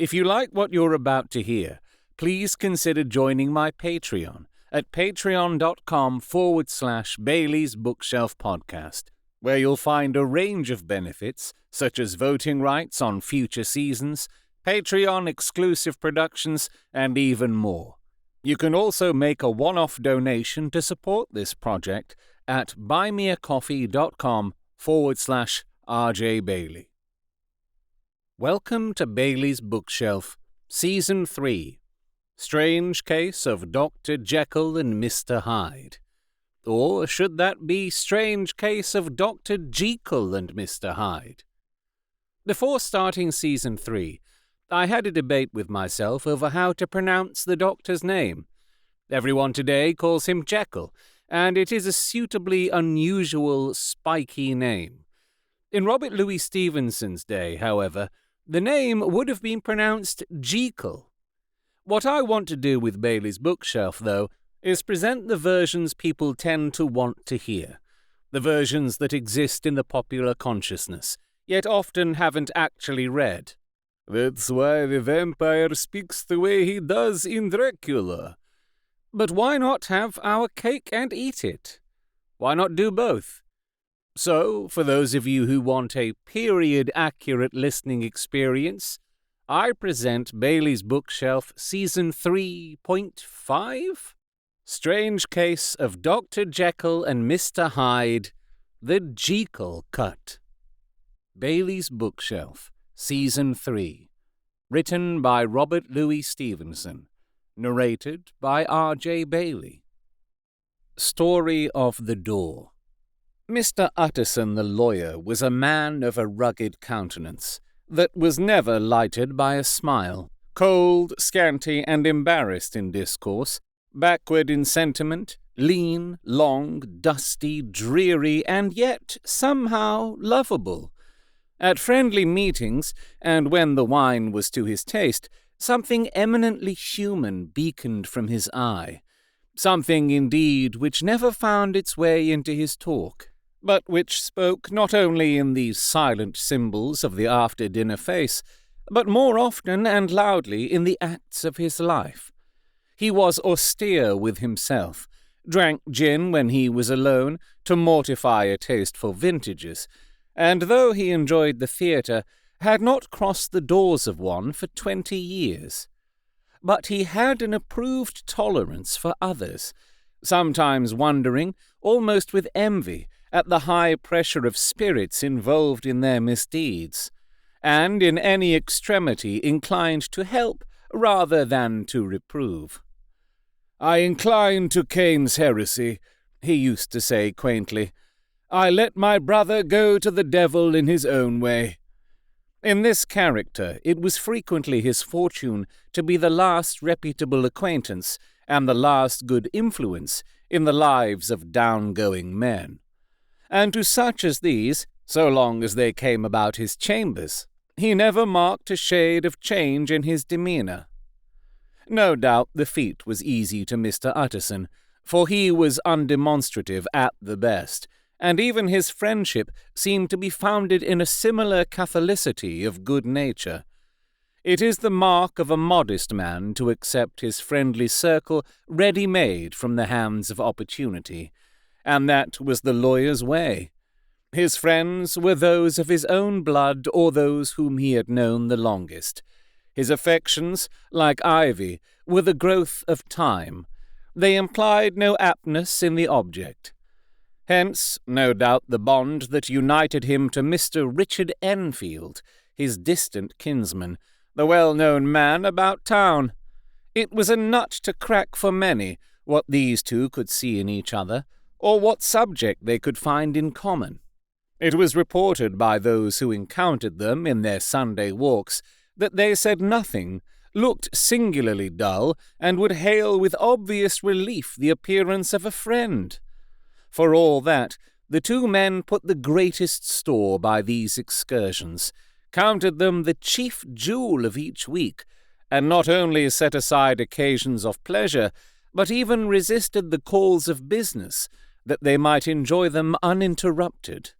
If you like what you're about to hear, please consider joining my Patreon at patreon.com/Bailey's Bookshelf Podcast, where you'll find a range of benefits, such as voting rights on future seasons, Patreon-exclusive productions, and even more. You can also make a one-off donation to support this project at buymeacoffee.com/RJ Bailey. Welcome to Bailey's Bookshelf, Season 3, Strange Case of Dr. Jekyll and Mr. Hyde. Or should that be Strange Case of Dr. Jekyll and Mr. Hyde? Before starting Season 3, I had a debate with myself over how to pronounce the Doctor's name. Everyone today calls him Jekyll, and it is a suitably unusual, spiky name. In Robert Louis Stevenson's day, however, the name would have been pronounced Jeekul. What I want to do with Bailey's Bookshelf, though, is present the versions people tend to want to hear, the versions that exist in the popular consciousness, yet often haven't actually read. That's why the vampire speaks the way he does in Dracula. But why not have our cake and eat it? Why not do both? So, for those of you who want a period-accurate listening experience, I present Bailey's Bookshelf Season 3.5? Strange Case of Dr. Jekyll and Mr. Hyde, the Jekyll Cut. Bailey's Bookshelf, Season 3. Written by Robert Louis Stevenson. Narrated by R.J. Bailey. Story of the Door. Mr. Utterson the lawyer was a man of a rugged countenance that was never lighted by a smile, cold, scanty, and embarrassed in discourse, backward in sentiment, lean, long, dusty, dreary, and yet somehow lovable. At friendly meetings, and when the wine was to his taste, something eminently human beaconed from his eye, something, indeed, which never found its way into his talk, but which spoke not only in these silent symbols of the after-dinner face, but more often and loudly in the acts of his life. He was austere with himself, drank gin when he was alone to mortify a taste for vintages, and though he enjoyed the theatre, had not crossed the doors of one for 20 years. But he had an approved tolerance for others, sometimes wondering, almost with envy, at the high pressure of spirits involved in their misdeeds, and in any extremity inclined to help rather than to reprove. "I incline to Cain's heresy," he used to say quaintly. "I let my brother go to the devil in his own way." In this character it was frequently his fortune to be the last reputable acquaintance and the last good influence in the lives of down-going men. And to such as these, so long as they came about his chambers, he never marked a shade of change in his demeanour. No doubt the feat was easy to Mr. Utterson, for he was undemonstrative at the best, and even his friendship seemed to be founded in a similar catholicity of good nature. It is the mark of a modest man to accept his friendly circle ready-made from the hands of opportunity, and that was the lawyer's way. His friends were those of his own blood or those whom he had known the longest. His affections, like ivy, were the growth of time. They implied no aptness in the object. Hence, no doubt, the bond that united him to Mr. Richard Enfield, his distant kinsman, the well-known man about town. It was a nut to crack for many, what these two could see in each other, or what subject they could find in common. It was reported by those who encountered them in their Sunday walks that they said nothing, looked singularly dull, and would hail with obvious relief the appearance of a friend. For all that, the two men put the greatest store by these excursions, counted them the chief jewel of each week, and not only set aside occasions of pleasure, but even resisted the calls of business, that they might enjoy them uninterrupted.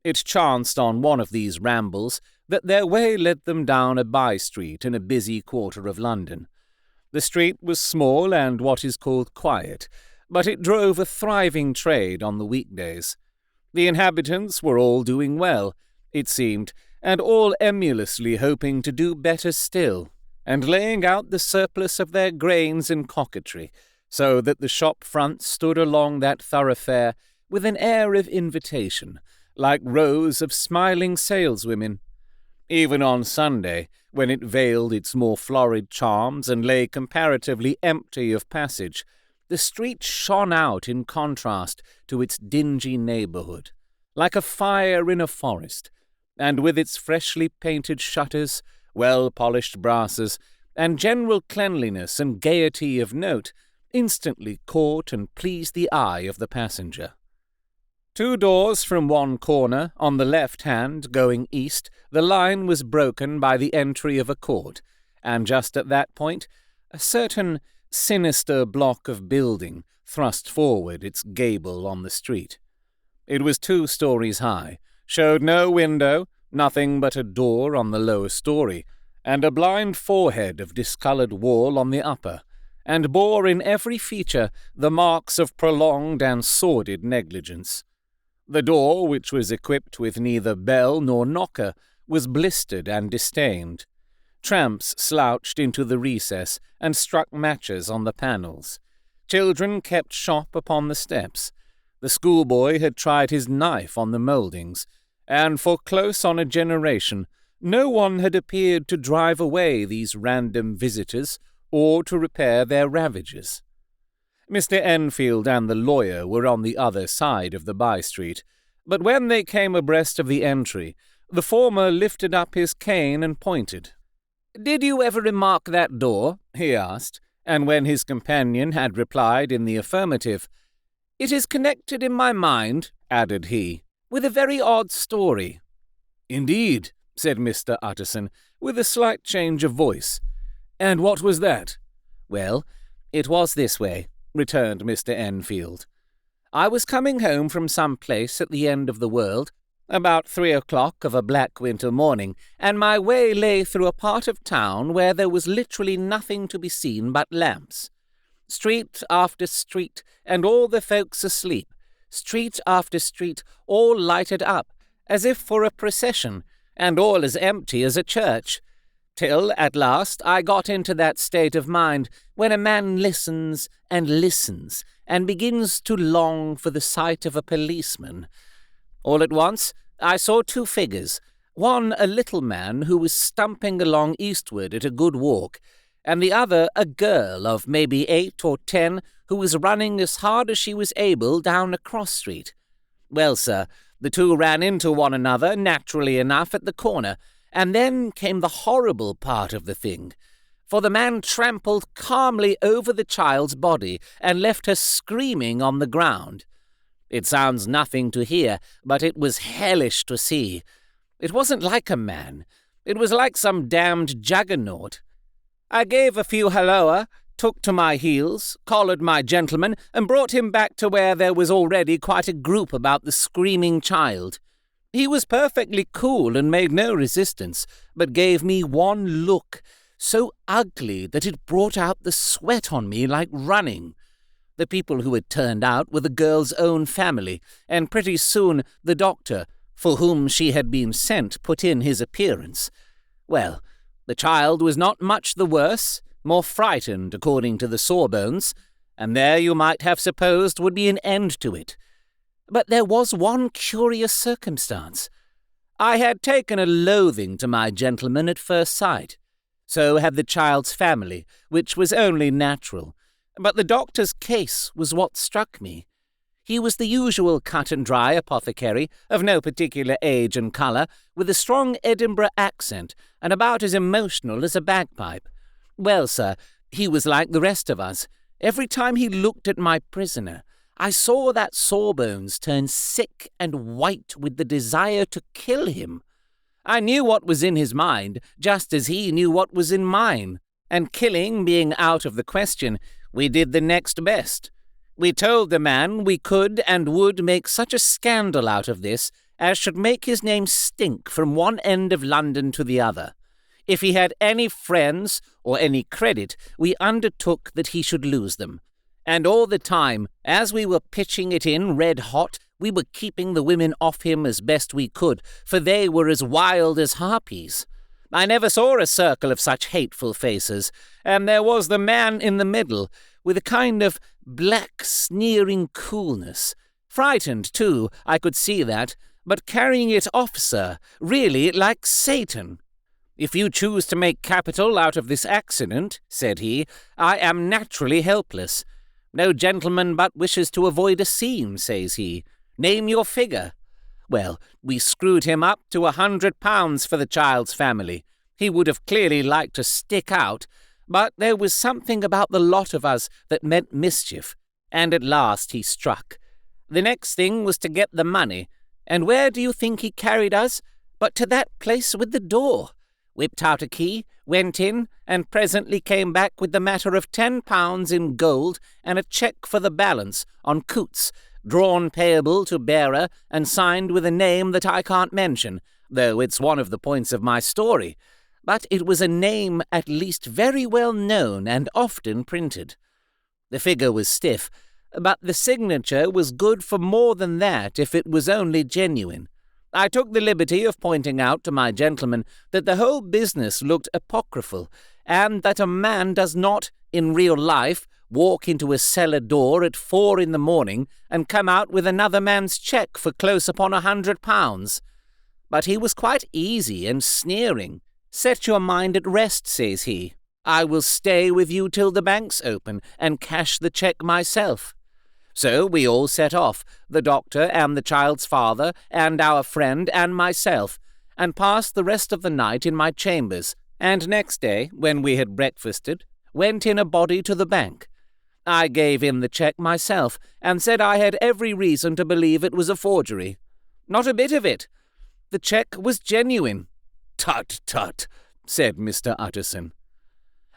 It chanced on one of these rambles that their way led them down a by-street in a busy quarter of London. The street was small and what is called quiet, but it drove a thriving trade on the weekdays. The inhabitants were all doing well, it seemed, and all emulously hoping to do better still, and laying out the surplus of their grains and coquetry, so that the shop fronts stood along that thoroughfare with an air of invitation, like rows of smiling saleswomen. Even on Sunday, when it veiled its more florid charms and lay comparatively empty of passage, the street shone out in contrast to its dingy neighbourhood, like a fire in a forest, and with its freshly painted shutters, well-polished brasses, and general cleanliness and gaiety of note, instantly caught and pleased the eye of the passenger. 2 doors from one corner, on the left hand, going east, the line was broken by the entry of a court, and just at that point, a certain sinister block of building thrust forward its gable on the street. It was 2 stories high, showed no window, nothing but a door on the lower story, and a blind forehead of discoloured wall on the upper, and bore in every feature the marks of prolonged and sordid negligence. The door, which was equipped with neither bell nor knocker, was blistered and distained. Tramps slouched into the recess and struck matches on the panels. Children kept shop upon the steps. The schoolboy had tried his knife on the mouldings, and for close on a generation no one had appeared to drive away these random visitors or to repair their ravages. Mr. Enfield and the lawyer were on the other side of the by-street, but when they came abreast of the entry, the former lifted up his cane and pointed. "Did you ever remark that door?" he asked, and when his companion had replied in the affirmative, "It is connected in my mind," added he, "with a very odd story." "Indeed," said Mr. Utterson, with a slight change of voice. "And what was that?" "Well, it was this way," returned Mr. Enfield. "I was coming home from some place at the end of the world, about 3 o'clock of a black winter morning, and my way lay through a part of town where there was literally nothing to be seen but lamps. Street after street, and all the folks asleep. Street after street, all lighted up, as if for a procession, and all as empty as a church. Till, at last, I got into that state of mind when a man listens, and begins to long for the sight of a policeman. All at once, I saw 2 figures, one a little man who was stumping along eastward at a good walk, and the other a girl of maybe 8 or 10 who was running as hard as she was able down a cross-street. Well, sir, the 2 ran into one another, naturally enough, at the corner, and then came the horrible part of the thing, for the man trampled calmly over the child's body and left her screaming on the ground. It sounds nothing to hear, but it was hellish to see. It wasn't like a man. It was like some damned juggernaut. I gave a few halloa, took to my heels, collared my gentleman, and brought him back to where there was already quite a group about the screaming child. He was perfectly cool and made no resistance, but gave me one look, so ugly that it brought out the sweat on me like running. The people who had turned out were the girl's own family, and pretty soon the doctor, for whom she had been sent, put in his appearance. Well, the child was not much the worse, more frightened according to the sawbones, and there you might have supposed would be an end to it. But there was one curious circumstance. I had taken a loathing to my gentleman at first sight. So had the child's family, which was only natural. But the doctor's case was what struck me. He was the usual cut-and-dry apothecary, of no particular age and colour, with a strong Edinburgh accent, and about as emotional as a bagpipe. Well, sir, he was like the rest of us. Every time he looked at my prisoner, I saw that Sawbones turn sick and white with the desire to kill him. I knew what was in his mind, just as he knew what was in mine, and killing being out of the question, we did the next best. We told the man we could and would make such a scandal out of this as should make his name stink from one end of London to the other. If he had any friends or any credit, we undertook that he should lose them. And all the time, as we were pitching it in red hot, we were keeping the women off him as best we could, for they were as wild as harpies. I never saw a circle of such hateful faces, and there was the man in the middle, with a kind of black, sneering coolness. Frightened, too, I could see that, but carrying it off, sir, really like Satan. "If you choose to make capital out of this accident," said he, "I am naturally helpless. No gentleman but wishes to avoid a scene," says he. "Name your figure." Well, we screwed him up to £100 for the child's family. He would have clearly liked to stick out, but there was something about the lot of us that meant mischief, and at last he struck. The next thing was to get the money, and where do you think he carried us but to that place with the door? Whipped out a key, went in, and presently came back with the matter of £10 in gold and a cheque for the balance on Coots, drawn payable to bearer and signed with a name that I can't mention, though it's one of the points of my story. But it was a name at least very well known and often printed. The figure was stiff, but the signature was good for more than that if it was only genuine. I took the liberty of pointing out to my gentleman that the whole business looked apocryphal, and that a man does not, in real life, walk into a cellar door at 4 a.m. and come out with another man's cheque for close upon £100. But he was quite easy and sneering. "Set your mind at rest," says he. "I will stay with you till the banks open and cash the cheque myself." So we all set off, the doctor and the child's father and our friend and myself, and passed the rest of the night in my chambers, and next day, when we had breakfasted, went in a body to the bank. I gave in the cheque myself, and said I had every reason to believe it was a forgery. Not a bit of it. The cheque was genuine. "Tut, tut," said Mr. Utterson.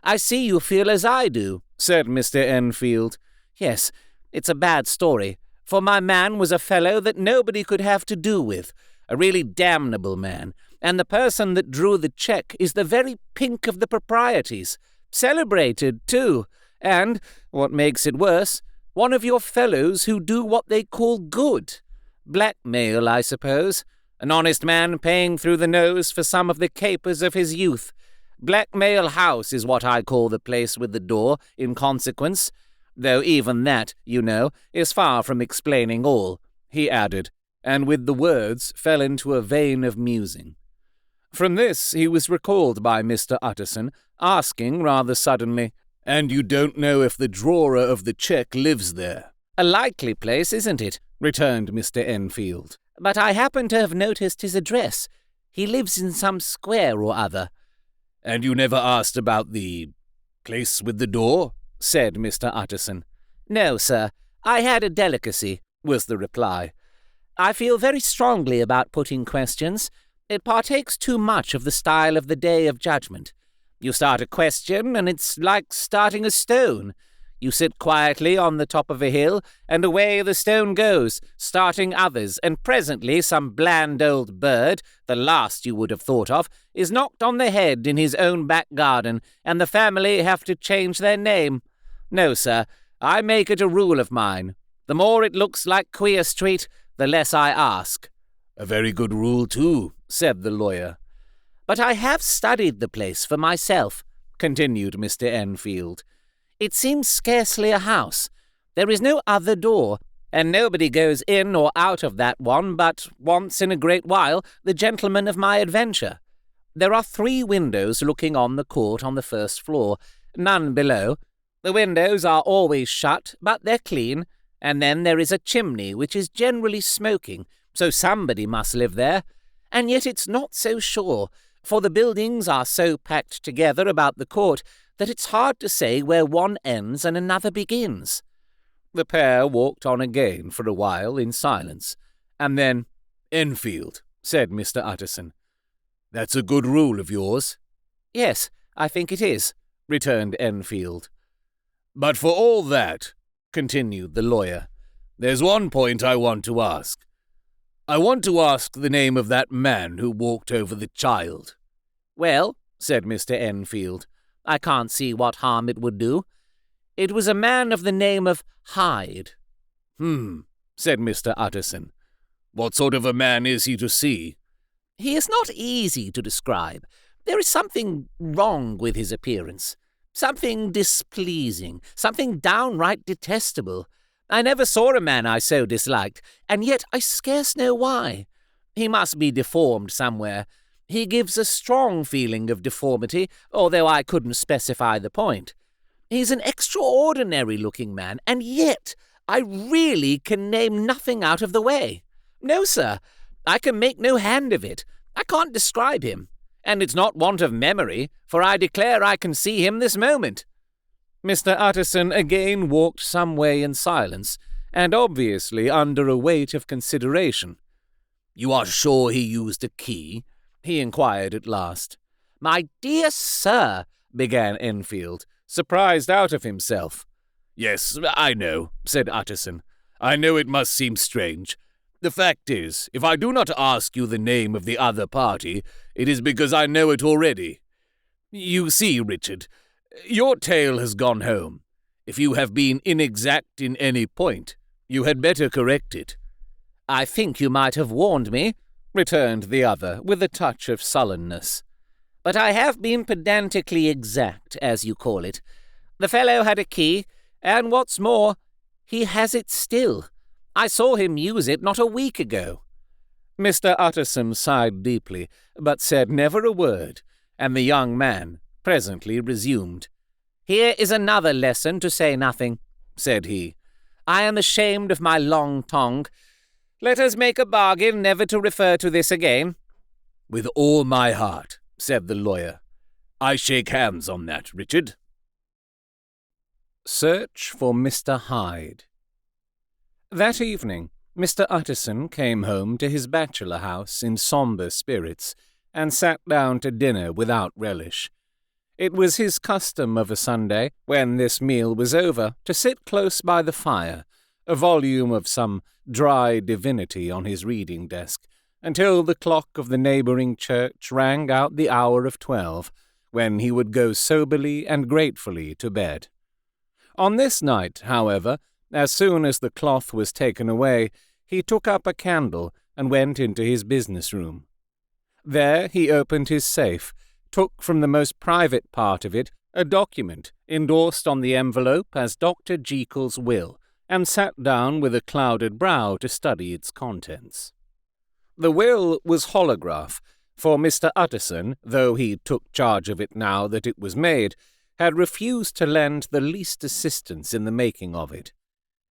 "I see you feel as I do," said Mr. Enfield. "Yes, it's a bad story, for my man was a fellow that nobody could have to do with, a really damnable man, and the person that drew the cheque is the very pink of the proprieties, celebrated, too, and, what makes it worse, one of your fellows who do what they call good. Blackmail, I suppose. An honest man paying through the nose for some of the capers of his youth. Blackmail House is what I call the place with the door, in consequence, though even that, you know, is far from explaining all," he added, and with the words fell into a vein of musing. From this he was recalled by Mr. Utterson, asking rather suddenly, "And you don't know if the drawer of the cheque lives there?" "A likely place, isn't it?" returned Mr. Enfield. "But I happen to have noticed his address. He lives in some square or other." "And you never asked about the place with the door?" said Mr. Utterson. "No, sir. I had a delicacy," was the reply. "I feel very strongly about putting questions. It partakes too much of the style of the Day of Judgment. You start a question, and it's like starting a stone. You sit quietly on the top of a hill, and away the stone goes, starting others, and presently some bland old bird, the last you would have thought of, is knocked on the head in his own back garden, and the family have to change their name. No, sir, I make it a rule of mine. The more it looks like Queer Street, the less I ask." "A very good rule, too," said the lawyer. "But I have studied the place for myself," continued Mr. Enfield. "It seems scarcely a house. There is no other door, and nobody goes in or out of that one but, once in a great while, the gentleman of my adventure. There are 3 windows looking on the court on the first floor, none below. The windows are always shut, but they're clean, and then there is a chimney which is generally smoking, so somebody must live there. And yet it's not so sure, for the buildings are so packed together about the court that it's hard to say where one ends and another begins." The pair walked on again for a while in silence, and then, "Enfield," said Mr. Utterson, "that's a good rule of yours." "Yes, I think it is," returned Enfield. "But for all that," continued the lawyer, "there's one point I want to ask. I want to ask the name of that man who walked over the child." "Well," said Mr. Enfield, "I can't see what harm it would do. It was a man of the name of Hyde." Said Mr. Utterson. "What sort of a man is he to see?" "He is not easy to describe. There is something wrong with his appearance, something displeasing, something downright detestable. I never saw a man I so disliked, and yet I scarce know why. He must be deformed somewhere. He gives a strong feeling of deformity, although I couldn't specify the point. He's an extraordinary-looking man, and yet I really can name nothing out of the way. No, sir, I can make no hand of it. I can't describe him. And it's not want of memory, for I declare I can see him this moment." Mr. Utterson again walked some way in silence, and obviously under a weight of consideration. "You are sure he used a key?" he inquired at last. "My dear sir," began Enfield, surprised out of himself. "Yes, I know," said Utterson. "I know it must seem strange. The fact is, if I do not ask you the name of the other party, it is because I know it already. You see, Richard, your tale has gone home. If you have been inexact in any point, you had better correct it." "I think you might have warned me," returned the other, with a touch of sullenness. "But I have been pedantically exact, as you call it. The fellow had a key, and what's more, he has it still. I saw him use it not a week ago." Mr. Utterson sighed deeply, but said never a word, and the young man presently resumed. "Here is another lesson to say nothing," said he. "I am ashamed of my long tongue. Let us make a bargain never to refer to this again." "With all my heart," said the lawyer. "I shake hands on that, Richard." Search for Mr. Hyde. That evening, Mr. Utterson came home to his bachelor house in sombre spirits, and sat down to dinner without relish. It was his custom of a Sunday, when this meal was over, to sit close by the fire, a volume of some dry divinity on his reading desk, until the clock of the neighbouring church rang out the hour of 12, when he would go soberly and gratefully to bed. On this night, however, as soon as the cloth was taken away, he took up a candle and went into his business room. There he opened his safe, took from the most private part of it a document endorsed on the envelope as Dr. Jekyll's will, and sat down with a clouded brow to study its contents. The will was holograph, for Mr. Utterson, though he took charge of it now that it was made, had refused to lend the least assistance in the making of it.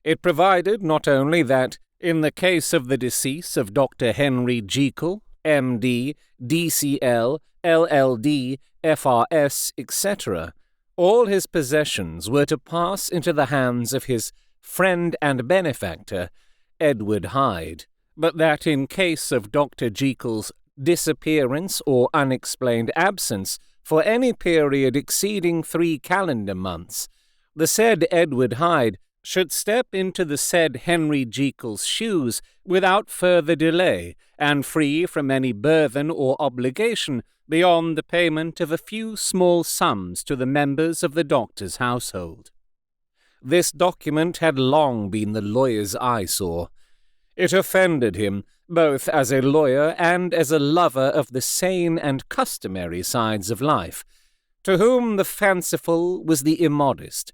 It provided not only that, in the case of the decease of Dr. Henry Jekyll, M.D., D.C.L., L.L.D., F.R.S., etc., all his possessions were to pass into the hands of his friend and benefactor, Edward Hyde, but that in case of Dr. Jekyll's disappearance or unexplained absence for any period exceeding 3 calendar months, the said Edward Hyde should step into the said Henry Jekyll's shoes without further delay, and free from any burthen or obligation beyond the payment of a few small sums to the members of the doctor's household. This document had long been the lawyer's eyesore. It offended him, both as a lawyer and as a lover of the sane and customary sides of life, to whom the fanciful was the immodest,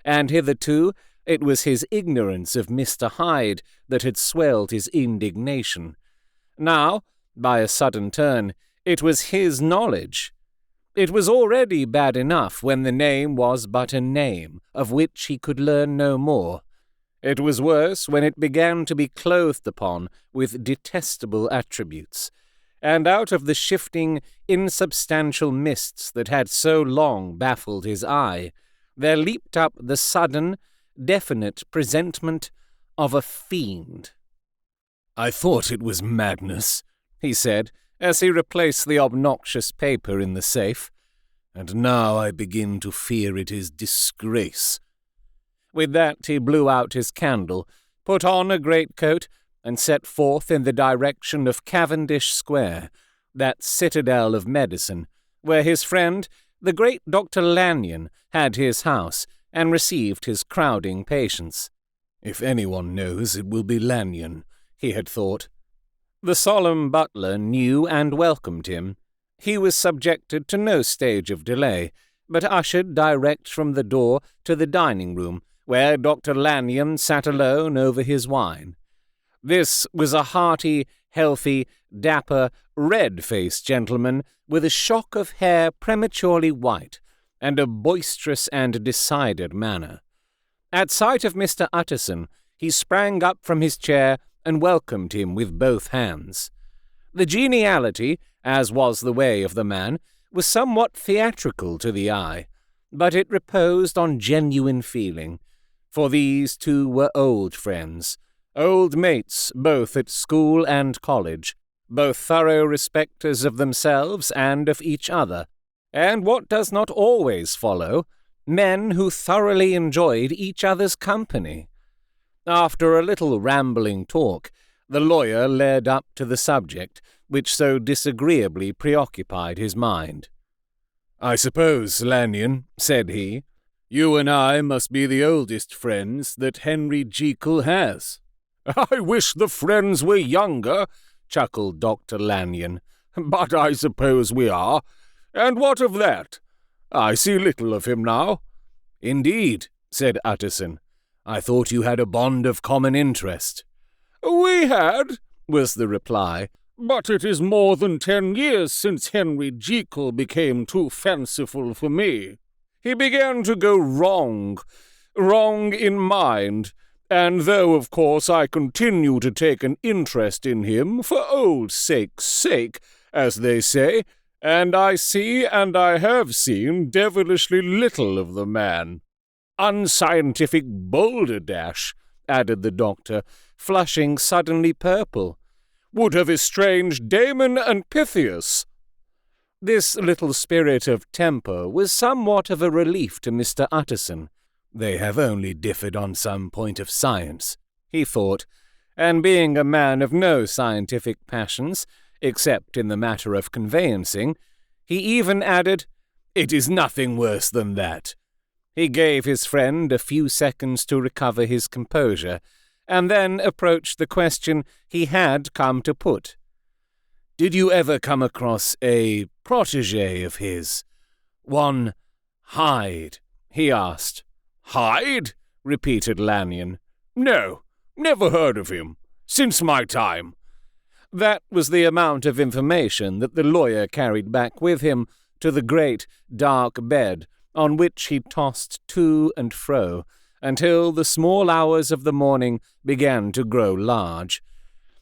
and hitherto it was his ignorance of Mr. Hyde that had swelled his indignation. Now, by a sudden turn, it was his knowledge. It was already bad enough when the name was but a name, of which he could learn no more. It was worse when it began to be clothed upon with detestable attributes, and out of the shifting, insubstantial mists that had so long baffled his eye, there leaped up the sudden, definite presentment of a fiend. "I thought it was madness," he said, as he replaced the obnoxious paper in the safe, "and now I begin to fear it is disgrace." With that he blew out his candle, put on a greatcoat, and set forth in the direction of Cavendish Square, that citadel of medicine, where his friend, the great Dr. Lanyon, had his house and received his crowding patients. If anyone knows, it will be Lanyon, he had thought. The solemn butler knew and welcomed him. He was subjected to no stage of delay, but ushered direct from the door to the dining-room, where Dr. Lanyon sat alone over his wine. This was a hearty, healthy, dapper, red-faced gentleman with a shock of hair prematurely white, and a boisterous and decided manner. At sight of Mr. Utterson, he sprang up from his chair and welcomed him with both hands. The geniality, as was the way of the man, was somewhat theatrical to the eye, but it reposed on genuine feeling, for these two were old friends, old mates both at school and college, both thorough respecters of themselves and of each other, and what does not always follow, men who thoroughly enjoyed each other's company. After a little rambling talk, the lawyer led up to the subject which so disagreeably preoccupied his mind. "I suppose, Lanyon," said he, "you and I must be the oldest friends that Henry Jekyll has." "I wish the friends were younger," chuckled Dr. Lanyon, "but I suppose we are. And what of that? I see little of him now." "Indeed," said Utterson. "I thought you had a bond of common interest." "We had," was the reply, "but it is more than 10 years since Henry Jekyll became too fanciful for me. He began to go wrong in mind, and though, of course, I continue to take an interest in him for old sake's sake, as they say, and I see and I have seen devilishly little of the man. Unscientific balderdash," added the doctor, flushing suddenly purple. "Would have estranged Damon and Pythias." This little spirit of temper was somewhat of a relief to Mr. Utterson. They have only differed on some point of science, he thought, and being a man of no scientific passions, except in the matter of conveyancing, he even added, "It is nothing worse than that." He gave his friend a few seconds to recover his composure, and then approached the question he had come to put. "Did you ever come across a protégé of his? One Hyde?" he asked. "Hyde?" repeated Lanyon. "No, never heard of him. Since my time." That was the amount of information that the lawyer carried back with him to the great, dark bed on which he tossed to and fro until the small hours of the morning began to grow large.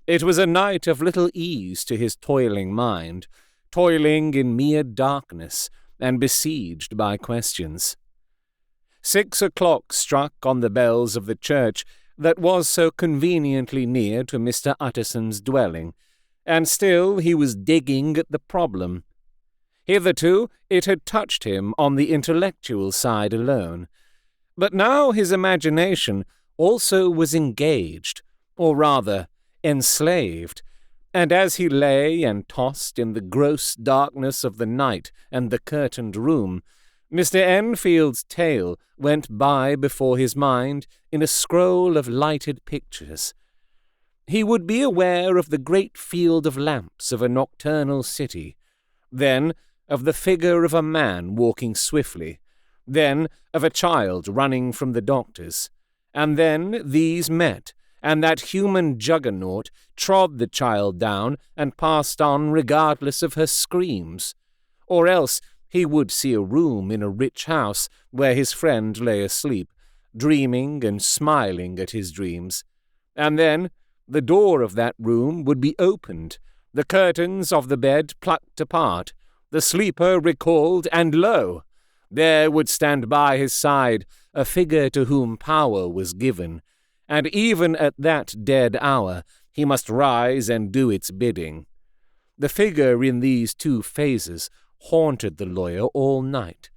It was a night of little ease to his toiling mind, toiling in mere darkness and besieged by questions. 6 o'clock struck on the bells of the church that was so conveniently near to Mr. Utterson's dwelling, and still he was digging at the problem. Hitherto it had touched him on the intellectual side alone, but now his imagination also was engaged, or rather enslaved, and as he lay and tossed in the gross darkness of the night and the curtained room, Mr. Enfield's tale went by before his mind in a scroll of lighted pictures. He would be aware of the great field of lamps of a nocturnal city, then of the figure of a man walking swiftly, then of a child running from the doctor's, and then these met, and that human juggernaut trod the child down and passed on regardless of her screams. Or else he would see a room in a rich house where his friend lay asleep, dreaming and smiling at his dreams, and then the door of that room would be opened, the curtains of the bed plucked apart, the sleeper recalled, and lo! There would stand by his side a figure to whom power was given, and even at that dead hour he must rise and do its bidding. The figure in these two phases haunted the lawyer all night,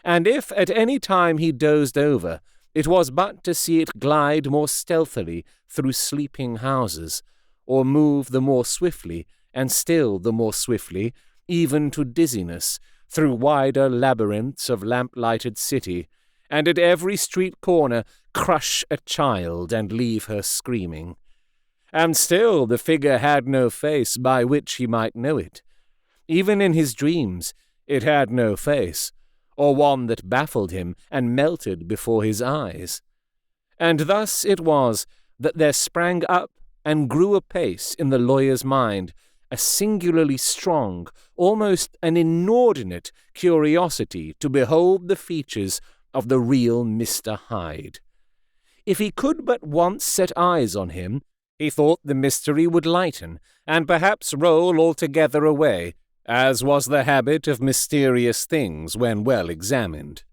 and if at any time he dozed over, It was but to see it glide more stealthily through sleeping houses, or move the more swiftly, and still the more swiftly, even to dizziness, through wider labyrinths of lamp-lighted city, and at every street corner crush a child and leave her screaming. And still the figure had no face by which he might know it. Even in his dreams it had no face, or one that baffled him and melted before his eyes. And thus it was that there sprang up and grew apace in the lawyer's mind a singularly strong, almost an inordinate curiosity to behold the features of the real Mr. Hyde. If he could but once set eyes on him, he thought the mystery would lighten, and perhaps roll altogether away, as was the habit of mysterious things when well examined.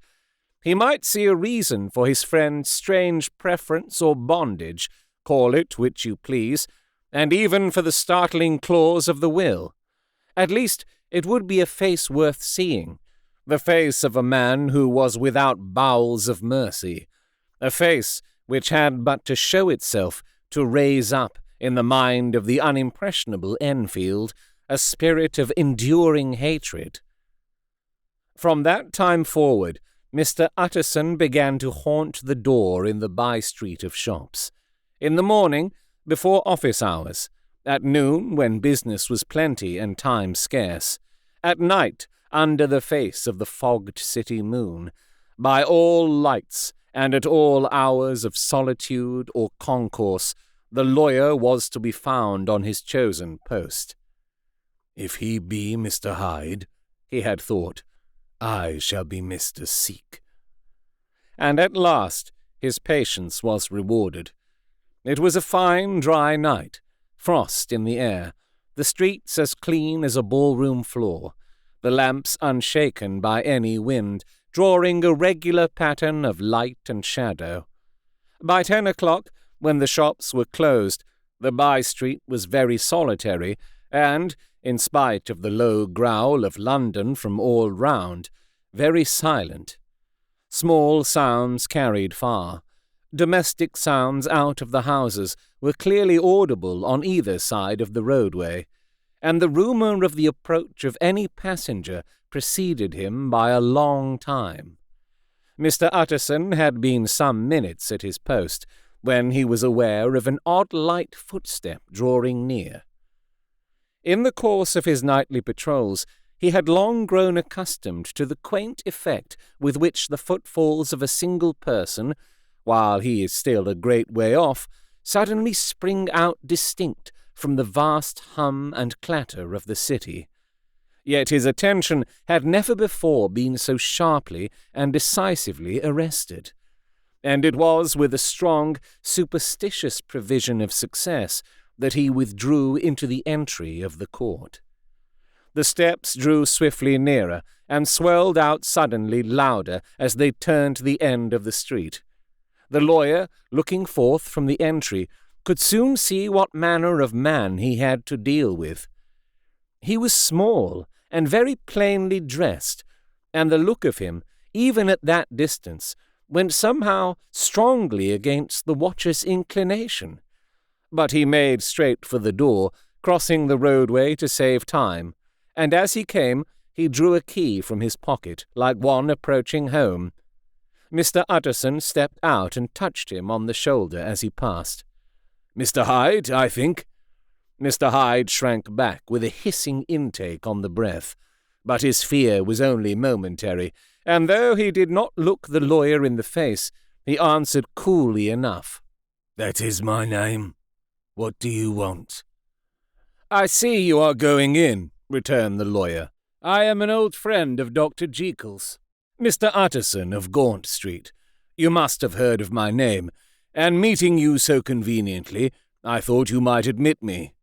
He might see a reason for his friend's strange preference or bondage, call it which you please, and even for the startling clause of the will. At least it would be a face worth seeing, the face of a man who was without bowels of mercy, a face which had but to show itself to raise up in the mind of the unimpressionable Enfield a spirit of enduring hatred. From that time forward, Mr. Utterson began to haunt the door in the by-street of shops. In the morning, before office hours, at noon when business was plenty and time scarce, at night under the face of the fogged city moon, by all lights and at all hours of solitude or concourse, the lawyer was to be found on his chosen post. "If he be Mr. Hyde," he had thought, "I shall be Mr. Seek." And at last his patience was rewarded. It was a fine, dry night, frost in the air, the streets as clean as a ballroom floor, the lamps unshaken by any wind, drawing a regular pattern of light and shadow. By 10 o'clock, when the shops were closed, the by-street was very solitary, and, in spite of the low growl of London from all round, very silent. Small sounds carried far. Domestic sounds out of the houses were clearly audible on either side of the roadway, and the rumour of the approach of any passenger preceded him by a long time. Mr. Utterson had been some minutes at his post when he was aware of an odd light footstep drawing near. In the course of his nightly patrols, he had long grown accustomed to the quaint effect with which the footfalls of a single person, while he is still a great way off, suddenly spring out distinct from the vast hum and clatter of the city. Yet his attention had never before been so sharply and decisively arrested, and it was with a strong, superstitious prevision of success that he withdrew into the entry of the court. The steps drew swiftly nearer, and swelled out suddenly louder as they turned the end of the street. The lawyer, looking forth from the entry, could soon see what manner of man he had to deal with. He was small and very plainly dressed, and the look of him, even at that distance, went somehow strongly against the watcher's inclination. But he made straight for the door, crossing the roadway to save time, and as he came, he drew a key from his pocket like one approaching home. Mr. Utterson stepped out and touched him on the shoulder as he passed. "Mr. Hyde, I think." Mr. Hyde shrank back with a hissing intake on the breath, but his fear was only momentary, and though he did not look the lawyer in the face, he answered coolly enough. "That is my name. What do you want?" "I see you are going in," returned the lawyer. "I am an old friend of Dr. Jekyll's, Mr. Utterson of Gaunt Street. You must have heard of my name, and meeting you so conveniently, I thought you might admit me."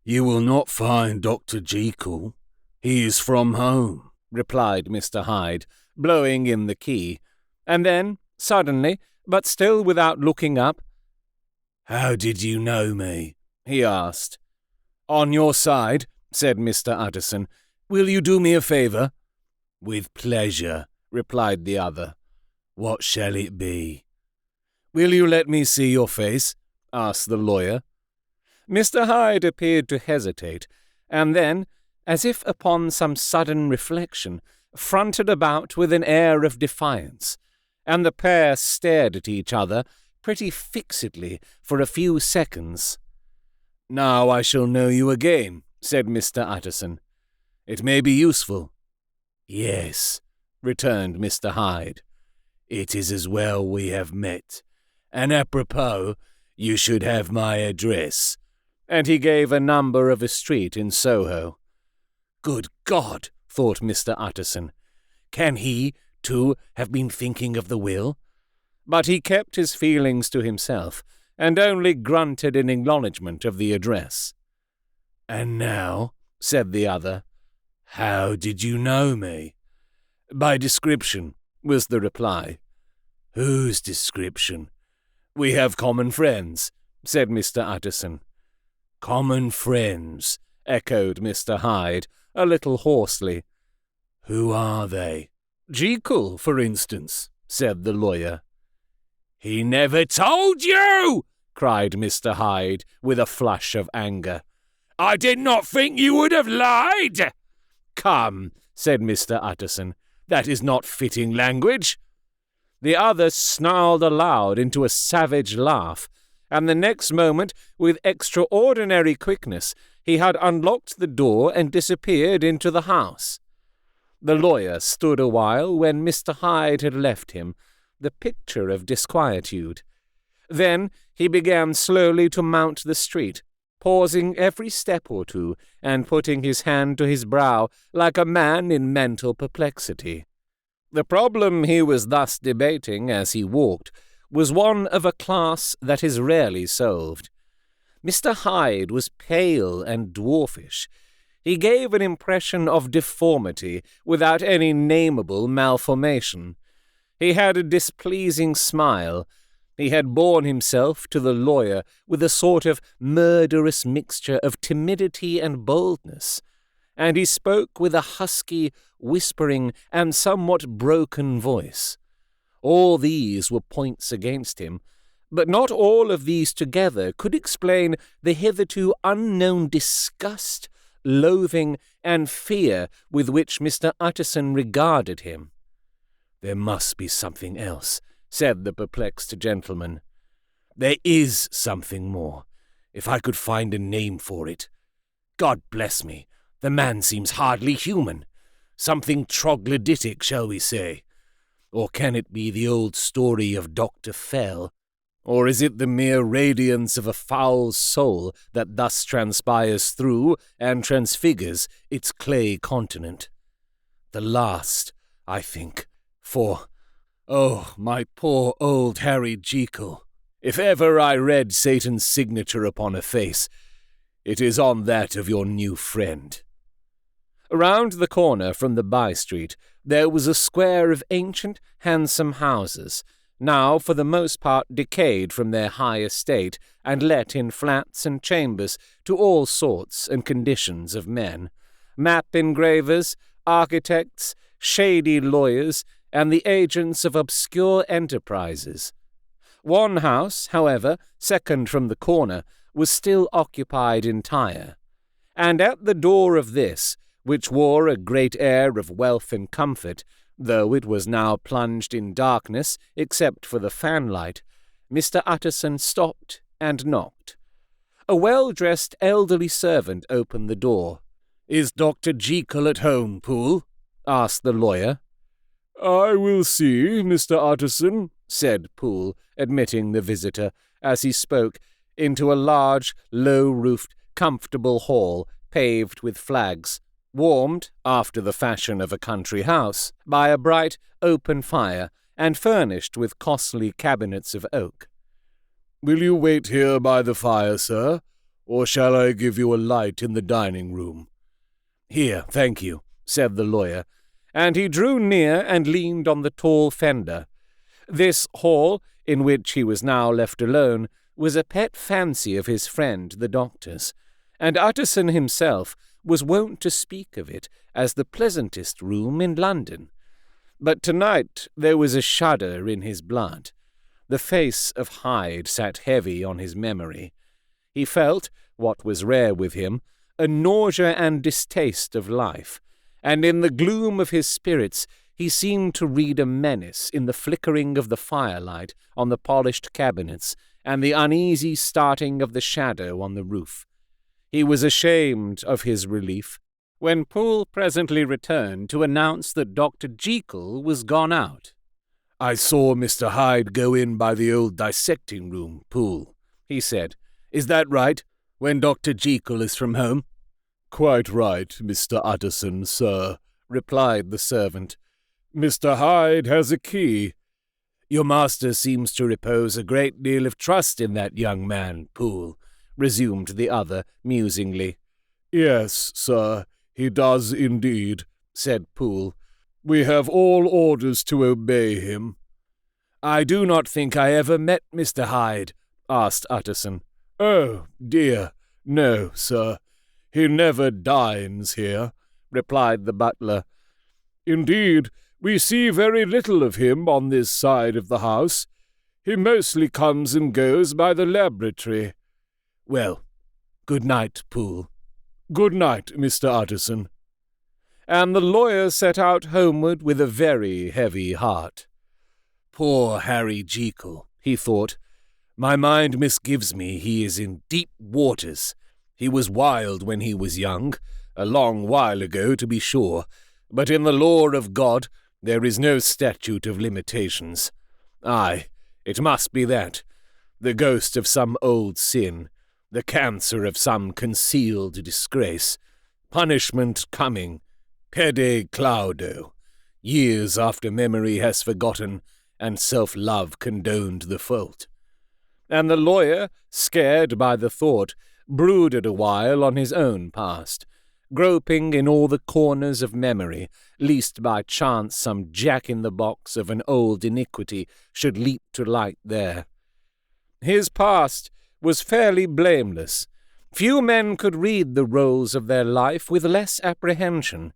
"You will not find Dr. Jekyll. He is from home," replied Mr. Hyde, blowing in the key, and then, suddenly, but still without looking up, "How did you know me?" he asked. "On your side," said Mr. Utterson. "Will you do me a favour?" "With pleasure," replied the other. "What shall it be?" "Will you let me see your face?" asked the lawyer. Mr. Hyde appeared to hesitate, and then, as if upon some sudden reflection, fronted about with an air of defiance, and the pair stared at each other pretty fixedly for a few seconds. "Now I shall know you again," said Mr. Utterson. "It may be useful." "Yes," returned Mr. Hyde. "It is as well we have met. And apropos, you should have my address." And he gave a number of a street in Soho. "Good God," thought Mr. Utterson. "Can he, too, have been thinking of the will?" But he kept his feelings to himself, and only grunted in acknowledgment of the address. "And now," said the other, "how did you know me?" "By description," was the reply. "Whose description?" "We have common friends," said Mr. Utterson. "Common friends," echoed Mr. Hyde, a little hoarsely. "Who are they?" "Jekyll, for instance," said the lawyer. "He never told you!" cried Mr. Hyde, with a flush of anger. "I did not think you would have lied." "Come," said Mr. Utterson, "that is not fitting language." The other snarled aloud into a savage laugh, and the next moment, with extraordinary quickness, he had unlocked the door and disappeared into the house. The lawyer stood a while when Mr. Hyde had left him, the picture of disquietude. Then he began slowly to mount the street, pausing every step or two and putting his hand to his brow like a man in mental perplexity. The problem he was thus debating as he walked was one of a class that is rarely solved. Mr. Hyde was pale and dwarfish. He gave an impression of deformity without any nameable malformation. He had a displeasing smile. He had borne himself to the lawyer with a sort of murderous mixture of timidity and boldness, and he spoke with a husky, whispering, and somewhat broken voice. All these were points against him, but not all of these together could explain the hitherto unknown disgust, loathing, and fear with which Mr. Utterson regarded him. "There must be something else," said the perplexed gentleman. "There is something more, if I could find a name for it. God bless me, the man seems hardly human. Something troglodytic, shall we say? Or can it be the old story of Dr. Fell? Or is it the mere radiance of a foul soul that thus transpires through and transfigures its clay continent? The last, I think, for, oh, my poor old Harry Jekyll, if ever I read Satan's signature upon a face, it is on that of your new friend." Around the corner from the by-street there was a square of ancient, handsome houses, now for the most part decayed from their high estate and let in flats and chambers to all sorts and conditions of men, map engravers, architects, shady lawyers, and the agents of obscure enterprises. One house, however, second from the corner, was still occupied entire, and at the door of this, which wore a great air of wealth and comfort, though it was now plunged in darkness except for the fanlight, Mr. Utterson stopped and knocked. A well-dressed elderly servant opened the door. "Is Dr. Jekyll at home, Poole?" asked the lawyer. "I will see, Mr. Utterson," said Poole, admitting the visitor, as he spoke, into a large, low-roofed, comfortable hall paved with flags, warmed, after the fashion of a country house, by a bright, open fire, and furnished with costly cabinets of oak. "Will you wait here by the fire, sir, or shall I give you a light in the dining-room?" "Here, thank you," said the lawyer, and he drew near and leaned on the tall fender. This hall, in which he was now left alone, was a pet fancy of his friend the doctor's, and Utterson himself was wont to speak of it as the pleasantest room in London. But tonight there was a shudder in his blood. The face of Hyde sat heavy on his memory. He felt, what was rare with him, a nausea and distaste of life, and in the gloom of his spirits he seemed to read a menace in the flickering of the firelight on the polished cabinets and the uneasy starting of the shadow on the roof. He was ashamed of his relief when Poole presently returned to announce that Dr. Jekyll was gone out. "I saw Mr. Hyde go in by the old dissecting room, Poole," he said. "Is that right, when Dr. Jekyll is from home?" "Quite right, Mr. Utterson, sir," replied the servant. "Mr. Hyde has a key." "Your master seems to repose a great deal of trust in that young man, Poole," resumed the other musingly. "Yes, sir, he does indeed," said Poole. "We have all orders to obey him." "I do not think I ever met Mr. Hyde," asked Utterson. "Oh, dear, no, sir. He never dines here," replied the butler. "Indeed, we see very little of him on this side of the house. He mostly comes and goes by the laboratory." "Well, good night, Poole." "Good night, Mr. Utterson." And the lawyer set out homeward with a very heavy heart. "Poor Harry Jekyll," he thought. "My mind misgives me he is in deep waters. He was wild when he was young, a long while ago to be sure, but in the law of God there is no statute of limitations. Aye, it must be that, the ghost of some old sin, the cancer of some concealed disgrace, punishment coming, pede claudo, years after memory has forgotten and self-love condoned the fault." And the lawyer, scared by the thought, brooded a while on his own past, groping in all the corners of memory, lest by chance some jack-in-the-box of an old iniquity should leap to light there. His past was fairly blameless. Few men could read the rolls of their life with less apprehension.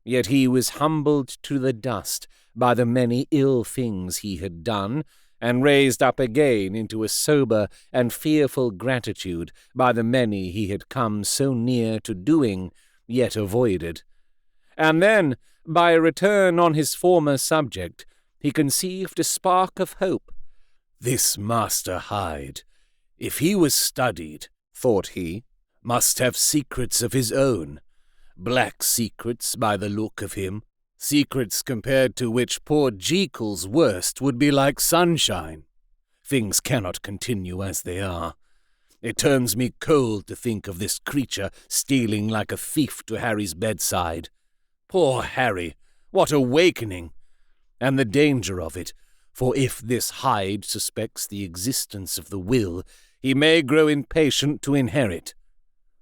Yet he was humbled to the dust by the many ill things he had done, and raised up again into a sober and fearful gratitude by the many he had come so near to doing, yet avoided. And then, by a return on his former subject, he conceived a spark of hope. "This Master Hyde, if he was studied," thought he, "must have secrets of his own, black secrets by the look of him, secrets compared to which poor Jekyll's worst would be like sunshine. Things cannot continue as they are. It turns me cold to think of this creature stealing like a thief to Harry's bedside. Poor Harry, what awakening! And the danger of it, for if this Hyde suspects the existence of the will, he may grow impatient to inherit.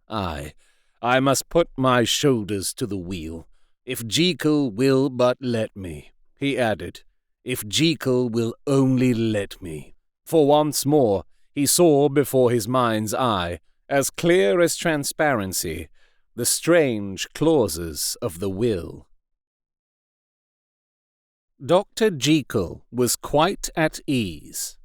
Aye, I must put my shoulders to the wheel. If Jekyll will but let me," he added, "if Jekyll will only let me." For once more he saw before his mind's eye, as clear as transparency, the strange clauses of the will. Dr. Jekyll was quite at ease.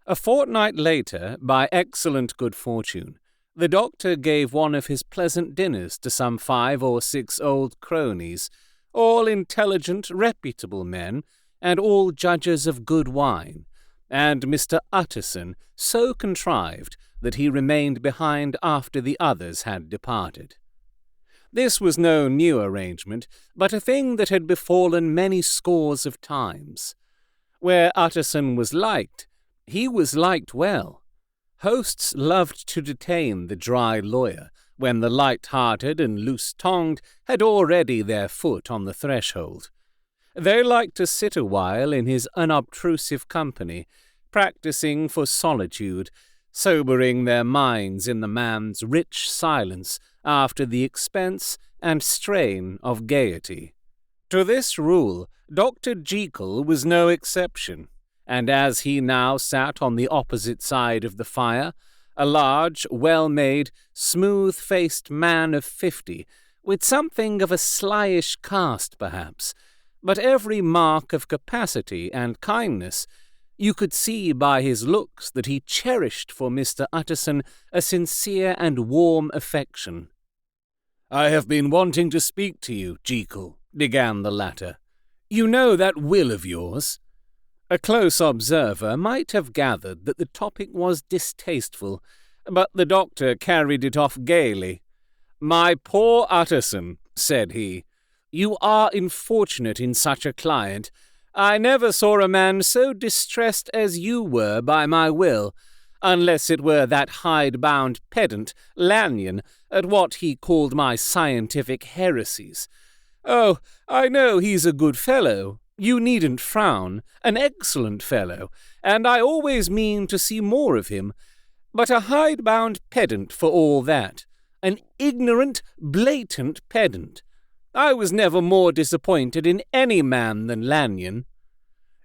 A fortnight later, by excellent good fortune, the doctor gave one of his pleasant dinners to some 5 or 6 old cronies, all intelligent, reputable men, and all judges of good wine, and Mr. Utterson so contrived that he remained behind after the others had departed. This was no new arrangement, but a thing that had befallen many scores of times. Where Utterson was liked, he was liked well. Hosts loved to detain the dry lawyer when the light-hearted and loose-tongued had already their foot on the threshold. They liked to sit a while in his unobtrusive company, practising for solitude, sobering their minds in the man's rich silence after the expense and strain of gaiety. To this rule, Dr. Jekyll was no exception. And as he now sat on the opposite side of the fire, a large, well-made, smooth-faced man of 50, with something of a slyish cast perhaps, but every mark of capacity and kindness, You could see by his looks that he cherished for Mr. Utterson a sincere and warm affection. "I have been wanting to speak to you, Jekyll," began the latter. "You know that will of yours?" A close observer might have gathered that the topic was distasteful, but the doctor carried it off gaily. "My poor Utterson," said he, "you are unfortunate in such a client. I never saw a man so distressed as you were by my will, unless it were that hide-bound pedant, Lanyon, at what he called my scientific heresies. Oh, I know he's a good fellow. You needn't frown. An excellent fellow, and I always mean to see more of him. But a hide-bound pedant for all that. An ignorant, blatant pedant. I was never more disappointed in any man than Lanyon."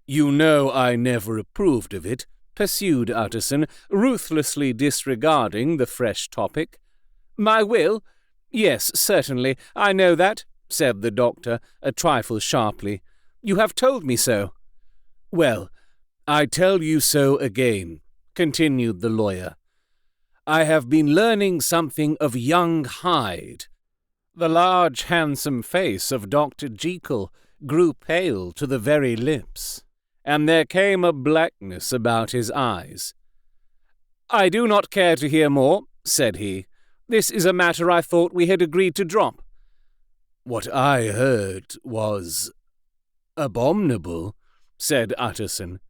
"You know I never approved of it," pursued Utterson, ruthlessly disregarding the fresh topic. "My will? Yes, certainly, I know that," said the doctor, a trifle sharply. "You have told me so." "Well, I tell you so again," continued the lawyer. "I have been learning something of young Hyde." The large, handsome face of Dr. Jekyll grew pale to the very lips, and there came a blackness about his eyes. "I do not care to hear more," said he. "This is a matter I thought we had agreed to drop." "What I heard was abominable," said Utterson.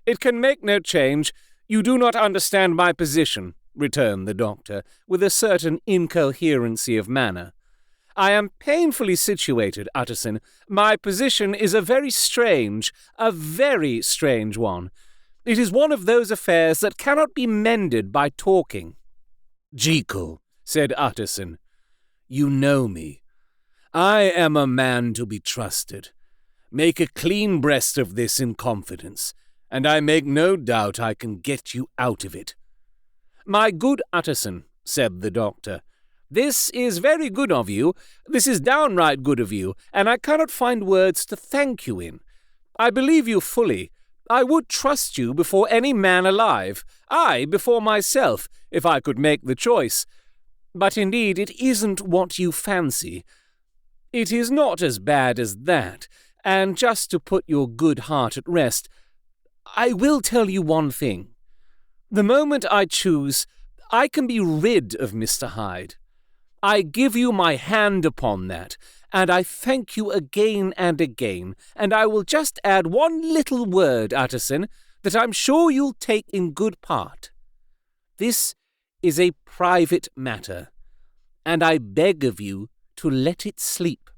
"It can make no change. You do not understand my position," returned the doctor, with a certain incoherency of manner. "I am painfully situated, Utterson. My position is a very strange one. It is one of those affairs that cannot be mended by talking." "Jekyll," said Utterson, "you know me. I am a man to be trusted. Make a clean breast of this in confidence, and I make no doubt I can get you out of it." "My good Utterson," said the doctor, "this is very good of you. This is downright good of you, and I cannot find words to thank you in. I believe you fully. I would trust you before any man alive, I before myself, if I could make the choice. But indeed it isn't what you fancy. It is not as bad as that, and just to put your good heart at rest, I will tell you one thing. The moment I choose, I can be rid of Mr. Hyde. I give you my hand upon that, and I thank you again and again, and I will just add one little word, Utterson, that I'm sure you'll take in good part. This is a private matter, and I beg of you to let it sleep."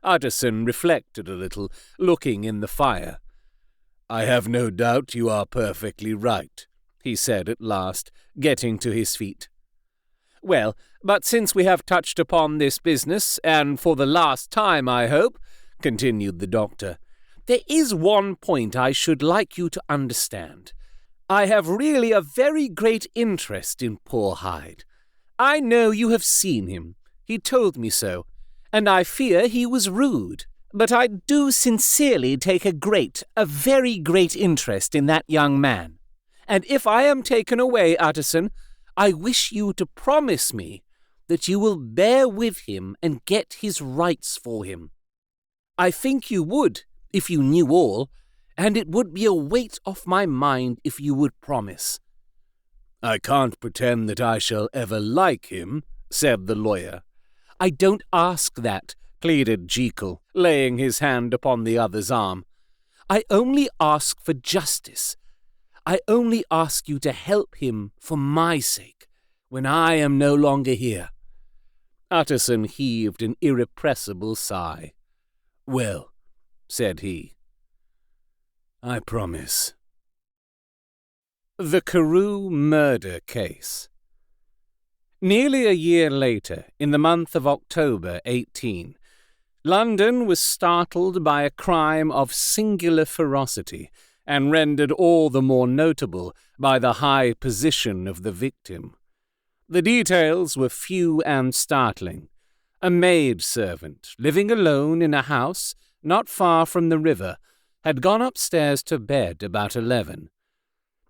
Utterson reflected a little, looking in the fire. "I have no doubt you are perfectly right," he said at last, getting to his feet. "Well, but since we have touched upon this business, and for the last time, I hope," continued the doctor, "there is one point I should like you to understand. I have really a very great interest in poor Hyde. I know you have seen him. He told me so, and I fear he was rude. But I do sincerely take a very great interest in that young man. And if I am taken away, Utterson, I wish you to promise me that you will bear with him and get his rights for him. I think you would, if you knew all, and it would be a weight off my mind if you would promise." "I can't pretend that I shall ever like him," said the lawyer. "I don't ask that," pleaded Jekyll, laying his hand upon the other's arm. "I only ask for justice. I only ask you to help him for my sake, when I am no longer here." Utterson heaved an irrepressible sigh. "Well," said he, "I promise." The Carew Murder Case. Nearly a year later, in the month of October 18, London was startled by a crime of singular ferocity, and rendered all the more notable by the high position of the victim. The details were few and startling. A maid-servant, living alone in a house not far from the river, had gone upstairs to bed about 11.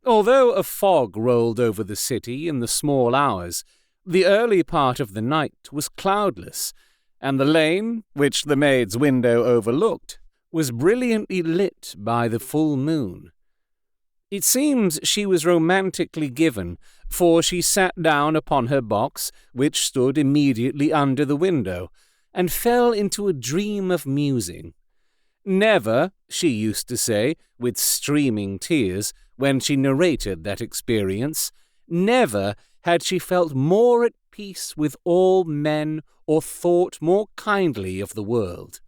Although a fog rolled over the city in the small hours, the early part of the night was cloudless, and the lane, which the maid's window overlooked, was brilliantly lit by the full moon. It seems she was romantically given, for she sat down upon her box, which stood immediately under the window, and fell into a dream of musing. Never, she used to say, with streaming tears, when she narrated that experience, never had she felt more at peace with all men or thought more kindly of the world.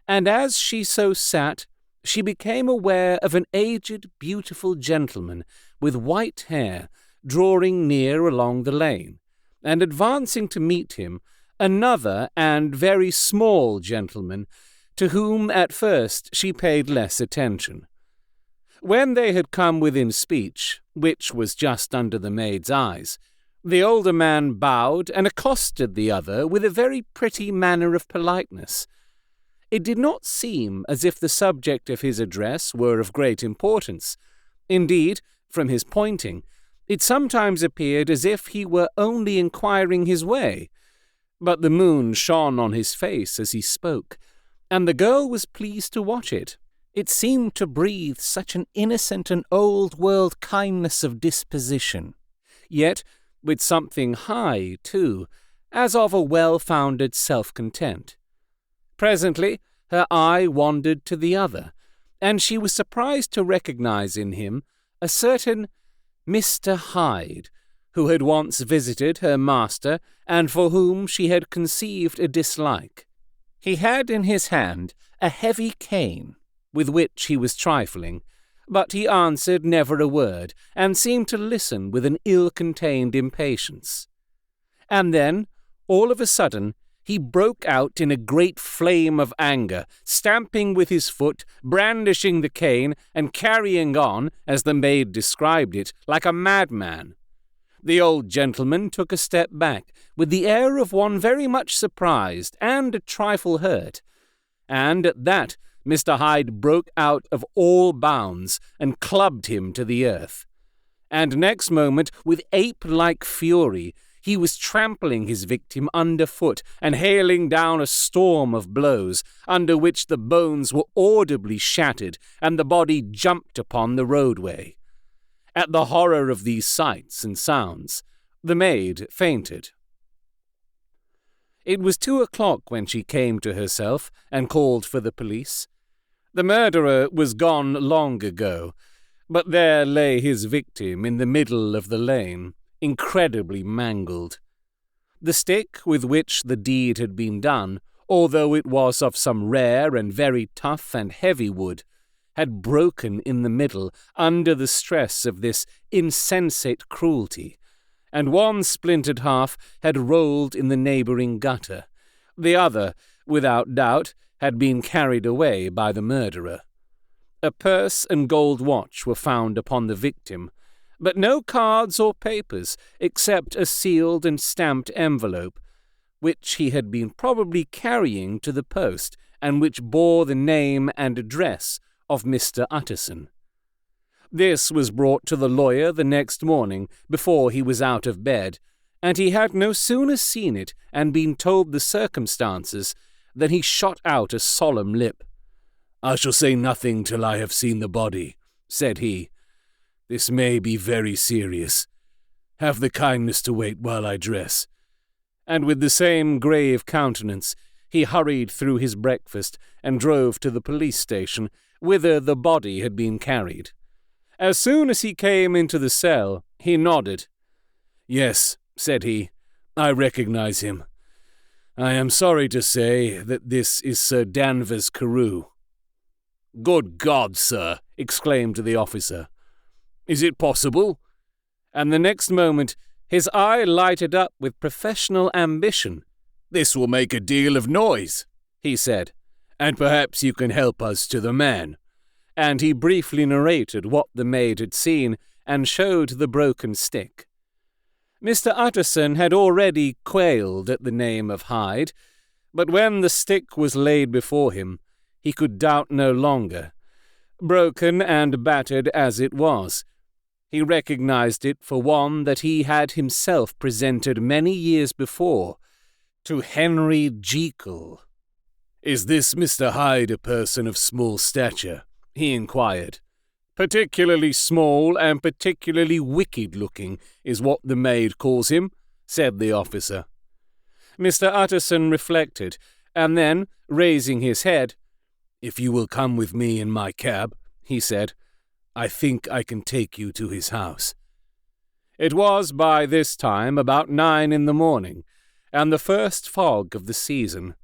And as she so sat, she became aware of an aged, beautiful gentleman with white hair drawing near along the lane, and advancing to meet him, another and very small gentleman, to whom at first she paid less attention. When they had come within speech, which was just under the maid's eyes, the older man bowed and accosted the other with a very pretty manner of politeness. It did not seem as if the subject of his address were of great importance. Indeed, from his pointing, it sometimes appeared as if he were only inquiring his way. But the moon shone on his face as he spoke, and the girl was pleased to watch it. It seemed to breathe such an innocent and old-world kindness of disposition, yet with something high, too, as of a well-founded self-content. Presently her eye wandered to the other, and she was surprised to recognize in him a certain Mr. Hyde, who had once visited her master and for whom she had conceived a dislike. He had in his hand a heavy cane, with which he was trifling, but he answered never a word, and seemed to listen with an ill-contained impatience. And then, all of a sudden, he broke out in a great flame of anger, stamping with his foot, brandishing the cane, and carrying on, as the maid described it, like a madman. The old gentleman took a step back, with the air of one very much surprised and a trifle hurt, and at that Mr. Hyde broke out of all bounds and clubbed him to the earth. And next moment, with ape-like fury, he was trampling his victim underfoot and hailing down a storm of blows, under which the bones were audibly shattered and the body jumped upon the roadway. At the horror of these sights and sounds, the maid fainted. It was 2:00 when she came to herself and called for the police. The murderer was gone long ago, but there lay his victim in the middle of the lane, incredibly mangled. The stick with which the deed had been done, although it was of some rare and very tough and heavy wood, had broken in the middle under the stress of this insensate cruelty, and one splintered half had rolled in the neighbouring gutter. The other, without doubt, had been carried away by the murderer. A purse and gold watch were found upon the victim, but no cards or papers except a sealed and stamped envelope, which he had been probably carrying to the post, and which bore the name and address of Mr. Utterson. This was brought to the lawyer the next morning before he was out of bed, and he had no sooner seen it and been told the circumstances than he shot out a solemn lip. "I shall say nothing till I have seen the body," said he. "This may be very serious. Have the kindness to wait while I dress." And with the same grave countenance, he hurried through his breakfast and drove to the police station, whither the body had been carried. As soon as he came into the cell, he nodded. "Yes," said he, "I recognize him. I am sorry to say that this is Sir Danvers Carew." "Good God, sir!" exclaimed the officer. "Is it possible?" And the next moment his eye lighted up with professional ambition. "This will make a deal of noise," he said, "and perhaps you can help us to the man." And he briefly narrated what the maid had seen and showed the broken stick. Mr. Utterson had already quailed at the name of Hyde, but when the stick was laid before him, he could doubt no longer. Broken and battered as it was, he recognized it for one that he had himself presented many years before to Henry Jekyll. "Is this Mr. Hyde a person of small stature?" he inquired. "Particularly small and particularly wicked-looking is what the maid calls him," said the officer. Mr. Utterson reflected, and then, raising his head, "If you will come with me in my cab," he said, "I think I can take you to his house." It was by this time about 9 in the morning, and the first fog of the season.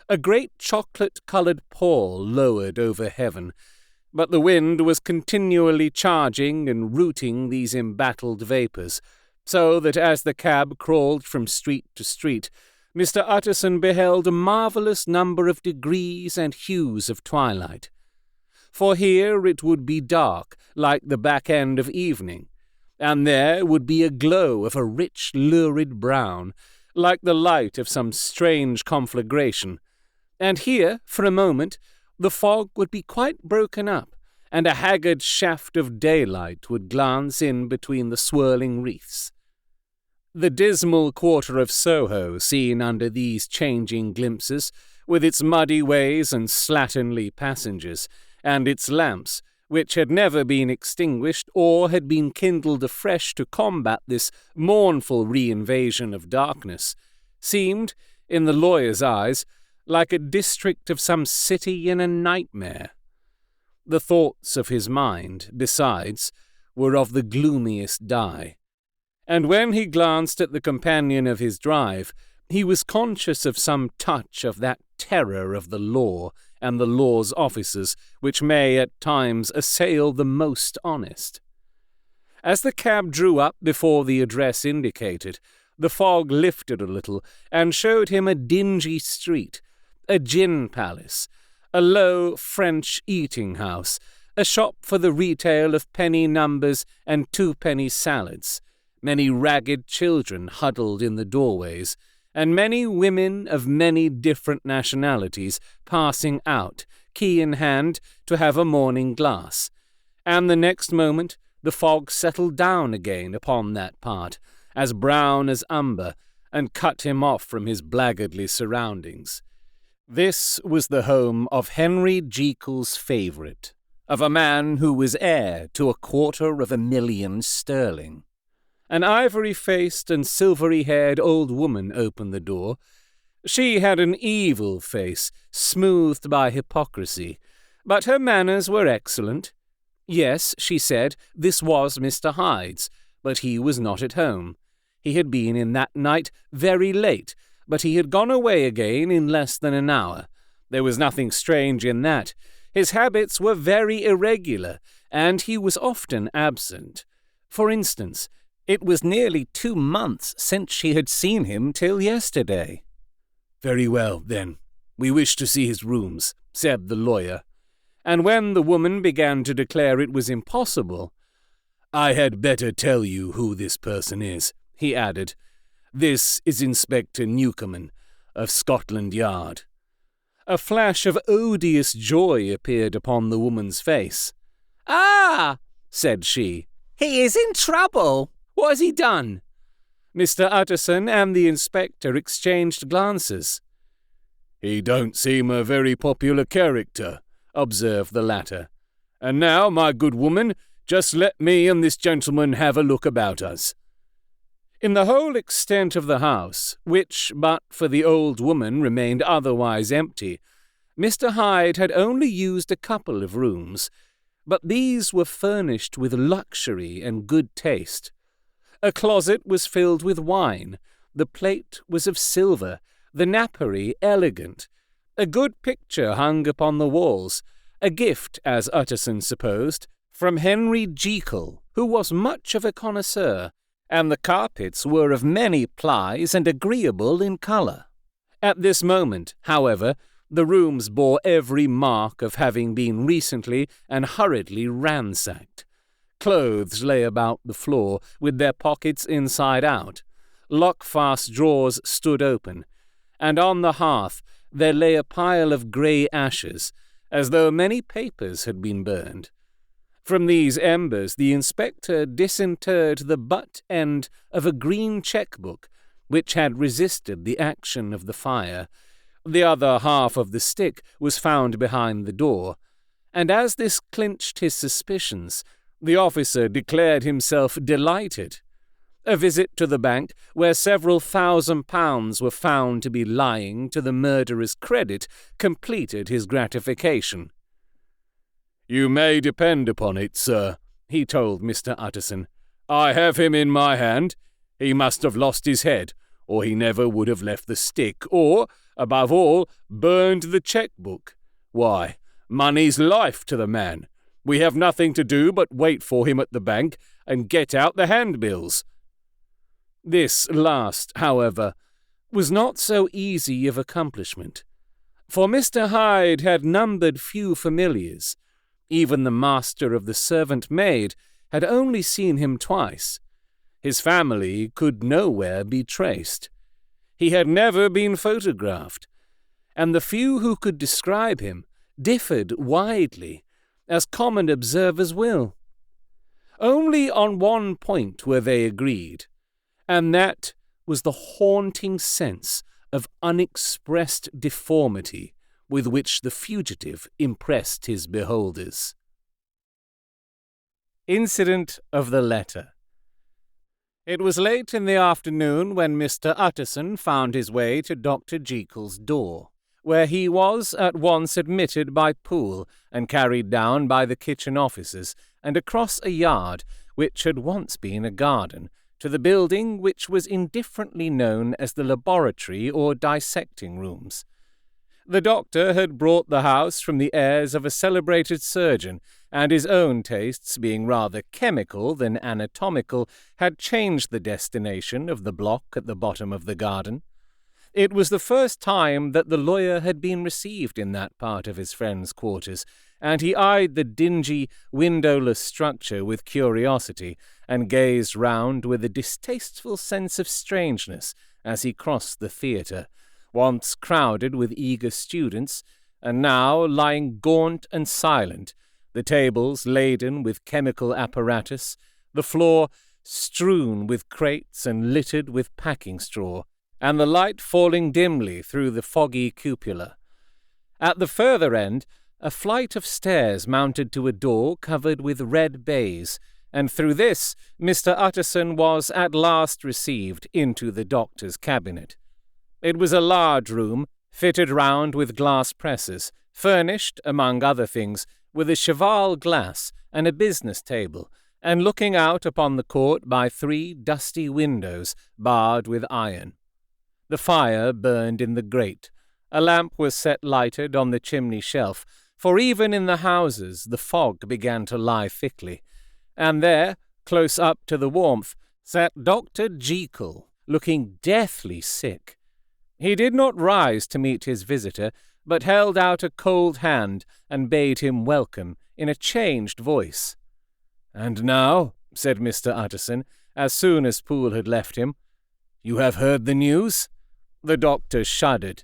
A great chocolate-coloured pall lowered over heaven, but the wind was continually charging and rooting these embattled vapours, so that as the cab crawled from street to street, Mr. Utterson beheld a marvellous number of degrees and hues of twilight. For here it would be dark, like the back end of evening, and there would be a glow of a rich, lurid brown, like the light of some strange conflagration, and here, for a moment, the fog would be quite broken up, and a haggard shaft of daylight would glance in between the swirling wreaths. The dismal quarter of Soho, seen under these changing glimpses, with its muddy ways and slatternly passengers, and its lamps, which had never been extinguished or had been kindled afresh to combat this mournful reinvasion of darkness, seemed, in the lawyer's eyes, like a district of some city in a nightmare. The thoughts of his mind, besides, were of the gloomiest dye. And when he glanced at the companion of his drive, he was conscious of some touch of that terror of the law and the law's officers which may at times assail the most honest. As the cab drew up before the address indicated, the fog lifted a little and showed him a dingy street, a gin palace, a low French eating-house, a shop for the retail of penny numbers and twopenny salads, many ragged children huddled in the doorways, and many women of many different nationalities passing out, key in hand, to have a morning glass. And the next moment the fog settled down again upon that part, as brown as umber, and cut him off from his blackguardly surroundings. This was the home of Henry Jekyll's favourite, of a man who was heir to 250,000 sterling. An ivory-faced and silvery-haired old woman opened the door. She had an evil face, smoothed by hypocrisy, but her manners were excellent. Yes, she said, this was Mr. Hyde's, but he was not at home. He had been in that night very late, but he had gone away again in less than an hour. There was nothing strange in that. His habits were very irregular, and he was often absent. For instance, it was nearly 2 months since she had seen him till yesterday. "Very well, then. We wish to see his rooms," said the lawyer. And when the woman began to declare it was impossible, "I had better tell you who this person is," he added. "This is Inspector Newcomen, of Scotland Yard." A flash of odious joy appeared upon the woman's face. "Ah!" said she. "He is in trouble. What has he done?" Mr. Utterson and the inspector exchanged glances. "He don't seem a very popular character," observed the latter. "And now, my good woman, just let me and this gentleman have a look about us." In the whole extent of the house, which, but for the old woman, remained otherwise empty, Mr. Hyde had only used a couple of rooms, but these were furnished with luxury and good taste. A closet was filled with wine, the plate was of silver, the napery elegant. A good picture hung upon the walls, a gift, as Utterson supposed, from Henry Jekyll, who was much of a connoisseur, and the carpets were of many plies and agreeable in colour. At this moment, however, the rooms bore every mark of having been recently and hurriedly ransacked. Clothes lay about the floor, with their pockets inside out. Lock-fast drawers stood open, and on the hearth there lay a pile of grey ashes, as though many papers had been burned. From these embers the inspector disinterred the butt end of a green cheque-book which had resisted the action of the fire. The other half of the stick was found behind the door, and as this clinched his suspicions, the officer declared himself delighted. A visit to the bank, where several £1,000s were found to be lying to the murderer's credit, completed his gratification. "You may depend upon it, sir," he told Mr. Utterson. "I have him in my hand. He must have lost his head, or he never would have left the stick, or, above all, burned the cheque-book. Why, money's life to the man. We have nothing to do but wait for him at the bank and get out the handbills." This last, however, was not so easy of accomplishment, for Mr. Hyde had numbered few familiars. Even the master of the servant maid had only seen him twice. His family could nowhere be traced. He had never been photographed, and the few who could describe him differed widely, as common observers will. Only on one point were they agreed, and that was the haunting sense of unexpressed deformity with which the fugitive impressed his beholders. Incident of the letter. It was late in the afternoon when Mr. Utterson found his way to Dr. Jekyll's door, where he was at once admitted by Poole and carried down by the kitchen officers and across a yard which had once been a garden to the building which was indifferently known as the laboratory or dissecting rooms. The doctor had brought the house from the heirs of a celebrated surgeon, and his own tastes, being rather chemical than anatomical, had changed the destination of the block at the bottom of the garden. It was the first time that the lawyer had been received in that part of his friend's quarters, and he eyed the dingy, windowless structure with curiosity, and gazed round with a distasteful sense of strangeness as he crossed the theatre, once crowded with eager students, and now lying gaunt and silent, the tables laden with chemical apparatus, the floor strewn with crates and littered with packing straw, and the light falling dimly through the foggy cupola. At the further end, a flight of stairs mounted to a door covered with red baize, and through this Mr. Utterson was at last received into the doctor's cabinet. It was a large room, fitted round with glass presses, furnished, among other things, with a cheval glass and a business table, and looking out upon the court by 3 dusty windows barred with iron. The fire burned in the grate. A lamp was set lighted on the chimney shelf, for even in the houses the fog began to lie thickly, and there, close up to the warmth, sat Dr. Jekyll, looking deathly sick. He did not rise to meet his visitor, but held out a cold hand and bade him welcome in a changed voice. "And now," said Mr. Utterson, as soon as Poole had left him, "you have heard the news?" The doctor shuddered.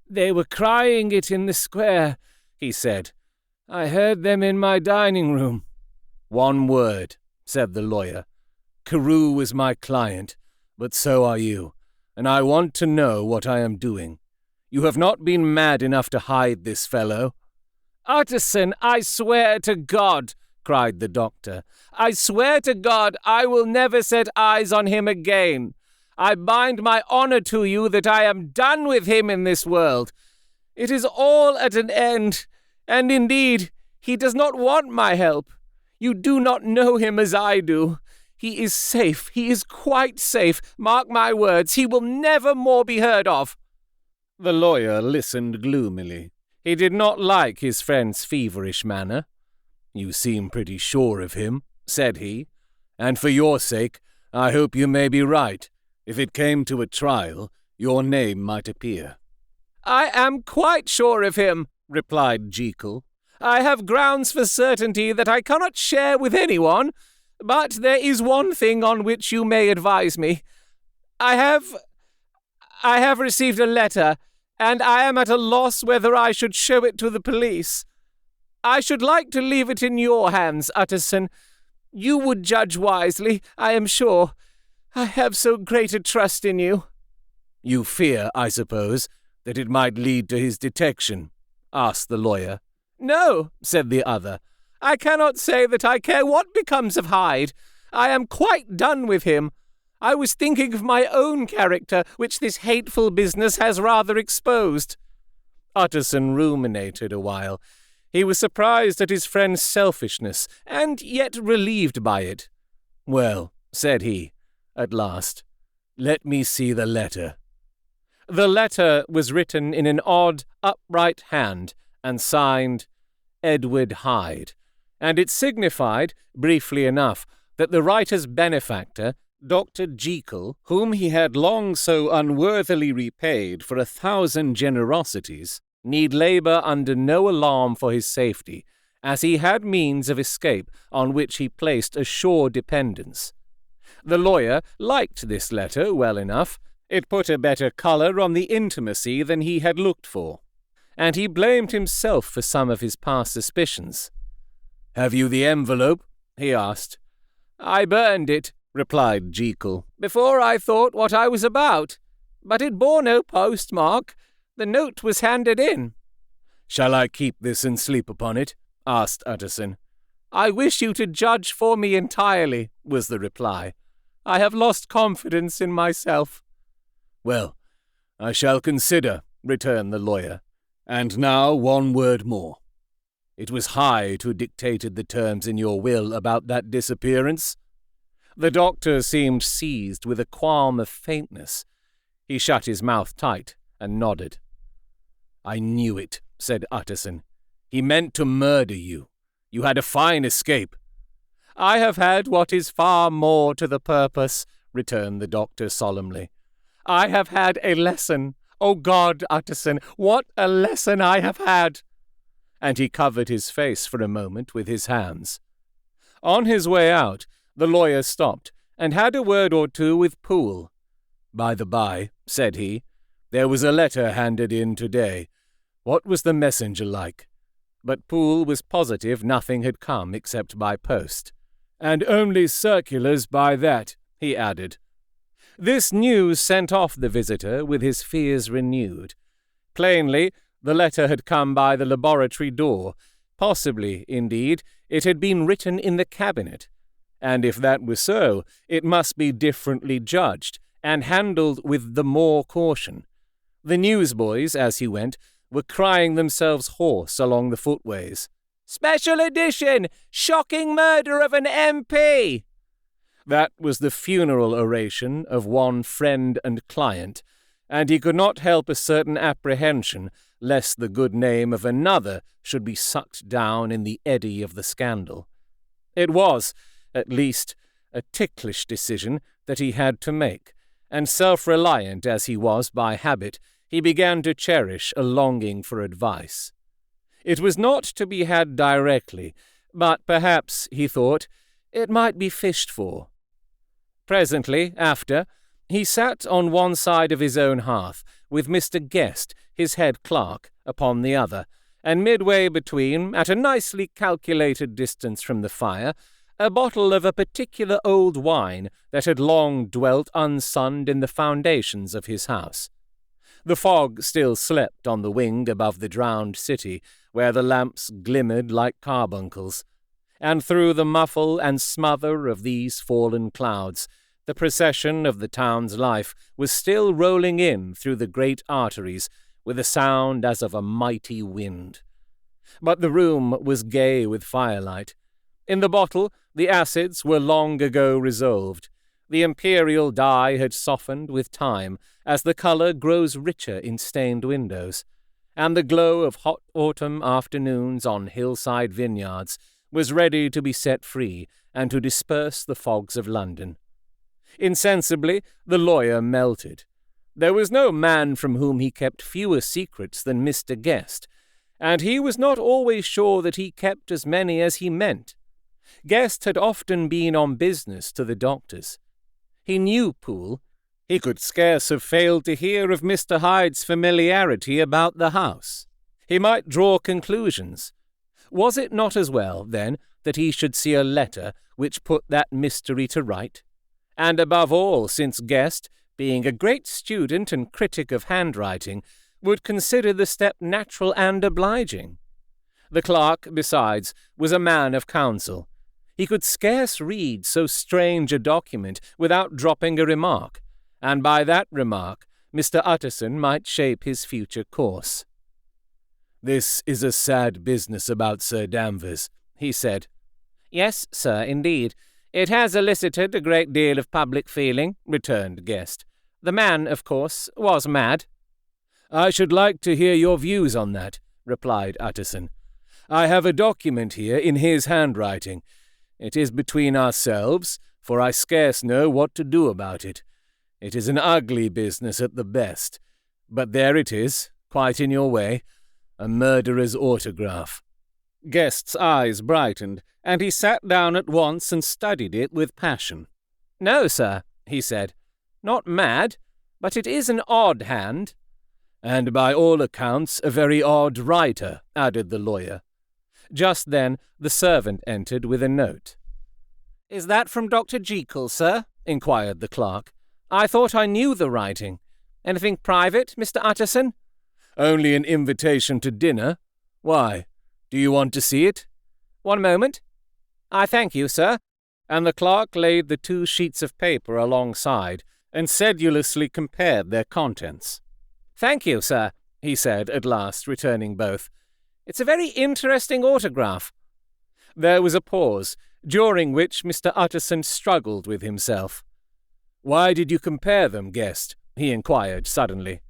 "They were crying it in the square," he said. "I heard them in my dining room." "One word," said the lawyer. "Carew is my client, but so are you, and I want to know what I am doing. You have not been mad enough to hide this fellow?" "Utterson, I swear to God," cried the doctor, "I swear to God I will never set eyes on him again. I bind my honor to you that I am done with him in this world. It is all at an end, and indeed he does not want my help. You do not know him as I do. He is safe. He is quite safe. Mark my words, he will never more be heard of." The lawyer listened gloomily. He did not like his friend's feverish manner. "You seem pretty sure of him," said he, "and for your sake, I hope you may be right. If it came to a trial, your name might appear." "I am quite sure of him," replied Jekyll. "I have grounds for certainty that I cannot share with anyone, but there is one thing on which you may advise me. I have received a letter, and I am at a loss whether I should show it to the police." I should like to leave it in your hands, Utterson. You would judge wisely, I am sure. I have so great a trust in you." "You fear, I suppose, that it might lead to his detection?" asked the lawyer. "No," said the other. "I cannot say that I care what becomes of Hyde. I am quite done with him. I was thinking of my own character, which this hateful business has rather exposed." Utterson ruminated a while. He was surprised at his friend's selfishness, and yet relieved by it. "Well," said he, at last, "let me see the letter." The letter was written in an odd, upright hand, and signed Edward Hyde, and it signified, briefly enough, that the writer's benefactor, Dr. Jekyll, whom he had long so unworthily repaid for 1,000 generosities, need labour under no alarm for his safety, as he had means of escape on which he placed a sure dependence. The lawyer liked this letter well enough. It put a better colour on the intimacy than he had looked for, and he blamed himself for some of his past suspicions. "Have you the envelope?" he asked. "I burned it," replied Jekyll, "before I thought what I was about. But it bore no postmark. The note was handed in." "Shall I keep this and sleep upon it?" asked Utterson. "I wish you to judge for me entirely," was the reply. "I have lost confidence in myself." "Well, I shall consider," returned the lawyer. "And now one word more. It was Hyde who dictated the terms in your will about that disappearance?" The doctor seemed seized with a qualm of faintness. He shut his mouth tight and nodded. "I knew it," said Utterson. "He meant to murder you. You had a fine escape." "I have had what is far more to the purpose," returned the doctor solemnly. "I have had a lesson. O God, Utterson, what a lesson I have had!" And he covered his face for a moment with his hands. On his way out, the lawyer stopped and had a word or two with Poole. "By the by," said he, "there was a letter handed in today. What was the messenger like?" But Poole was positive nothing had come except by post. "And only circulars by that," he added. This news sent off the visitor with his fears renewed. Plainly, the letter had come by the laboratory door. Possibly, indeed, it had been written in the cabinet. And if that were so, it must be differently judged, and handled with the more caution. The newsboys, as he went, were crying themselves hoarse along the footways. "Special edition! Shocking murder of an MP!" That was the funeral oration of one friend and client, and he could not help a certain apprehension lest the good name of another should be sucked down in the eddy of the scandal. It was, at least, a ticklish decision that he had to make, and self-reliant as he was by habit, he began to cherish a longing for advice. It was not to be had directly, but perhaps, he thought, it might be fished for. Presently, after, he sat on one side of his own hearth, with Mr. Guest, his head clerk, upon the other, and midway between, at a nicely calculated distance from the fire, a bottle of a particular old wine that had long dwelt unsunned in the foundations of his house. The fog still slept on the wing above the drowned city, where the lamps glimmered like carbuncles, and through the muffle and smother of these fallen clouds, the procession of the town's life was still rolling in through the great arteries with a sound as of a mighty wind. But the room was gay with firelight. In the bottle, the acids were long ago resolved. The imperial dye had softened with time as the colour grows richer in stained windows, and the glow of hot autumn afternoons on hillside vineyards was ready to be set free and to disperse the fogs of London. Insensibly, the lawyer melted. There was no man from whom he kept fewer secrets than Mr. Guest, and he was not always sure that he kept as many as he meant. Guest had often been on business to the doctor's. He knew Poole. He could scarce have failed to hear of Mr. Hyde's familiarity about the house. He might draw conclusions. Was it not as well, then, that he should see a letter which put that mystery to right? And above all, since Guest, being a great student and critic of handwriting, would consider the step natural and obliging. The clerk, besides, was a man of counsel. He could scarce read so strange a document without dropping a remark, and by that remark Mr. Utterson might shape his future course. "This is a sad business about Sir Danvers," he said. "Yes, sir, indeed. It has elicited a great deal of public feeling," returned Guest. "The man, of course, was mad." "I should like to hear your views on that," replied Utterson. "I have a document here in his handwriting. It is between ourselves, for I scarce know what to do about it. It is an ugly business at the best, but there it is, quite in your way, a murderer's autograph." Guest's eyes brightened, and he sat down at once and studied it with passion. "No, sir," he said, "not mad, but it is an odd hand." "And by all accounts a very odd writer," added the lawyer. Just then the servant entered with a note. "Is that from Dr. Jekyll, sir?" inquired the clerk. "I thought I knew the writing. Anything private, Mr. Utterson?" "Only an invitation to dinner. Why, do you want to see it?" "One moment. I thank you, sir." And the clerk laid the 2 sheets of paper alongside and sedulously compared their contents. "Thank you, sir," he said at last, returning both. "It's a very interesting autograph." There was a pause, during which Mr. Utterson struggled with himself. "Why did you compare them, Guest?" he inquired suddenly.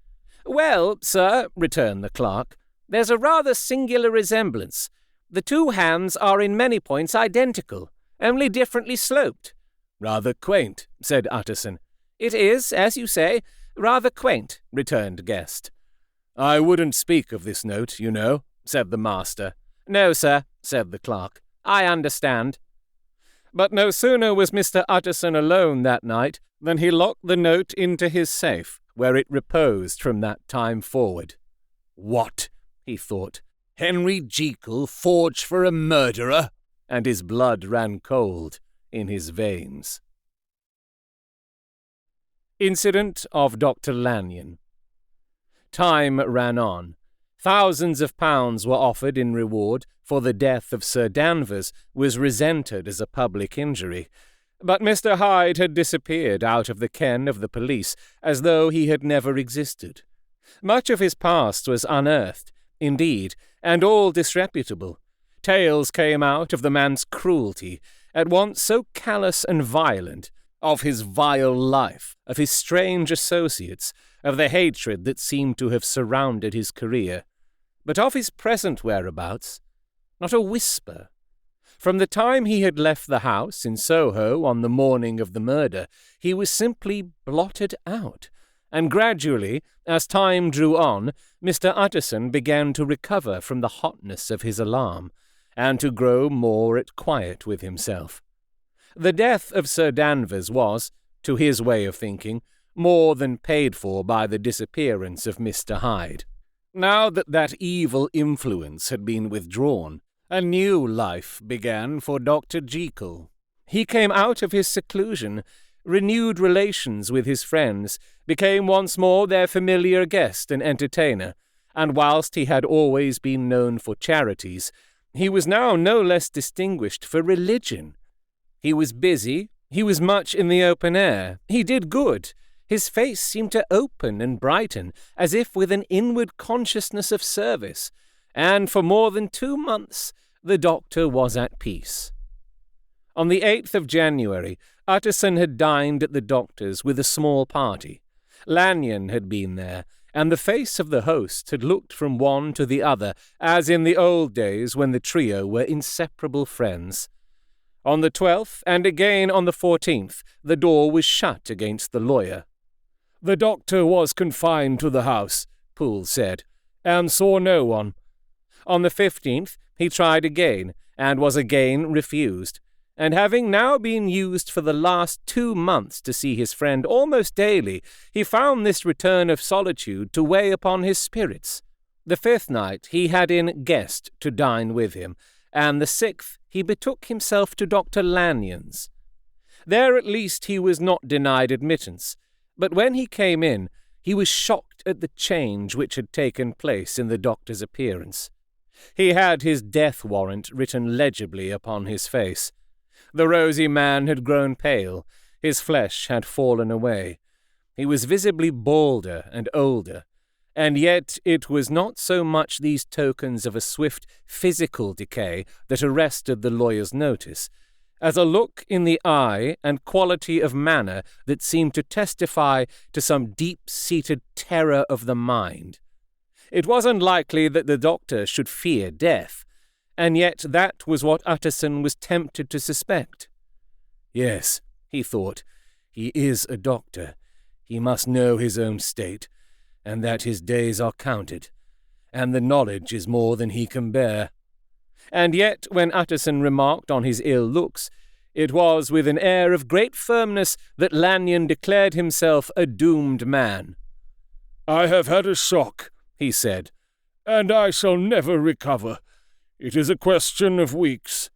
"Well, sir," returned the clerk, "there's a rather singular resemblance. The 2 hands are in many points identical, only differently sloped." "Rather quaint," said Utterson. "It is, as you say, rather quaint," returned Guest. "I wouldn't speak of this note, you know," said the master. "No, sir," said the clerk. "I understand." But no sooner was Mr. Utterson alone that night than he locked the note into his safe, where it reposed from that time forward. "What?" he thought. "Henry Jekyll forged for a murderer?" And his blood ran cold in his veins. Incident of Dr. Lanyon. Time ran on. Thousands of pounds were offered in reward, for the death of Sir Danvers was resented as a public injury. But Mr. Hyde had disappeared out of the ken of the police, as though he had never existed. Much of his past was unearthed, indeed, and all disreputable. Tales came out of the man's cruelty, at once so callous and violent, of his vile life, of his strange associates, of the hatred that seemed to have surrounded his career. But of his present whereabouts, not a whisper. From the time he had left the house in Soho on the morning of the murder, he was simply blotted out, and gradually, as time drew on, Mr. Utterson began to recover from the hotness of his alarm, and to grow more at quiet with himself. The death of Sir Danvers was, to his way of thinking, more than paid for by the disappearance of Mr. Hyde. Now that that evil influence had been withdrawn, a new life began for Dr. Jekyll. He came out of his seclusion, renewed relations with his friends, became once more their familiar guest and entertainer, and whilst he had always been known for charities, he was now no less distinguished for religion. He was busy, he was much in the open air, he did good. His face seemed to open and brighten, as if with an inward consciousness of service, and for more than 2 months the doctor was at peace. On the 8th of January, Utterson had dined at the doctor's with a small party. Lanyon had been there, and the face of the host had looked from one to the other, as in the old days when the trio were inseparable friends. On the 12th, and again on the 14th, the door was shut against the lawyer. "The doctor was confined to the house," Poole said, "and saw no one." On the 15th, he tried again, and was again refused, and having now been used for the last 2 months to see his friend almost daily, he found this return of solitude to weigh upon his spirits. The 5th night he had in guest to dine with him, and the 6th he betook himself to Dr. Lanyon's. There at least he was not denied admittance, but when he came in, he was shocked at the change which had taken place in the doctor's appearance. He had his death warrant written legibly upon his face. The rosy man had grown pale, his flesh had fallen away. He was visibly balder and older, and yet it was not so much these tokens of a swift physical decay that arrested the lawyer's notice, as a look in the eye and quality of manner that seemed to testify to some deep-seated terror of the mind. It was unlikely that the doctor should fear death, and yet that was what Utterson was tempted to suspect. Yes, he thought, he is a doctor. He must know his own state, and that his days are counted, and the knowledge is more than he can bear. And yet, when Utterson remarked on his ill looks, it was with an air of great firmness that Lanyon declared himself a doomed man. "I have had a shock," he said, "and I shall never recover. It is a question of weeks.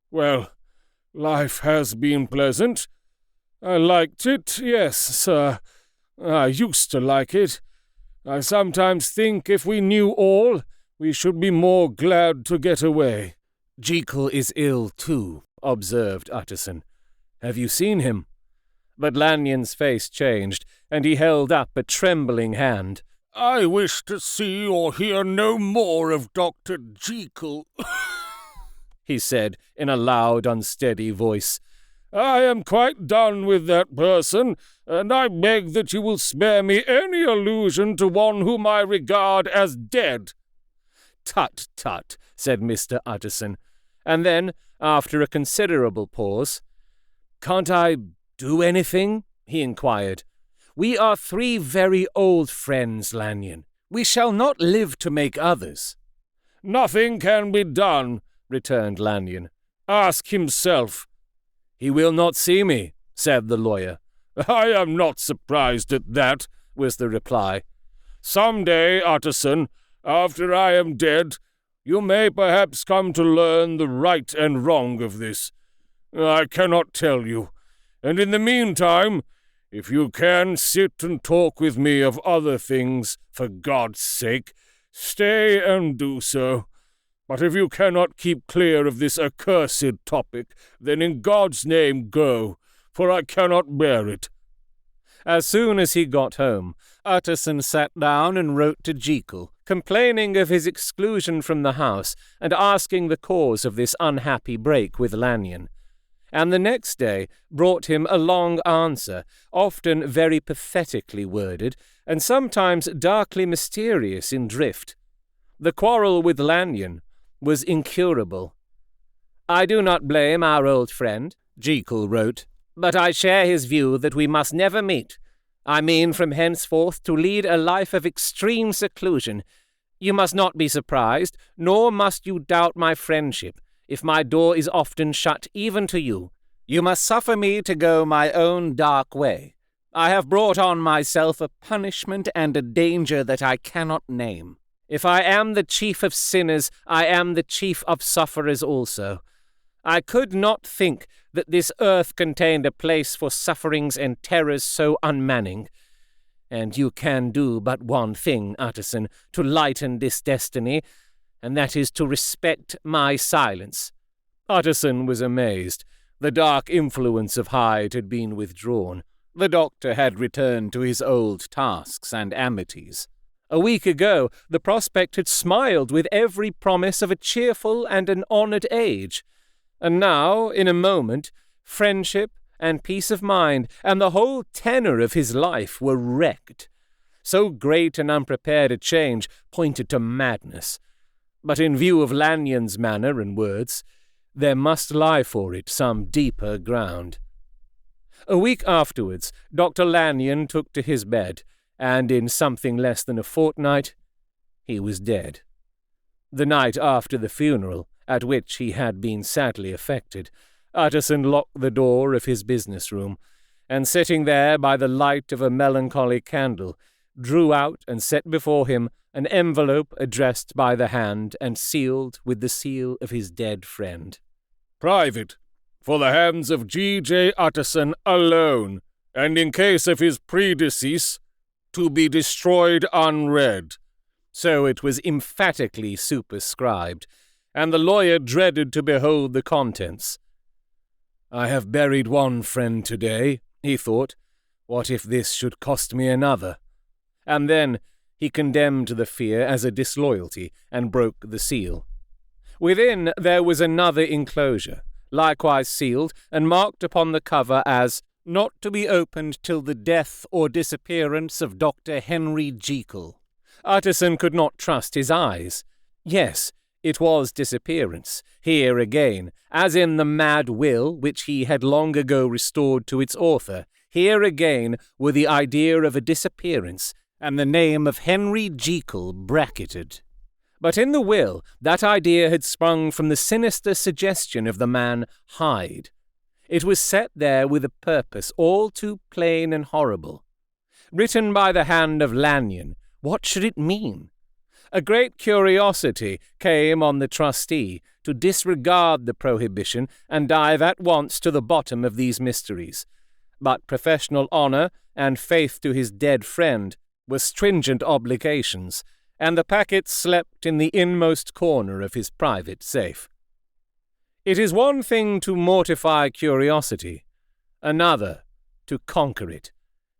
Well, life has been pleasant. I liked it, yes, sir. I used to like it. I sometimes think if we knew all, we should be more glad to get away." "Jekyll is ill, too," observed Utterson. "Have you seen him?" But Lanyon's face changed, and he held up a trembling hand. "I wish to see or hear no more of Dr. Jekyll," he said in a loud, unsteady voice. "I am quite done with that person, and I beg that you will spare me any allusion to one whom I regard as dead." "Tut, tut," said Mr. Utterson, and then, after a considerable pause, "Can't I do anything?" he inquired. "We are 3 very old friends, Lanyon. We shall not live to make others." "Nothing can be done," returned Lanyon. "Ask himself." "He will not see me," said the lawyer. "I am not surprised at that," was the reply. "Some day, Utterson, after I am dead, you may perhaps come to learn the right and wrong of this. I cannot tell you, and in the meantime, if you can sit and talk with me of other things, for God's sake, stay and do so. But if you cannot keep clear of this accursed topic, then in God's name go, for I cannot bear it." As soon as he got home, Utterson sat down and wrote to Jekyll, complaining of his exclusion from the house and asking the cause of this unhappy break with Lanyon, and the next day brought him a long answer, often very pathetically worded, and sometimes darkly mysterious in drift. The quarrel with Lanyon was incurable. "I do not blame our old friend," Jekyll wrote, "but I share his view that we must never meet. I mean from henceforth to lead a life of extreme seclusion. You must not be surprised, nor must you doubt my friendship, if my door is often shut even to you. You must suffer me to go my own dark way. I have brought on myself a punishment and a danger that I cannot name. If I am the chief of sinners, I am the chief of sufferers also. I could not think that this earth contained a place for sufferings and terrors so unmanning. And you can do but one thing, Utterson, to lighten this destiny, and that is to respect my silence." Utterson was amazed. The dark influence of Hyde had been withdrawn. The doctor had returned to his old tasks and amities. A week ago, the prospect had smiled with every promise of a cheerful and an honoured age. And now, in a moment, friendship and peace of mind and the whole tenor of his life were wrecked. So great and unprepared a change pointed to madness. But in view of Lanyon's manner and words, there must lie for it some deeper ground. A week afterwards, Dr. Lanyon took to his bed, and in something less than a fortnight, he was dead. The night after the funeral, at which he had been sadly affected, Utterson locked the door of his business room, and sitting there by the light of a melancholy candle, drew out and set before him an envelope addressed by the hand and sealed with the seal of his dead friend. Private, for the hands of G.J. Utterson alone, and in case of his predecease, to be destroyed unread. So it was emphatically superscribed, and the lawyer dreaded to behold the contents. I have buried one friend today, he thought. What if this should cost me another? And then he condemned the fear as a disloyalty, and broke the seal. Within there was another enclosure, likewise sealed, and marked upon the cover as not to be opened till the death or disappearance of Dr. Henry Jekyll. Utterson could not trust his eyes. Yes, it was disappearance, here again, as in the mad will which he had long ago restored to its author. Here again were the idea of a disappearance, and the name of Henry Jekyll bracketed. But in the will, that idea had sprung from the sinister suggestion of the man Hyde. It was set there with a purpose all too plain and horrible. Written by the hand of Lanyon, what should it mean? A great curiosity came on the trustee to disregard the prohibition and dive at once to the bottom of these mysteries. But professional honor and faith to his dead friend were stringent obligations, and the packet slept in the inmost corner of his private safe. It is one thing to mortify curiosity, another to conquer it,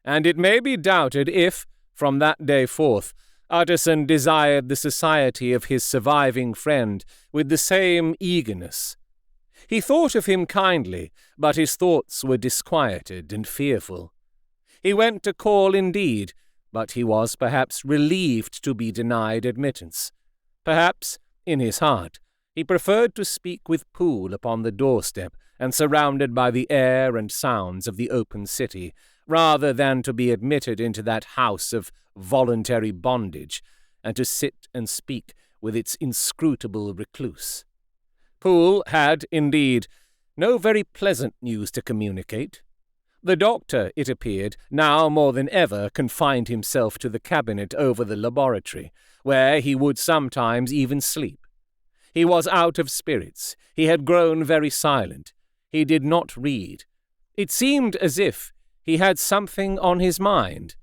and it may be doubted if, from that day forth, Utterson desired the society of his surviving friend with the same eagerness. He thought of him kindly, but his thoughts were disquieted and fearful. He went to call indeed, but he was perhaps relieved to be denied admittance. Perhaps, in his heart, he preferred to speak with Poole upon the doorstep and surrounded by the air and sounds of the open city, rather than to be admitted into that house of voluntary bondage, and to sit and speak with its inscrutable recluse. Poole had, indeed, no very pleasant news to communicate. The doctor, it appeared, now more than ever confined himself to the cabinet over the laboratory, where he would sometimes even sleep. He was out of spirits. He had grown very silent. He did not read. It seemed as if he had something on his mind.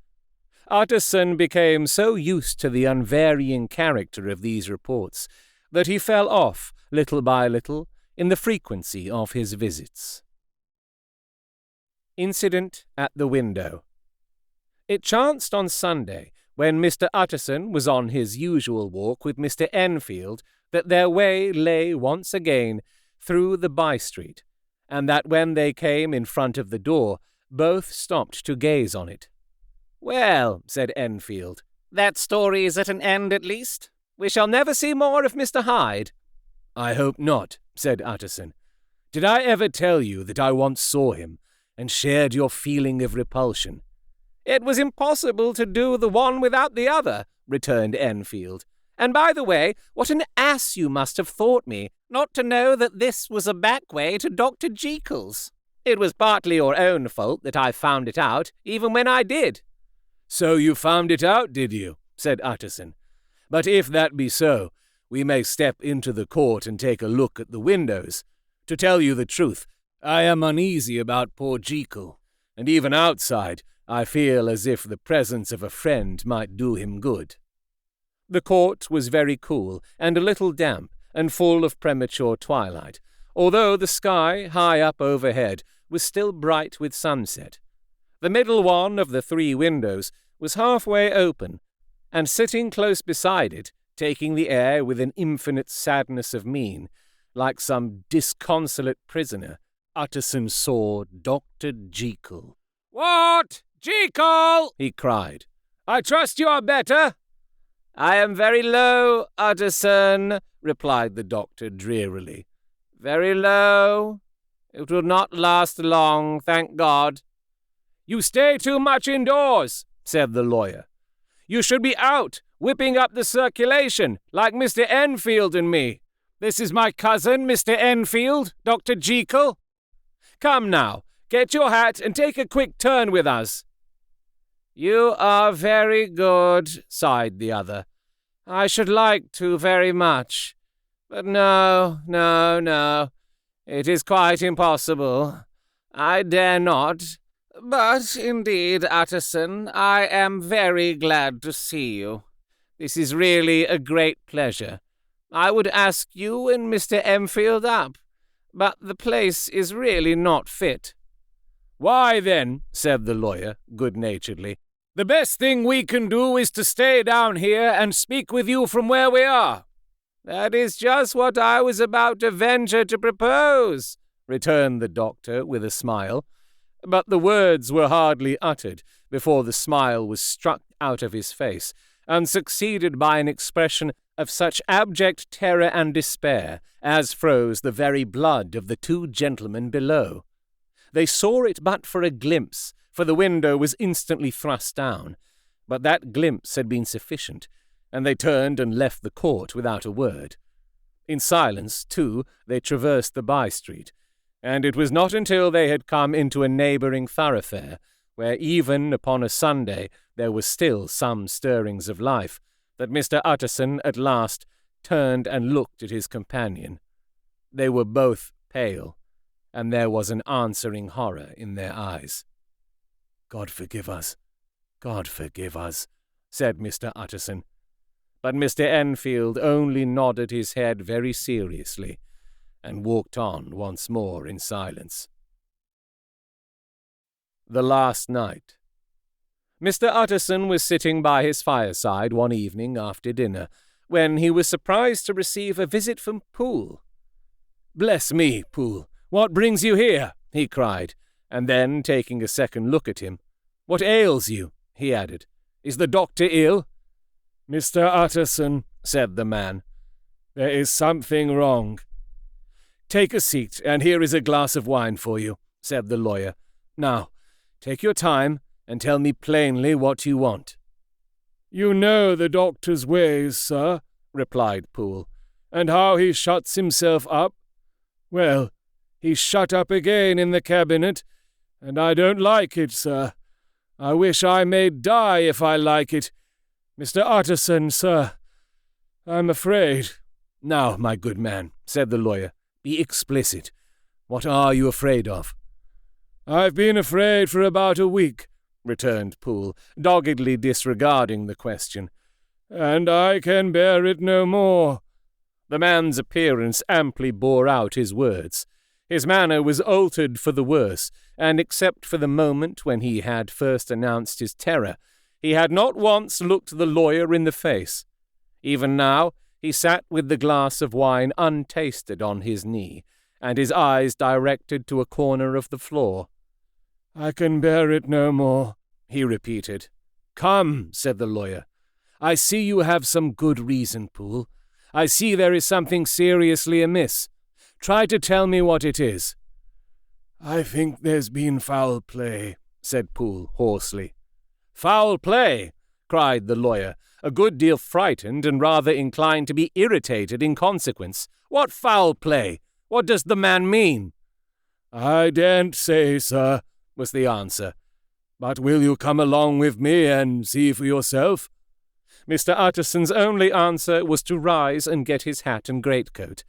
Utterson became so used to the unvarying character of these reports that he fell off, little by little, in the frequency of his visits. Incident at the window. It chanced on Sunday, when Mr. Utterson was on his usual walk with Mr. Enfield, that their way lay once again through the by-street, and that when they came in front of the door, both stopped to gaze on it. "Well," said Enfield, "that story is at an end at least. We shall never see more of Mr. Hyde." "I hope not," said Utterson. "Did I ever tell you that I once saw him, and shared your feeling of repulsion?" "It was impossible to do the one without the other," returned Enfield. "And by the way, what an ass you must have thought me, not to know that this was a back way to Dr. Jekyll's. It was partly your own fault that I found it out, even when I did." "So you found it out, did you?" said Utterson. "But if that be so, we may step into the court and take a look at the windows. To tell you the truth, I am uneasy about poor Jekyll, and even outside I feel as if the presence of a friend might do him good." The court was very cool, and a little damp, and full of premature twilight, although the sky, high up overhead, was still bright with sunset. The middle one of the 3 windows was halfway open, and sitting close beside it, taking the air with an infinite sadness of mien, like some disconsolate prisoner, Utterson saw Dr. Jekyll. "What? Jekyll!" he cried. "I trust you are better." "I am very low, Utterson," replied the doctor drearily. "Very low. It will not last long, thank God." "You stay too much indoors," said the lawyer. "You should be out, whipping up the circulation, like Mr. Enfield and me. This is my cousin, Mr. Enfield, Dr. Jekyll. Come now, get your hat and take a quick turn with us." "You are very good," sighed the other. "I should like to very much. But no, no, no. It is quite impossible. I dare not. But, indeed, Utterson, I am very glad to see you. This is really a great pleasure. I would ask you and Mr. Enfield up, but the place is really not fit." "Why, then," said the lawyer, good-naturedly, "the best thing we can do is to stay down here and speak with you from where we are." "That is just what I was about to venture to propose," returned the doctor with a smile. But the words were hardly uttered before the smile was struck out of his face, and succeeded by an expression of such abject terror and despair as froze the very blood of the two gentlemen below. They saw it but for a glimpse, for the window was instantly thrust down. But that glimpse had been sufficient, and they turned and left the court without a word. In silence, too, they traversed the by-street, and it was not until they had come into a neighbouring thoroughfare, where even upon a Sunday there was still some stirrings of life, that Mr. Utterson at last turned and looked at his companion. They were both pale, and there was an answering horror in their eyes. "God forgive us, God forgive us," said Mr. Utterson. But Mr. Enfield only nodded his head very seriously, and walked on once more in silence. The last night. Mr. Utterson was sitting by his fireside one evening after dinner, when he was surprised to receive a visit from Poole. "Bless me, Poole, what brings you here?" he cried, and then, taking a second look at him, "What ails you?" he added. "Is the doctor ill?" "Mr. Utterson," said the man, "there is something wrong." "Take a seat, and here is a glass of wine for you," said the lawyer. "Now, take your time, and tell me plainly what you want." "You know the doctor's ways, sir," replied Poole, "and how he shuts himself up. Well, he's shut up again in the cabinet, and I don't like it, sir. I wish I may die if I like it. Mr. Utterson, sir, I'm afraid." "Now, my good man," said the lawyer, "be explicit. What are you afraid of?" "I've been afraid for about a week," returned Poole, doggedly disregarding the question, "and I can bear it no more." The man's appearance amply bore out his words. His manner was altered for the worse, and except for the moment when he had first announced his terror, he had not once looked the lawyer in the face. Even now he sat with the glass of wine untasted on his knee, and his eyes directed to a corner of the floor. "I can bear it no more," he repeated. "Come," said the lawyer. "I see you have some good reason, Poole. I see there is something seriously amiss. Try to tell me what it is." "I think there's been foul play," said Poole hoarsely. "Foul play!" cried the lawyer, a good deal frightened and rather inclined to be irritated in consequence. "What foul play? What does the man mean?" "I daren't say, sir," was the answer. "But will you come along with me and see for yourself?" Mr. Utterson's only answer was to rise and get his hat and greatcoat,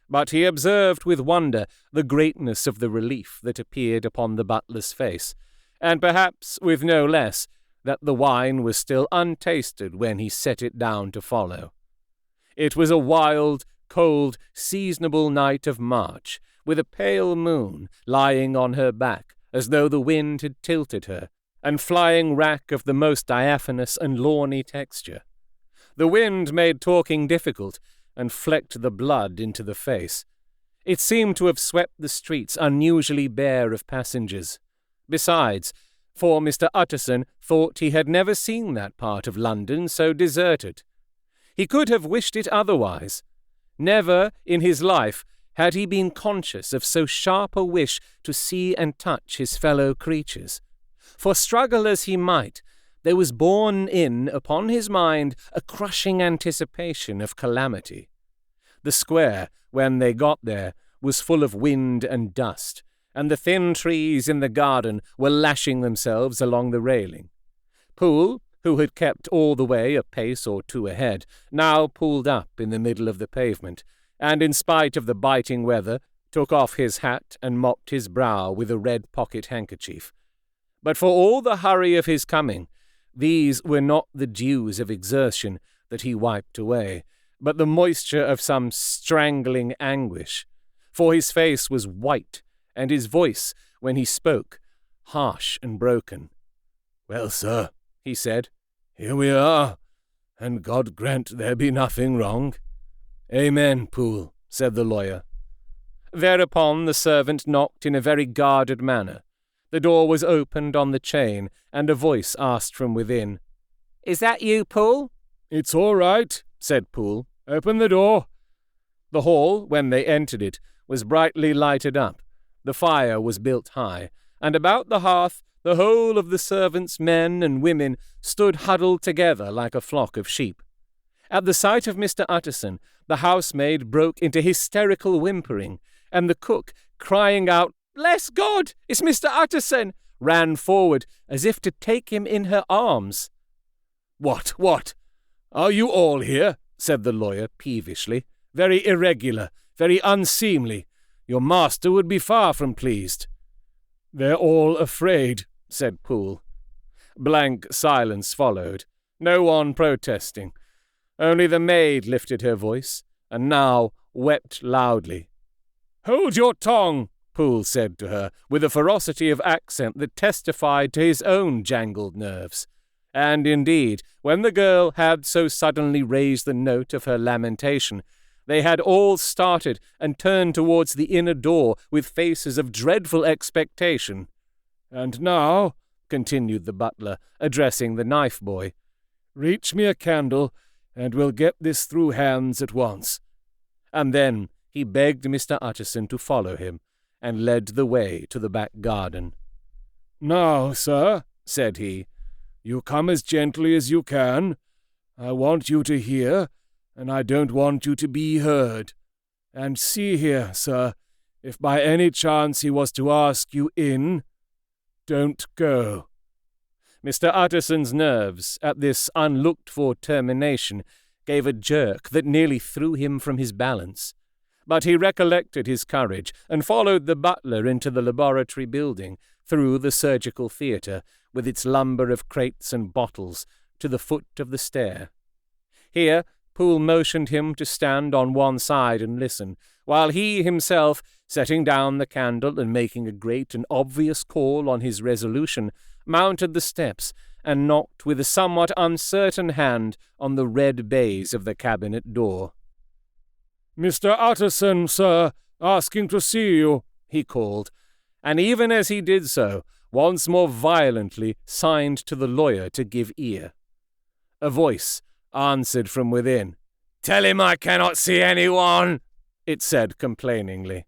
but he observed with wonder the greatness of the relief that appeared upon the butler's face, and perhaps with no less that the wine was still untasted when he set it down to follow. It was a wild, cold, seasonable night of March, with a pale moon lying on her back as though the wind had tilted her, and flying wrack of the most diaphanous and lawny texture. The wind made talking difficult, and flecked the blood into the face. It seemed to have swept the streets unusually bare of passengers. Besides, for Mr. Utterson thought he had never seen that part of London so deserted. He could have wished it otherwise. Never in his life had he been conscious of so sharp a wish to see and touch his fellow creatures. For struggle as he might, there was borne in upon his mind a crushing anticipation of calamity. The square, when they got there, was full of wind and dust, and the thin trees in the garden were lashing themselves along the railing. Poole, who had kept all the way a pace or two ahead, now pulled up in the middle of the pavement, and in spite of the biting weather, took off his hat and mopped his brow with a red pocket handkerchief. But for all the hurry of his coming, these were not the dews of exertion that he wiped away, but the moisture of some strangling anguish, for his face was white, and his voice, when he spoke, harsh and broken. "Well, sir," he said, "here we are, and God grant there be nothing wrong." "Amen, Poole," said the lawyer. Thereupon the servant knocked in a very guarded manner. The door was opened on the chain, and a voice asked from within, "Is that you, Poole?" "It's all right," said Poole. "Open the door." The hall, when they entered it, was brightly lighted up. The fire was built high, and about the hearth the whole of the servants, men and women, stood huddled together like a flock of sheep. At the sight of Mr. Utterson, the housemaid broke into hysterical whimpering, and the cook, crying out, "Bless God, it's Mr. Utterson!" ran forward as if to take him in her arms. What? Are you all here?" said the lawyer peevishly. "Very irregular, very unseemly. Your master would be far from pleased." "They're all afraid," said Poole. Blank silence followed, no one protesting. Only the maid lifted her voice, and now wept loudly. "Hold your tongue," Poole said to her, with a ferocity of accent that testified to his own jangled nerves. And indeed, when the girl had so suddenly raised the note of her lamentation, they had all started and turned towards the inner door with faces of dreadful expectation. "And now," continued the butler, addressing the knife-boy, "reach me a candle, and we'll get this through hands at once." And then he begged Mr. Utterson to follow him, and led the way to the back garden. "Now, sir," said he, "you come as gently as you can. I want you to hear, and I don't want you to be heard. And see here, sir, if by any chance he was to ask you in, don't go." Mr. Utterson's nerves, at this unlooked-for termination, gave a jerk that nearly threw him from his balance. But he recollected his courage, and followed the butler into the laboratory building, through the surgical theatre, with its lumber of crates and bottles, to the foot of the stair. Here Poole motioned him to stand on one side and listen, while he himself, setting down the candle and making a great and obvious call on his resolution, mounted the steps and knocked with a somewhat uncertain hand on the red baize of the cabinet door. "Mr. Utterson, sir, asking to see you," he called, and even as he did so, once more violently signed to the lawyer to give ear. A voice answered from within. "Tell him I cannot see anyone," it said complainingly.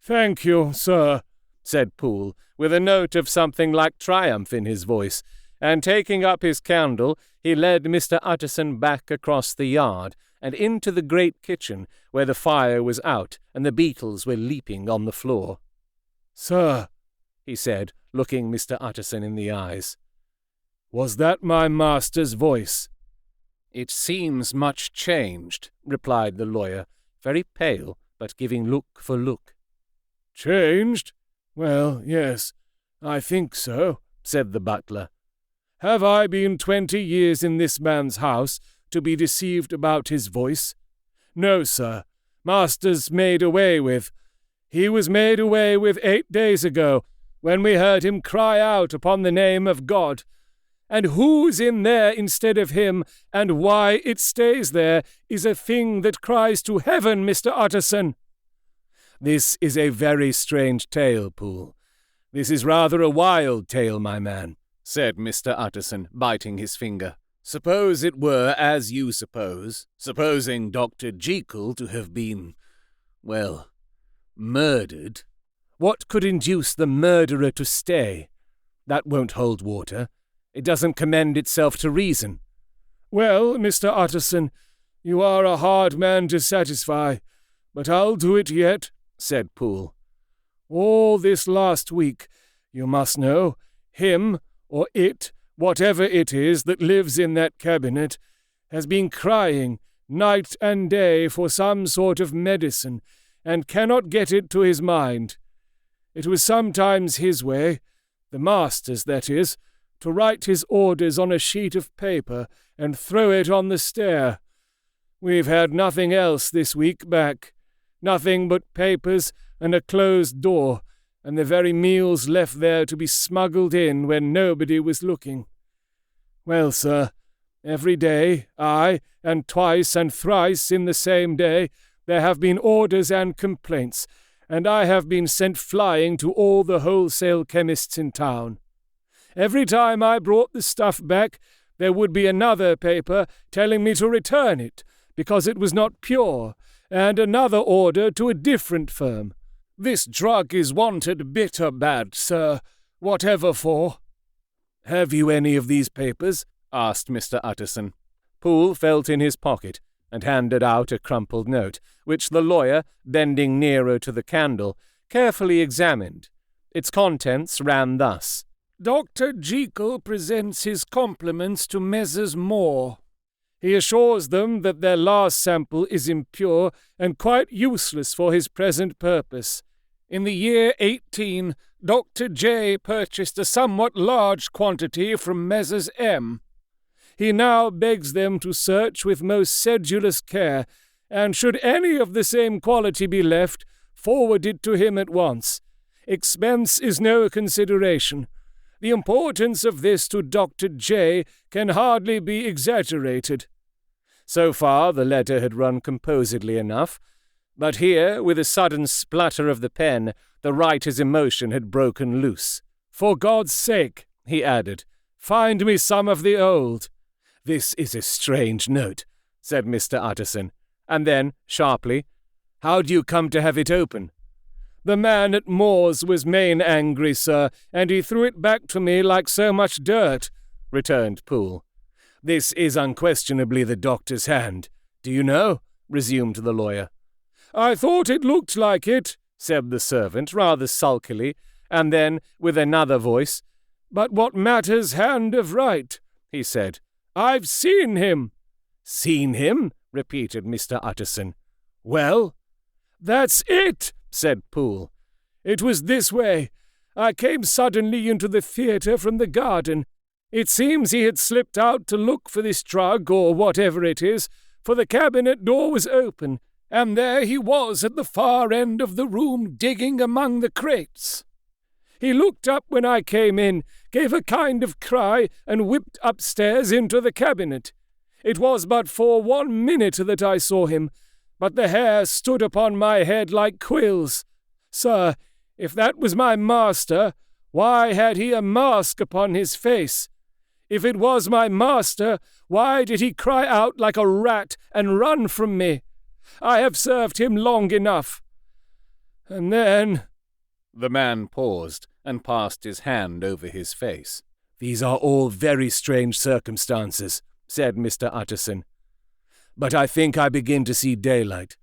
"Thank you, sir," said Poole, with a note of something like triumph in his voice, and taking up his candle, he led Mr. Utterson back across the yard and into the great kitchen, where the fire was out and the beetles were leaping on the floor. "Sir," he said, looking Mr. Utterson in the eyes, "was that my master's voice?" "It seems much changed," replied the lawyer, very pale, but giving look for look. "Changed? Well, yes, I think so," said the butler. "Have I been 20 years in this man's house to be deceived about his voice? No, sir. Master's made away with. He was made away with 8 days ago, when we heard him cry out upon the name of God. And who's in there instead of him, and why it stays there, is a thing that cries to heaven, Mr. Utterson." "This is a very strange tale, Poole. This is rather a wild tale, my man," said Mr. Utterson, biting his finger. "Suppose it were as you suppose, supposing Dr. Jekyll to have been, well, murdered. What could induce the murderer to stay? That won't hold water. It doesn't commend itself to reason." "Well, Mr. Utterson, you are a hard man to satisfy, but I'll do it yet," said Poole. "All this last week, you must know, him, or it, whatever it is that lives in that cabinet, has been crying night and day for some sort of medicine, and cannot get it to his mind. It was sometimes his way, the master's that is, to write his orders on a sheet of paper and throw it on the stair. We've had nothing else this week back, nothing but papers and a closed door, and the very meals left there to be smuggled in when nobody was looking. Well, sir, every day, aye, and twice and thrice in the same day, there have been orders and complaints, and I have been sent flying to all the wholesale chemists in town. Every time I brought the stuff back, there would be another paper telling me to return it, because it was not pure, and another order to a different firm. This drug is wanted bitter bad, sir, whatever for. Have you any of these papers? Asked Mr. Utterson. Poole felt in his pocket and handed out a crumpled note, which the lawyer, bending nearer to the candle, carefully examined. Its contents ran thus: Dr. Jekyll presents his compliments to Messrs. Moore. He assures them that their last sample is impure and quite useless for his present purpose. In the year 18, Dr. J purchased a somewhat large quantity from Messrs. M. He now begs them to search with most sedulous care, and should any of the same quality be left, forward it to him at once. Expense is no consideration. The importance of this to Dr. J can hardly be exaggerated. So far the letter had run composedly enough, but here, with a sudden splutter of the pen, the writer's emotion had broken loose. For God's sake, he added, find me some of the old. This is a strange note, said Mr. Utterson, and then, sharply, how do you come to have it open? The man at Moore's was main angry, sir, and he threw it back to me like so much dirt, returned Poole. This is unquestionably the doctor's hand. Do you know? Resumed the lawyer. I thought it looked like it, said the servant, rather sulkily, and then, with another voice, but what matters hand of right, he said. I've seen him. Seen him? Repeated Mr. Utterson. Well? That's it, said Poole. It was this way. I came suddenly into the theatre from the garden. It seems he had slipped out to look for this drug, or whatever it is, for the cabinet door was open, and there he was at the far end of the room digging among the crates. He looked up when I came in, gave a kind of cry, and whipped upstairs into the cabinet. It was but for 1 minute that I saw him, but the hair stood upon my head like quills. Sir, if that was my master, why had he a mask upon his face? If it was my master, why did he cry out like a rat and run from me? I have served him long enough. And then... The man paused and passed his hand over his face. These are all very strange circumstances, said Mr. Utterson. But I think I begin to see daylight.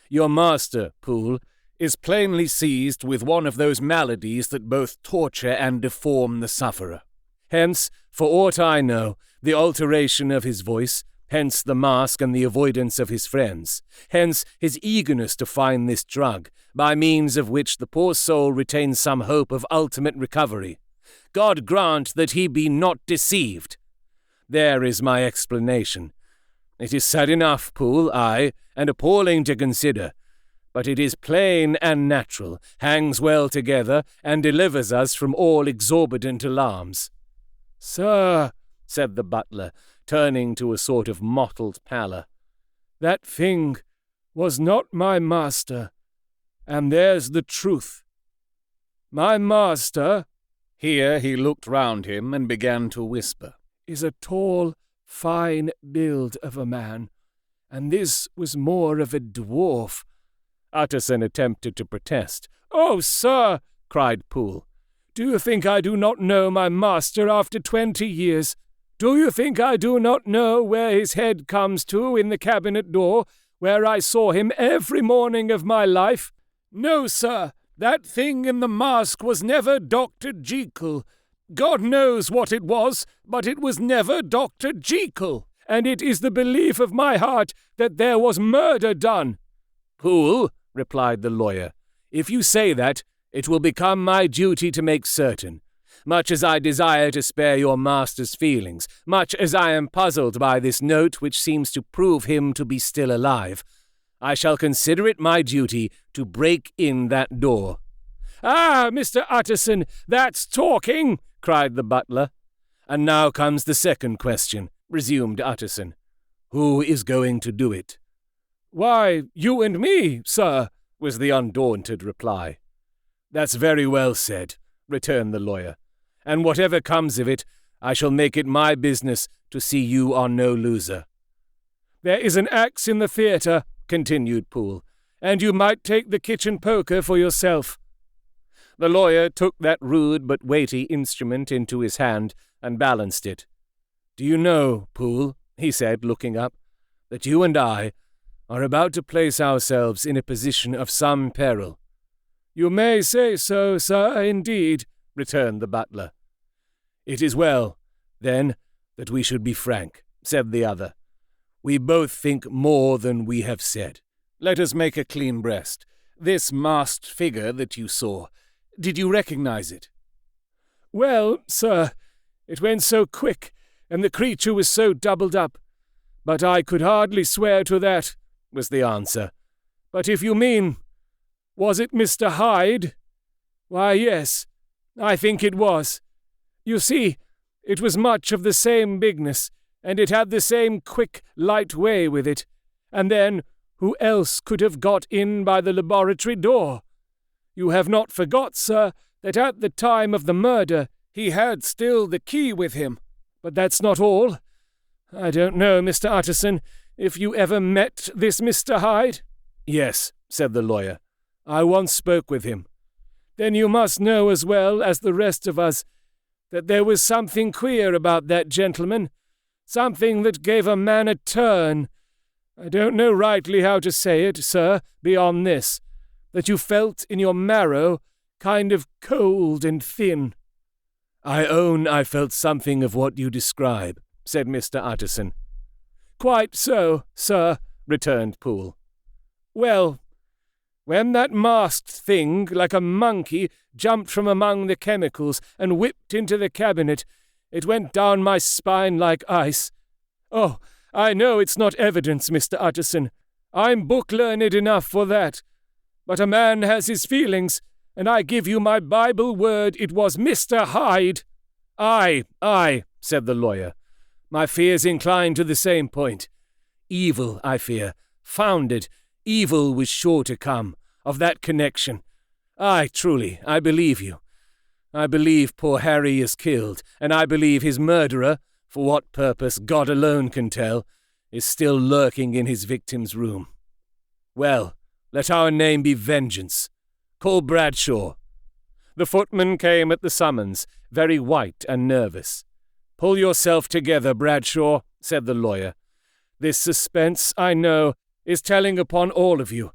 Your master, Poole, is plainly seized with one of those maladies that both torture and deform the sufferer. Hence, for aught I know, the alteration of his voice, hence the mask and the avoidance of his friends, hence his eagerness to find this drug, by means of which the poor soul retains some hope of ultimate recovery. God grant that he be not deceived. There is my explanation. It is sad enough, Poole, aye, and appalling to consider, but it is plain and natural, hangs well together, and delivers us from all exorbitant alarms. Sir, said the butler, turning to a sort of mottled pallor, that thing was not my master, and there's the truth. My master, here he looked round him and began to whisper, is a tall, fine build of a man, and this was more of a dwarf. Utterson attempted to protest. Oh, sir, cried Poole, do you think I do not know my master after 20 years? Do you think I do not know where his head comes to in the cabinet door, where I saw him every morning of my life? No, sir, that thing in the mask was never Dr. Jekyll. God knows what it was, but it was never Dr. Jekyll, and it is the belief of my heart that there was murder done." "Poole," replied the lawyer, "if you say that, it will become my duty to make certain. Much as I desire to spare your master's feelings, much as I am puzzled by this note which seems to prove him to be still alive, I shall consider it my duty to break in that door." "Ah, Mr. Utterson, that's talking!" cried the butler. "And now comes the second question," resumed Utterson. "Who is going to do it?" "Why, you and me, sir," was the undaunted reply. "That's very well said," returned the lawyer. "And whatever comes of it, I shall make it my business to see you are no loser." "There is an axe in the theatre," continued Poole, "and you might take the kitchen poker for yourself." The lawyer took that rude but weighty instrument into his hand and balanced it. "Do you know, Poole," he said, looking up, "that you and I are about to place ourselves in a position of some peril?" "You may say so, sir, indeed," returned the butler. "It is well, then, that we should be frank," said the other. "We both think more than we have said. Let us make a clean breast. This masked figure that you saw, did you recognize it?" "Well, sir, it went so quick, and the creature was so doubled up. But I could hardly swear to that," was the answer. "But if you mean, was it Mr. Hyde? Why, yes, I think it was. You see, it was much of the same bigness, and it had the same quick, light way with it. And then, who else could have got in by the laboratory door? You have not forgot, sir, that at the time of the murder he had still the key with him. But that's not all. I don't know, Mr. Utterson, if you ever met this Mr. Hyde?" "Yes," said the lawyer. "I once spoke with him." "Then you must know as well as the rest of us that there was something queer about that gentleman, something that gave a man a turn. I don't know rightly how to say it, sir, beyond this, that you felt in your marrow kind of cold and thin." "I own I felt something of what you describe," said Mr. Utterson. "Quite so, sir," returned Poole. "Well, when that masked thing, like a monkey, jumped from among the chemicals and whipped into the cabinet, it went down my spine like ice. Oh, I know it's not evidence, Mr. Utterson. I'm book-learned enough for that. But a man has his feelings, and I give you my Bible word it was Mr. Hyde." Aye, said the lawyer. "My fears incline to the same point. Evil, I fear, founded, evil was sure to come, of that connection. Aye, truly, I believe you. I believe poor Harry is killed, and I believe his murderer, for what purpose God alone can tell, is still lurking in his victim's room. Well, let our name be Vengeance. Call Bradshaw." The footman came at the summons, very white and nervous. "Pull yourself together, Bradshaw," said the lawyer. "This suspense, I know, is telling upon all of you,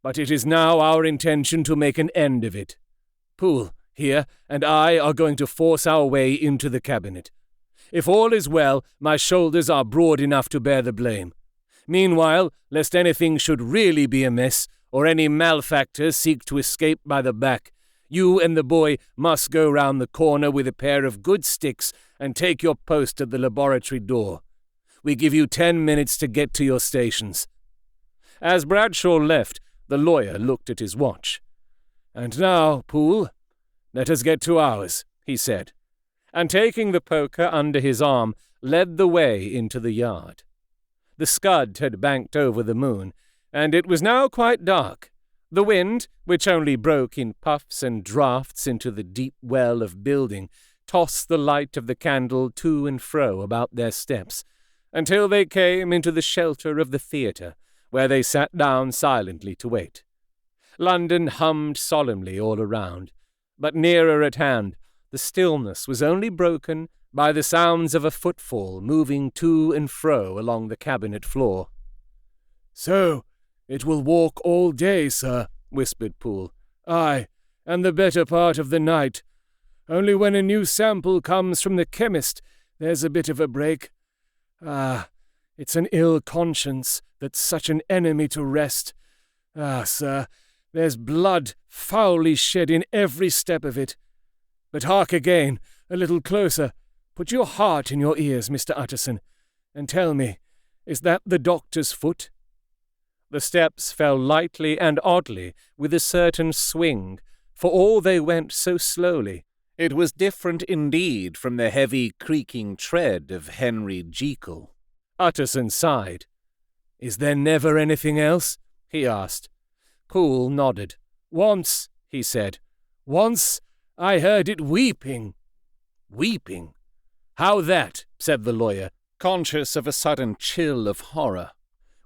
but it is now our intention to make an end of it. Poole, here, and I are going to force our way into the cabinet. If all is well, my shoulders are broad enough to bear the blame. Meanwhile, lest anything should really be amiss, or any malefactor seek to escape by the back, you and the boy must go round the corner with a pair of good sticks and take your post at the laboratory door. We give you 10 minutes to get to your stations." As Bradshaw left, the lawyer looked at his watch. "And now, Poole, let us get to ours," he said, and taking the poker under his arm, led the way into the yard. The scud had banked over the moon, and it was now quite dark. The wind, which only broke in puffs and draughts into the deep well of building, tossed the light of the candle to and fro about their steps, until they came into the shelter of the theatre, where they sat down silently to wait. London hummed solemnly all around, but nearer at hand the stillness was only broken by the sounds of a footfall moving to and fro along the cabinet floor. "So, it will walk all day, sir," whispered Poole. "Aye, and the better part of the night. Only when a new sample comes from the chemist, there's a bit of a break. It's an ill conscience that's such an enemy to rest. Sir, there's blood foully shed in every step of it. But hark again, a little closer. Put your heart in your ears, Mr. Utterson, and tell me, is that the doctor's foot? The steps fell lightly and oddly, with a certain swing, for all they went so slowly. It was different indeed from the heavy creaking tread of Henry Jekyll. Utterson sighed. Is there never anything else? He asked. Poole nodded. Once, he said. Once I heard it weeping. Weeping? How that? Said the lawyer, conscious of a sudden chill of horror.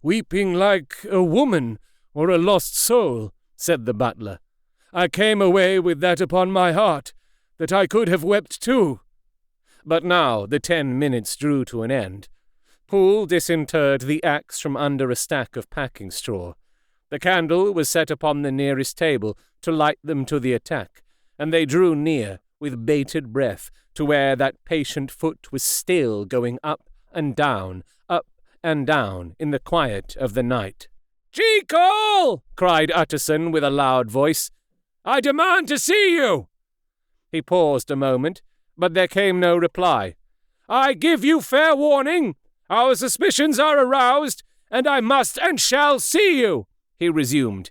Weeping like a woman or a lost soul, said the butler. I came away with that upon my heart, that I could have wept too. But now the 10 minutes drew to an end. Poole disinterred the axe from under a stack of packing straw. The candle was set upon the nearest table to light them to the attack, and they drew near, with bated breath, to where that patient foot was still going up and down in the quiet of the night. "Jekyll!" cried Utterson with a loud voice. "I demand to see you!" He paused a moment, but there came no reply. "I give you fair warning. Our suspicions are aroused, and I must and shall see you," he resumed.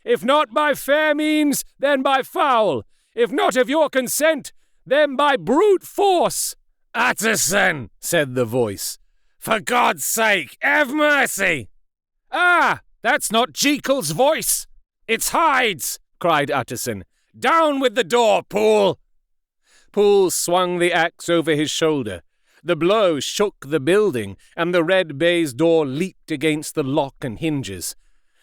"If not by fair means, then by foul. If not of your consent, then by brute force." "Utterson," said the voice, "for God's sake, have mercy!" "Ah, that's not Jekyll's voice. It's Hyde's," cried Utterson. "Down with the door, Poole." Poole swung the axe over his shoulder. The blow shook the building, and the red baize door leaped against the lock and hinges.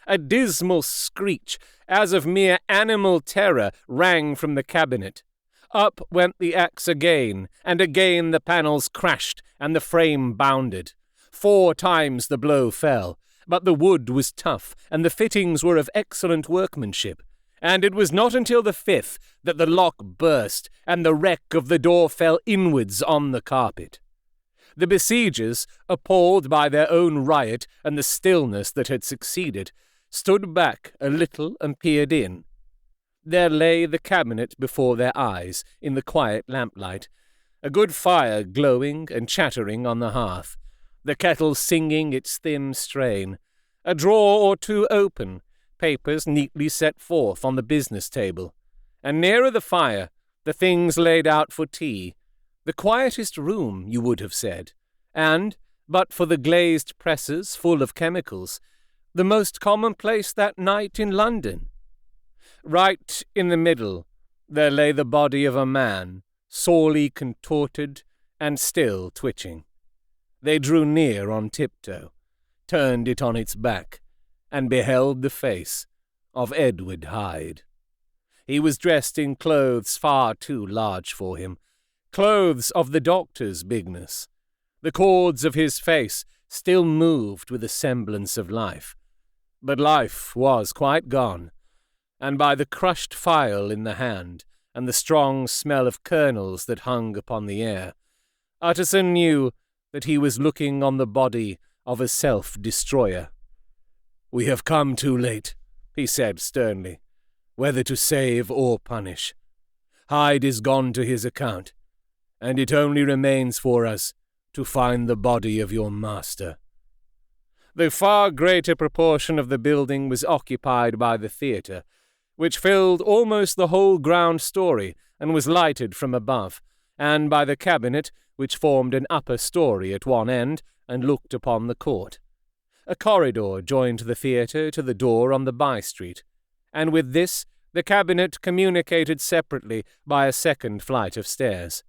A dismal screech, as of mere animal terror, rang from the cabinet. Up went the axe again, and again the panels crashed, and the frame bounded. 4 times the blow fell, but the wood was tough, and the fittings were of excellent workmanship, and it was not until the 5th that the lock burst, and the wreck of the door fell inwards on the carpet. The besiegers, appalled by their own riot and the stillness that had succeeded, stood back a little and peered in. There lay the cabinet before their eyes, in the quiet lamplight, a good fire glowing and chattering on the hearth, the kettle singing its thin strain, a drawer or two open, papers neatly set forth on the business table, and nearer the fire, the things laid out for tea, the quietest room, you would have said, and, but for the glazed presses full of chemicals, the most commonplace that night in London. Right in the middle, there lay the body of a man, sorely contorted and still twitching. They drew near on tiptoe, turned it on its back, and beheld the face of Edward Hyde. He was dressed in clothes far too large for him, clothes of the doctor's bigness. The chords of his face still moved with a semblance of life, but life was quite gone, and by the crushed phial in the hand, and the strong smell of kernels that hung upon the air, Utterson knew that he was looking on the body of a self-destroyer. "We have come too late," he said sternly, "whether to save or punish. Hyde is gone to his account, and it only remains for us to find the body of your master." The far greater proportion of the building was occupied by the theatre, which filled almost the whole ground story and was lighted from above, and by the cabinet, which formed an upper story at one end and looked upon the court. A corridor joined the theatre to the door on the by-street, and with this the cabinet communicated separately by a second flight of stairs.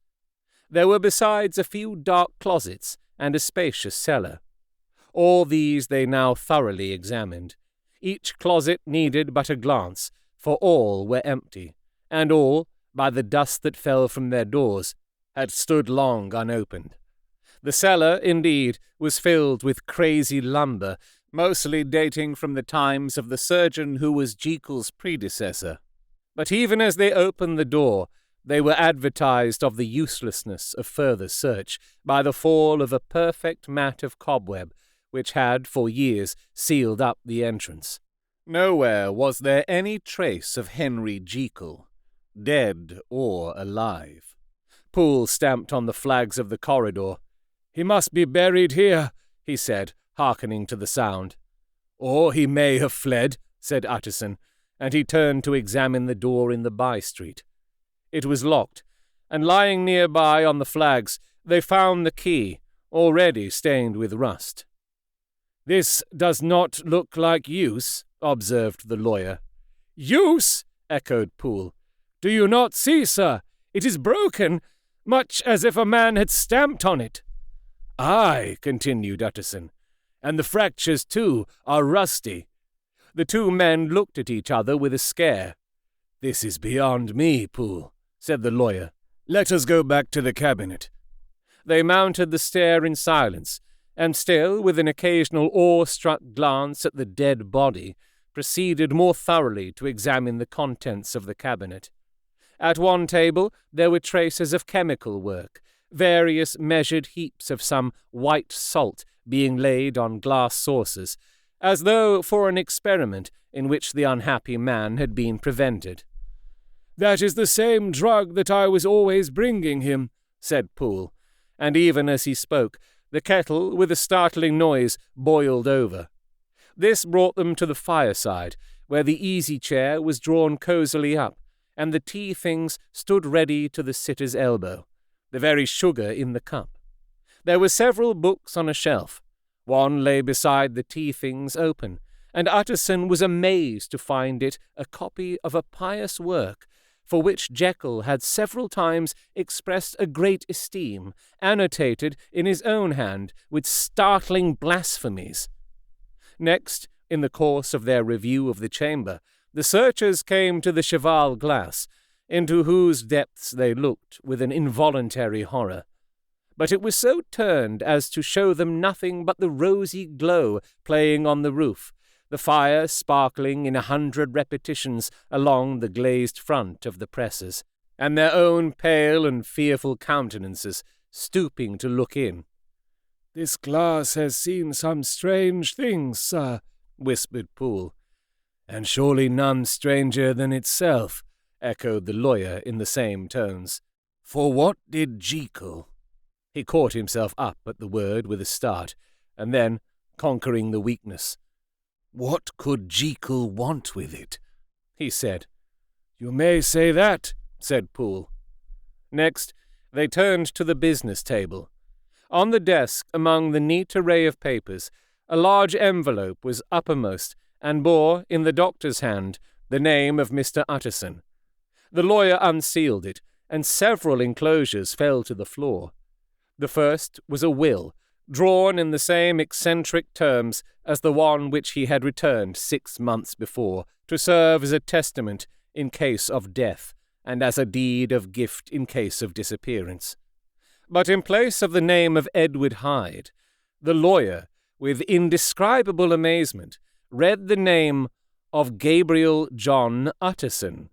There were besides a few dark closets and a spacious cellar. All these they now thoroughly examined. Each closet needed but a glance, for all were empty, and all, by the dust that fell from their doors, had stood long unopened. The cellar, indeed, was filled with crazy lumber, mostly dating from the times of the surgeon who was Jekyll's predecessor. But even as they opened the door, They were advertised of the uselessness of further search by the fall of a perfect mat of cobweb which had for years sealed up the entrance. Nowhere was there any trace of Henry Jekyll, dead or alive. Poole stamped on the flags of the corridor. "He must be buried here," he said, hearkening to the sound. "Or he may have fled," said Utterson, and he turned to examine the door in the by-street. It was locked, and lying nearby on the flags they found the key, already stained with rust. "This does not look like use," observed the lawyer. "Use?" echoed Poole. "Do you not see, sir? It is broken, much as if a man had stamped on it." "Aye," continued Utterson, "and the fractures, too, are rusty." The two men looked at each other with a scare. "This is beyond me, Poole," said the lawyer. "Let us go back to the cabinet." They mounted the stair in silence, and still with an occasional awe-struck glance at the dead body, proceeded more thoroughly to examine the contents of the cabinet. At one table there were traces of chemical work, various measured heaps of some white salt being laid on glass saucers, as though for an experiment in which the unhappy man had been prevented. "That is the same drug that I was always bringing him," said Poole, and even as he spoke, the kettle, with a startling noise, boiled over. This brought them to the fireside, where the easy-chair was drawn cosily up, and the tea-things stood ready to the sitter's elbow, the very sugar in the cup. There were several books on a shelf. One lay beside the tea-things open, and Utterson was amazed to find it a copy of a pious work, for which Jekyll had several times expressed a great esteem, annotated in his own hand with startling blasphemies. Next, in the course of their review of the chamber, the searchers came to the cheval glass, into whose depths they looked with an involuntary horror. But it was so turned as to show them nothing but the rosy glow playing on the roof, the fire sparkling in 100 repetitions along the glazed front of the presses, and their own pale and fearful countenances stooping to look in. "This glass has seen some strange things, sir," whispered Poole. "And surely none stranger than itself," echoed the lawyer in the same tones. "For what did Jekyll—" He caught himself up at the word with a start, and then, conquering the weakness, "What could Jekyll want with it?" he said. "You may say that," said Poole. Next, they turned to the business table. On the desk, among the neat array of papers, a large envelope was uppermost, and bore, in the doctor's hand, the name of Mr. Utterson. The lawyer unsealed it, and several enclosures fell to the floor. The first was a will, drawn in the same eccentric terms as the one which he had returned 6 months before, to serve as a testament in case of death, and as a deed of gift in case of disappearance. But in place of the name of Edward Hyde, the lawyer, with indescribable amazement, read the name of Gabriel John Utterson.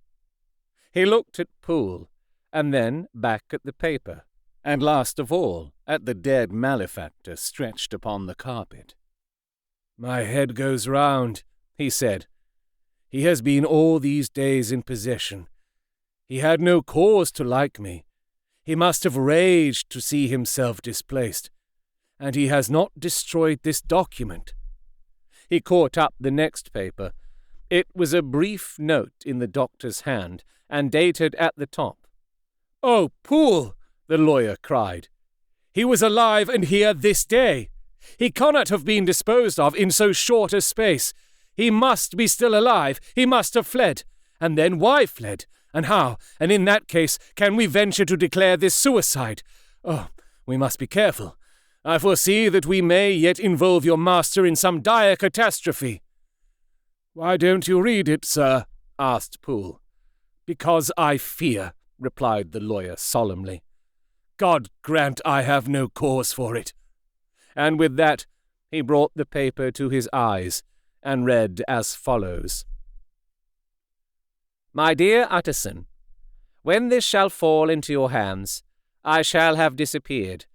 He looked at Poole, and then back at the paper, and last of all at the dead malefactor stretched upon the carpet. "My head goes round," he said. "He has been all these days in possession. He had no cause to like me. He must have raged to see himself displaced. And he has not destroyed this document." He caught up the next paper. It was a brief note in the doctor's hand, and dated at the top. "Oh, Poole!" the lawyer cried. "He was alive and here this day. He cannot have been disposed of in so short a space. He must be still alive. He must have fled. And then why fled? And how? And in that case, can we venture to declare this suicide? Oh, we must be careful. I foresee that we may yet involve your master in some dire catastrophe." "Why don't you read it, sir?" asked Poole. "Because I fear," replied the lawyer solemnly. "God grant I have no cause for it." And with that he brought the paper to his eyes, and read as follows. "My dear Utterson, When this shall fall into your hands, I shall have disappeared.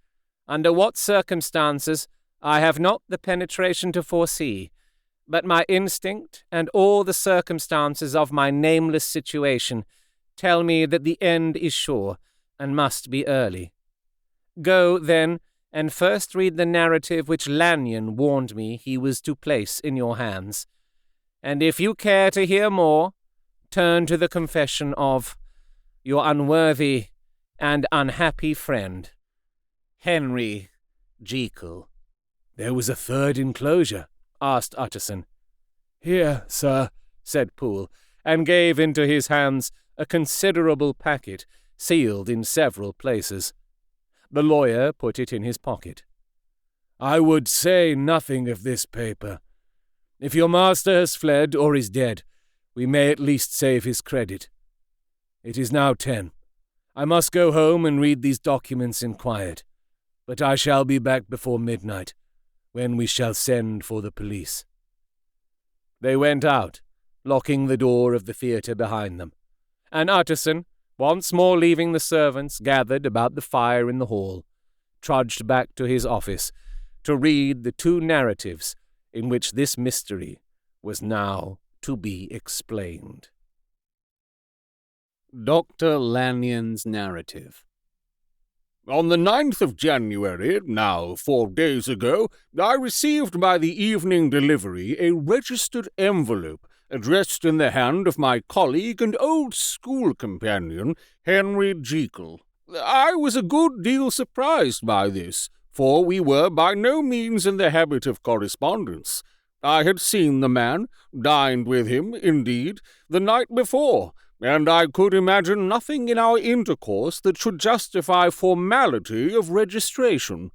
Under what circumstances, I have not the penetration to foresee, but my instinct and all the circumstances of my nameless situation tell me that the end is sure and must be early. Go, then, and first read the narrative which Lanyon warned me he was to place in your hands. And if you care to hear more, turn to the confession of your unworthy and unhappy friend, Henry Jekyll. There was a third enclosure? Asked Utterson. Here, sir, said Poole, and gave into his hands a considerable packet, sealed in several places. The lawyer put it in his pocket. I would say nothing of this paper. If your master has fled or is dead, we may at least save his credit. It is now 10. I must go home and read these documents in quiet, but I shall be back before midnight, when we shall send for the police. They went out, locking the door of the theatre behind them, and Utterson, once more leaving the servants gathered about the fire in the hall, trudged back to his office to read the 2 narratives in which this mystery was now to be explained. Dr. Lanyon's narrative. On the 9th of January, now 4 days ago, I received by the evening delivery a registered envelope addressed in the hand of my colleague and old school companion, Henry Jekyll. I was a good deal surprised by this, for we were by no means in the habit of correspondence. I had seen the man, dined with him, indeed, the night before, and I could imagine nothing in our intercourse that should justify formality of registration.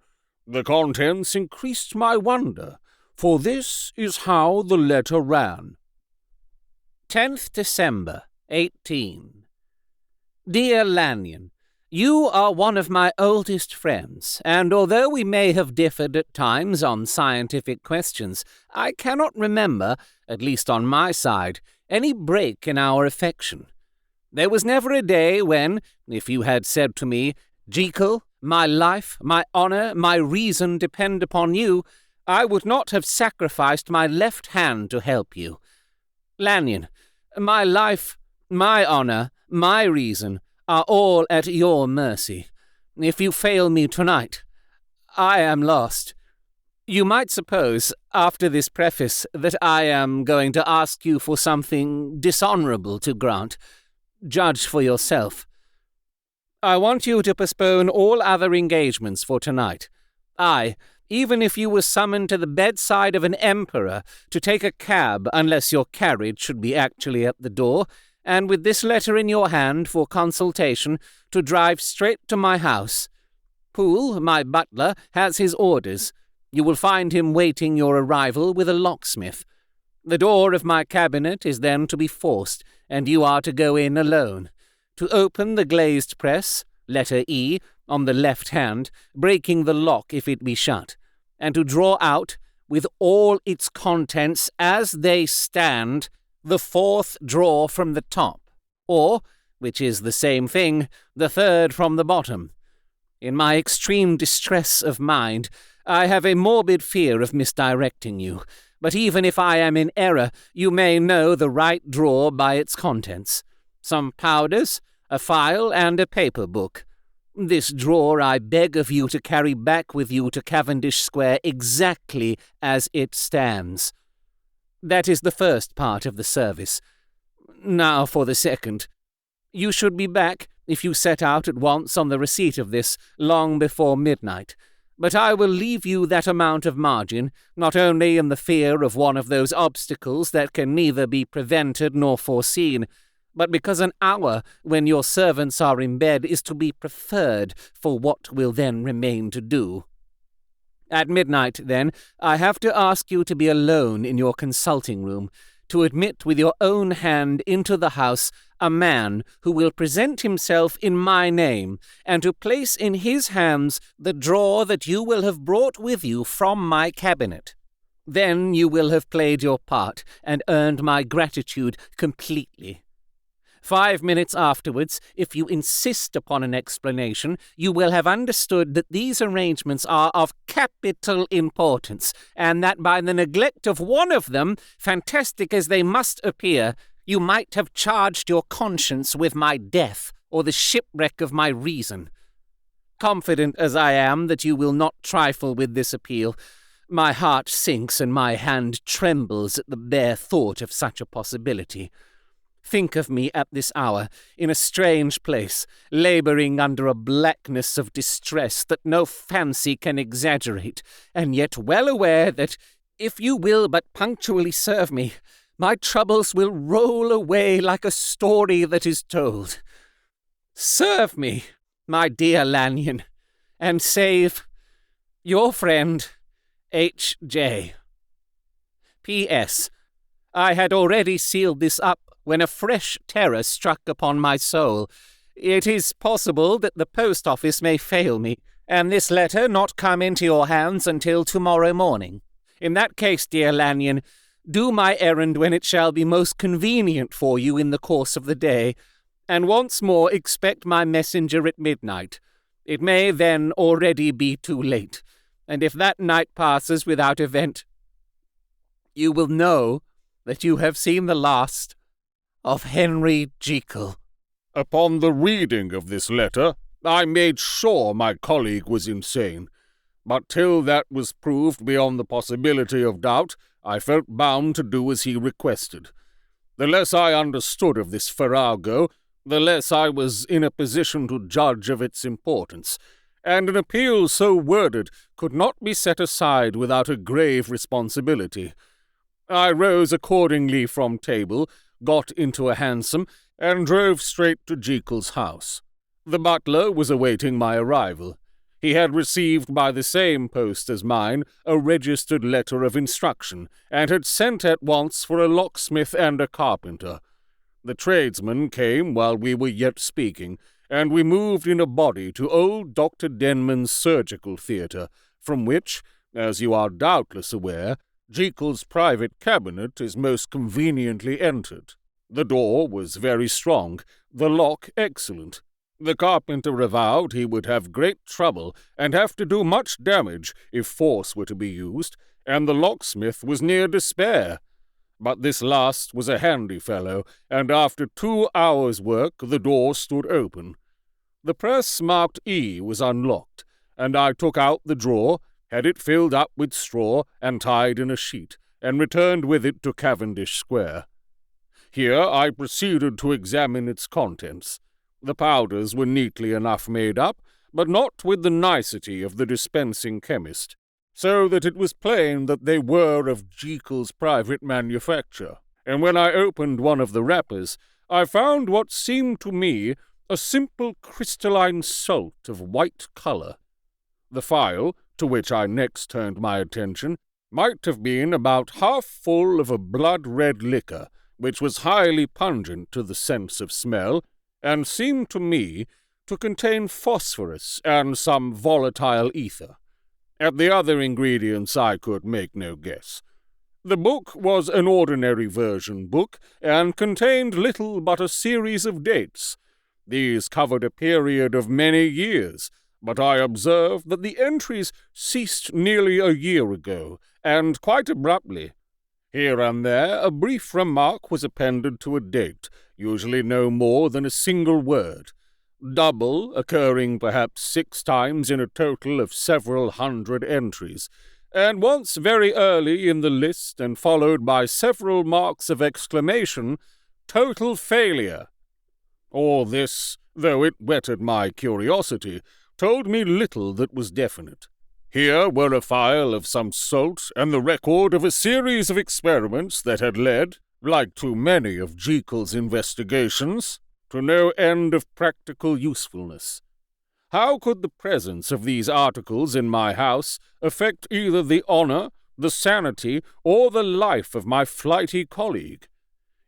The contents increased my wonder, for this is how the letter ran. 10th December, 18. Dear Lanyon, you are one of my oldest friends, and although we may have differed at times on scientific questions, I cannot remember, at least on my side, any break in our affection. There was never a day when, if you had said to me, Jekyll, my life, my honor, my reason depend upon you, I would not have sacrificed my left hand to help you. Lanyon, my life, my honor, my reason are all at your mercy. If you fail me tonight, I am lost. You might suppose, after this preface, that I am going to ask you for something dishonorable to grant. Judge for yourself. I want you to postpone all other engagements for tonight. Even if you were summoned to the bedside of an emperor to take a cab unless your carriage should be actually at the door, and with this letter in your hand for consultation, to drive straight to my house. Poole, my butler, has his orders. You will find him waiting your arrival with a locksmith. The door of my cabinet is then to be forced, and you are to go in alone. To open the glazed press, letter E, on the left hand, breaking the lock if it be shut, and to draw out, with all its contents as they stand, the 4th drawer from the top, or, which is the same thing, the 3rd from the bottom. In my extreme distress of mind, I have a morbid fear of misdirecting you, but even if I am in error, you may know the right drawer by its contents. Some powders, a file, and a paper book. This drawer I beg of you to carry back with you to Cavendish Square exactly as it stands. That is the first part of the service. Now for the second. You should be back, if you set out at once on the receipt of this, long before midnight. But I will leave you that amount of margin, not only in the fear of one of those obstacles that can neither be prevented nor foreseen, but because an hour when your servants are in bed is to be preferred for what will then remain to do. At midnight, then, I have to ask you to be alone in your consulting room, to admit with your own hand into the house a man who will present himself in my name, and to place in his hands the drawer that you will have brought with you from my cabinet. Then you will have played your part and earned my gratitude completely. 5 minutes afterwards, if you insist upon an explanation, you will have understood that these arrangements are of capital importance, and that by the neglect of one of them, fantastic as they must appear, you might have charged your conscience with my death or the shipwreck of my reason. Confident as I am that you will not trifle with this appeal, my heart sinks and my hand trembles at the bare thought of such a possibility. Think of me at this hour, in a strange place, labouring under a blackness of distress that no fancy can exaggerate, and yet well aware that, if you will but punctually serve me, my troubles will roll away like a story that is told. Serve me, my dear Lanyon, and save your friend, H.J. P.S. I had already sealed this up when a fresh terror struck upon my soul. It is possible that the post office may fail me, and this letter not come into your hands until tomorrow morning. In that case, dear Lanyon, do my errand when it shall be most convenient for you in the course of the day, and once more expect my messenger at midnight. It may then already be too late, and if that night passes without event, you will know that you have seen the last of Henry Jekyll. Upon the reading of this letter, I made sure my colleague was insane, but till that was proved beyond the possibility of doubt, I felt bound to do as he requested. The less I understood of this farrago, the less I was in a position to judge of its importance, and an appeal so worded could not be set aside without a grave responsibility. I rose accordingly from table, got into a hansom, and drove straight to Jekyll's house. The butler was awaiting my arrival. He had received by the same post as mine a registered letter of instruction, and had sent at once for a locksmith and a carpenter. The tradesmen came while we were yet speaking, and we moved in a body to old Dr. Denman's surgical theatre, from which, as you are doubtless aware, Jekyll's private cabinet is most conveniently entered. The door was very strong, the lock excellent. The carpenter avowed he would have great trouble and have to do much damage if force were to be used, and the locksmith was near despair. But this last was a handy fellow, and after 2 hours' work the door stood open. The press marked E was unlocked, and I took out the drawer, had it filled up with straw and tied in a sheet, and returned with it to Cavendish Square. Here I proceeded to examine its contents. The powders were neatly enough made up, but not with the nicety of the dispensing chemist, so that it was plain that they were of Jekyll's private manufacture, and when I opened one of the wrappers, I found what seemed to me a simple crystalline salt of white colour. The phial, to which I next turned my attention, might have been about half full of a blood-red liquor, which was highly pungent to the sense of smell, and seemed to me to contain phosphorus and some volatile ether. At the other ingredients I could make no guess. The book was an ordinary version book, and contained little but a series of dates. These covered a period of many years, but I observed that the entries ceased nearly a year ago, and quite abruptly. Here and there a brief remark was appended to a date, usually no more than a single word, double, occurring perhaps 6 times in a total of several hundred entries, and once very early in the list and followed by several marks of exclamation, total failure. All this, though it whetted my curiosity, told me little that was definite. Here were a phial of some salt and the record of a series of experiments that had led, like too many of Jekyll's investigations, to no end of practical usefulness. How could the presence of these articles in my house affect either the honour, the sanity, or the life of my flighty colleague?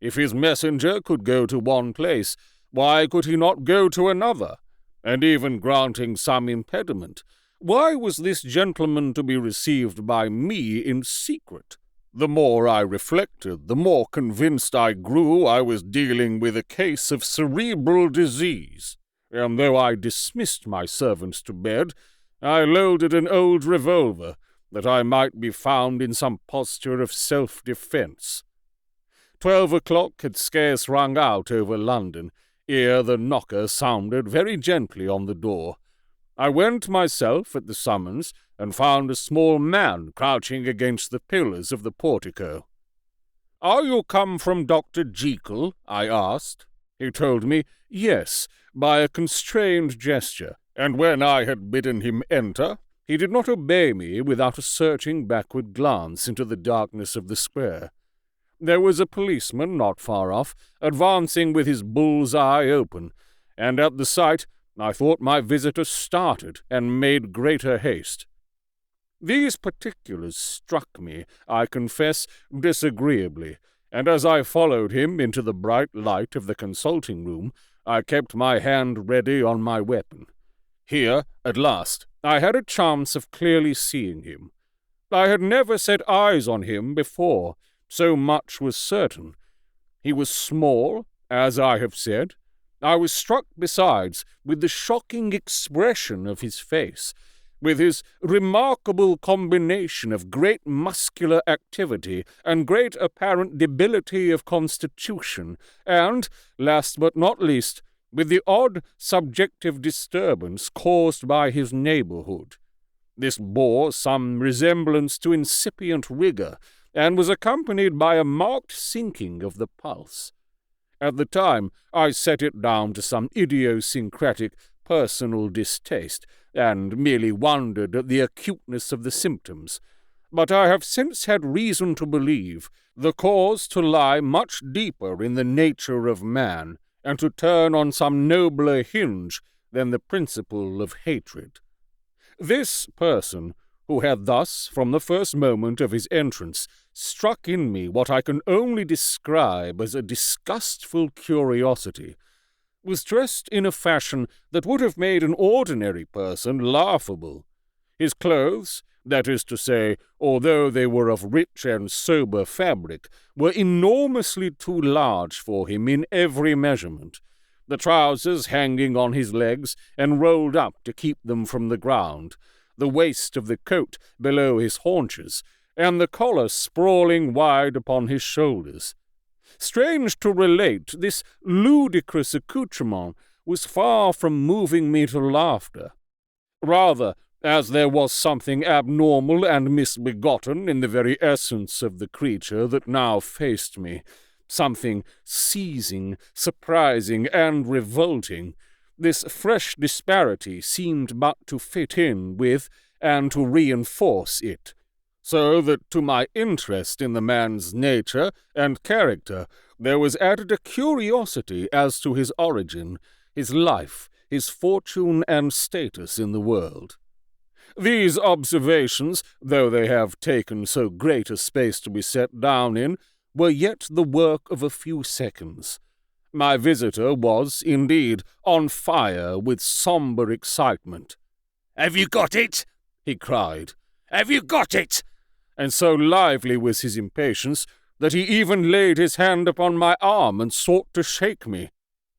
If his messenger could go to one place, why could he not go to another? And even granting some impediment, why was this gentleman to be received by me in secret? The more I reflected, the more convinced I grew I was dealing with a case of cerebral disease, and though I dismissed my servants to bed, I loaded an old revolver, that I might be found in some posture of self-defence. 12 o'clock had scarce rung out over London, ere the knocker sounded very gently on the door. I went myself at the summons, and found a small man crouching against the pillars of the portico. "Are you come from Dr. Jekyll?" I asked. He told me yes, by a constrained gesture, and when I had bidden him enter, he did not obey me without a searching backward glance into the darkness of the square. There was a policeman not far off, advancing with his bull's eye open, and at the sight I thought my visitor started and made greater haste. These particulars struck me, I confess, disagreeably, and as I followed him into the bright light of the consulting-room, I kept my hand ready on my weapon. Here, at last, I had a chance of clearly seeing him. I had never set eyes on him before, so much was certain. He was small, as I have said. I was struck, besides, with the shocking expression of his face, with his remarkable combination of great muscular activity and great apparent debility of constitution, and, last but not least, with the odd subjective disturbance caused by his neighbourhood. This bore some resemblance to incipient rigour, and was accompanied by a marked sinking of the pulse. At the time, I set it down to some idiosyncratic personal distaste, and merely wondered at the acuteness of the symptoms. But I have since had reason to believe the cause to lie much deeper in the nature of man, and to turn on some nobler hinge than the principle of hatred. This person, who had thus, from the first moment of his entrance, struck in me what I can only describe as a disgustful curiosity, was dressed in a fashion that would have made an ordinary person laughable. His clothes, that is to say, although they were of rich and sober fabric, were enormously too large for him in every measurement, the trousers hanging on his legs and rolled up to keep them from the ground, the waist of the coat below his haunches, and the collar sprawling wide upon his shoulders. Strange to relate, this ludicrous accoutrement was far from moving me to laughter. Rather, as there was something abnormal and misbegotten in the very essence of the creature that now faced me, something seizing, surprising, and revolting, this fresh disparity seemed but to fit in with and to reinforce it, so that to my interest in the man's nature and character there was added a curiosity as to his origin, his life, his fortune and status in the world. These observations, though they have taken so great a space to be set down in, were yet the work of a few seconds. My visitor was, indeed, on fire with sombre excitement. "Have you got it?" he cried. "Have you got it?" And so lively was his impatience that he even laid his hand upon my arm and sought to shake me.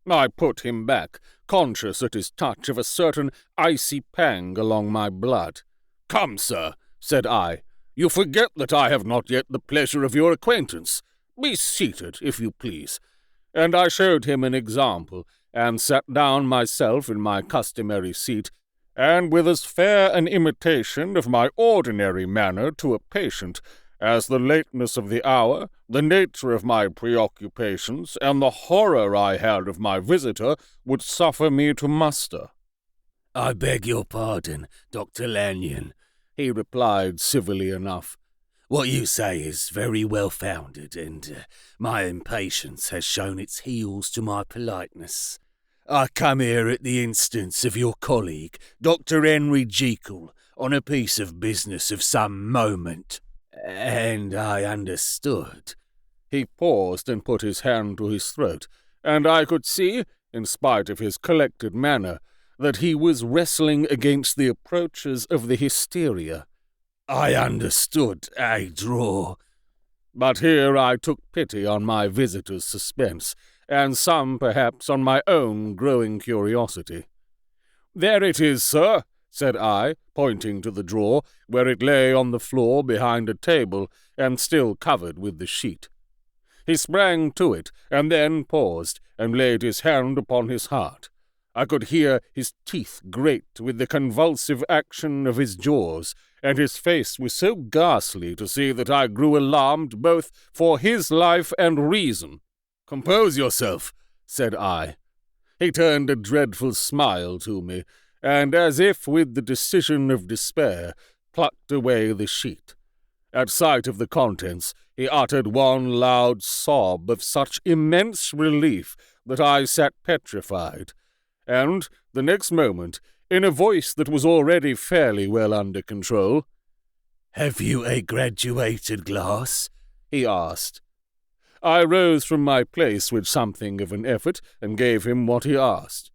I put him back, conscious at his touch of a certain icy pang along my blood. "Come, sir," said I, "you forget that I have not yet the pleasure of your acquaintance. Be seated, if you please." And I showed him an example, and sat down myself in my customary seat, and with as fair an imitation of my ordinary manner to a patient as the lateness of the hour, the nature of my preoccupations, and the horror I had of my visitor would suffer me to muster. "I beg your pardon, Dr. Lanyon," he replied civilly enough. "What you say is very well-founded, and my impatience has shown its heels to my politeness. I come here at the instance of your colleague, Dr. Henry Jekyll, on a piece of business of some moment, and I understood." He paused and put his hand to his throat, and I could see, in spite of his collected manner, that he was wrestling against the approaches of the hysteria. "I understood a draw," But here I took pity on my visitor's suspense, and some, perhaps, on my own growing curiosity. "There it is, sir," said I, pointing to the drawer, where it lay on the floor behind a table, and still covered with the sheet. He sprang to it, and then paused, and laid his hand upon his heart. I could hear his teeth grate with the convulsive action of his jaws, and his face was so ghastly to see that I grew alarmed both for his life and reason. "Compose yourself," said I. He turned a dreadful smile to me, and, as if with the decision of despair, plucked away the sheet. At sight of the contents, he uttered one loud sob of such immense relief that I sat petrified, and, the next moment, in a voice that was already fairly well under control, "Have you a graduated glass?" he asked. I rose from my place with something of an effort and gave him what he asked.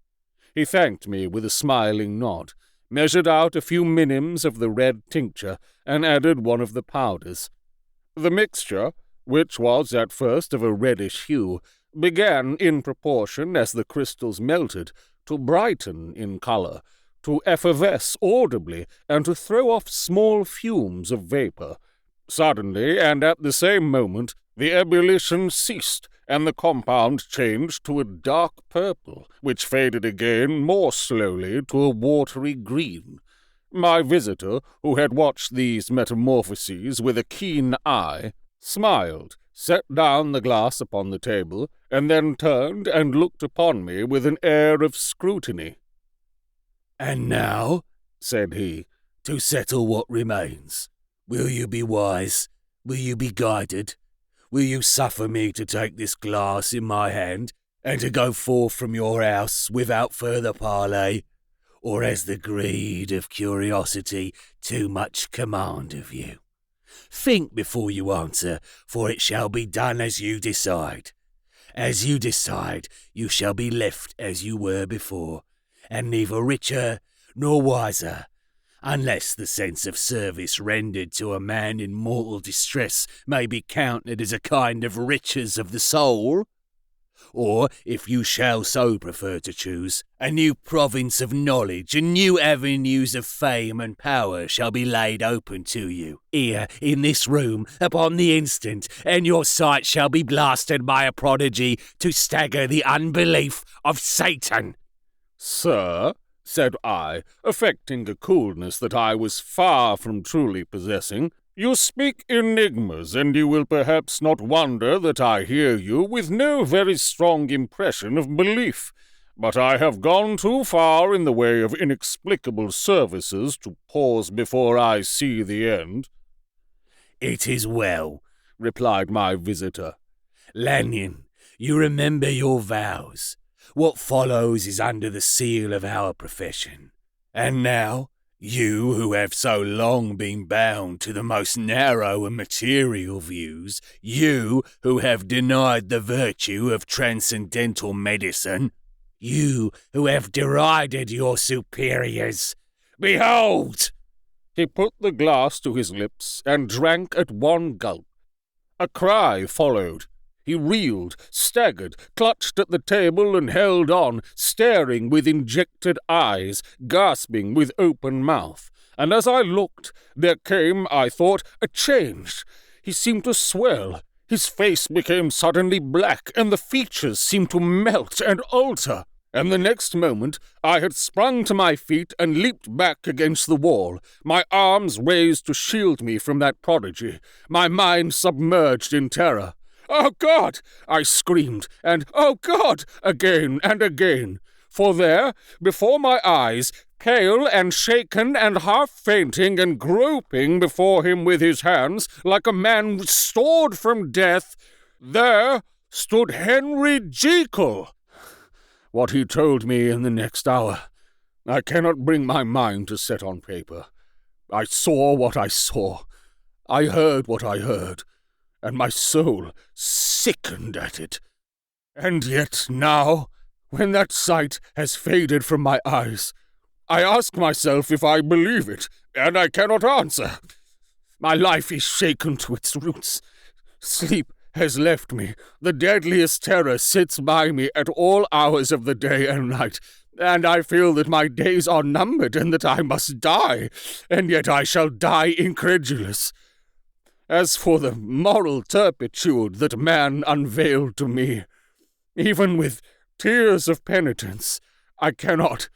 He thanked me with a smiling nod, measured out a few minims of the red tincture, and added one of the powders. The mixture, which was at first of a reddish hue, began, in proportion as the crystals melted, to brighten in colour, to effervesce audibly, and to throw off small fumes of vapour. Suddenly, and at the same moment, the ebullition ceased, and the compound changed to a dark purple, which faded again more slowly to a watery green. My visitor, who had watched these metamorphoses with a keen eye, smiled, set down the glass upon the table, and then turned and looked upon me with an air of scrutiny. "And now," said he, "to settle what remains. Will you be wise? Will you be guided? Will you suffer me to take this glass in my hand, and to go forth from your house without further parley? Or has the greed of curiosity too much command of you? Think before you answer, for it shall be done as you decide. As you decide, you shall be left as you were before, and neither richer nor wiser, unless the sense of service rendered to a man in mortal distress may be counted as a kind of riches of the soul. Or, if you shall so prefer to choose, a new province of knowledge and new avenues of fame and power shall be laid open to you, here, in this room, upon the instant, and your sight shall be blasted by a prodigy to stagger the unbelief of Satan." "Sir," said I, affecting a coolness that I was far from truly possessing, "you speak enigmas, and you will perhaps not wonder that I hear you with no very strong impression of belief. But I have gone too far in the way of inexplicable services to pause before I see the end." "It is well," replied my visitor. "Lanyon, you remember your vows. What follows is under the seal of our profession. And now, you who have so long been bound to the most narrow and material views, you who have denied the virtue of transcendental medicine, you who have derided your superiors, behold!" He put the glass to his lips and drank at one gulp. A cry followed. He reeled, staggered, clutched at the table and held on, staring with injected eyes, gasping with open mouth. And as I looked, there came, I thought, a change. He seemed to swell. His face became suddenly black, and the features seemed to melt and alter. And the next moment I had sprung to my feet and leaped back against the wall, my arms raised to shield me from that prodigy, my mind submerged in terror. "Oh, God!" I screamed, and "Oh, God!" again and again. For there, before my eyes, pale and shaken and half-fainting and groping before him with his hands, like a man restored from death, there stood Henry Jekyll. What he told me in the next hour, I cannot bring my mind to set on paper. I saw what I saw. I heard what I heard. And my soul sickened at it. And yet now, when that sight has faded from my eyes, I ask myself if I believe it, and I cannot answer. My life is shaken to its roots. Sleep has left me. The deadliest terror sits by me at all hours of the day and night, and I feel that my days are numbered and that I must die, and yet I shall die incredulous. As for the moral turpitude that man unveiled to me, even with tears of penitence, I cannot,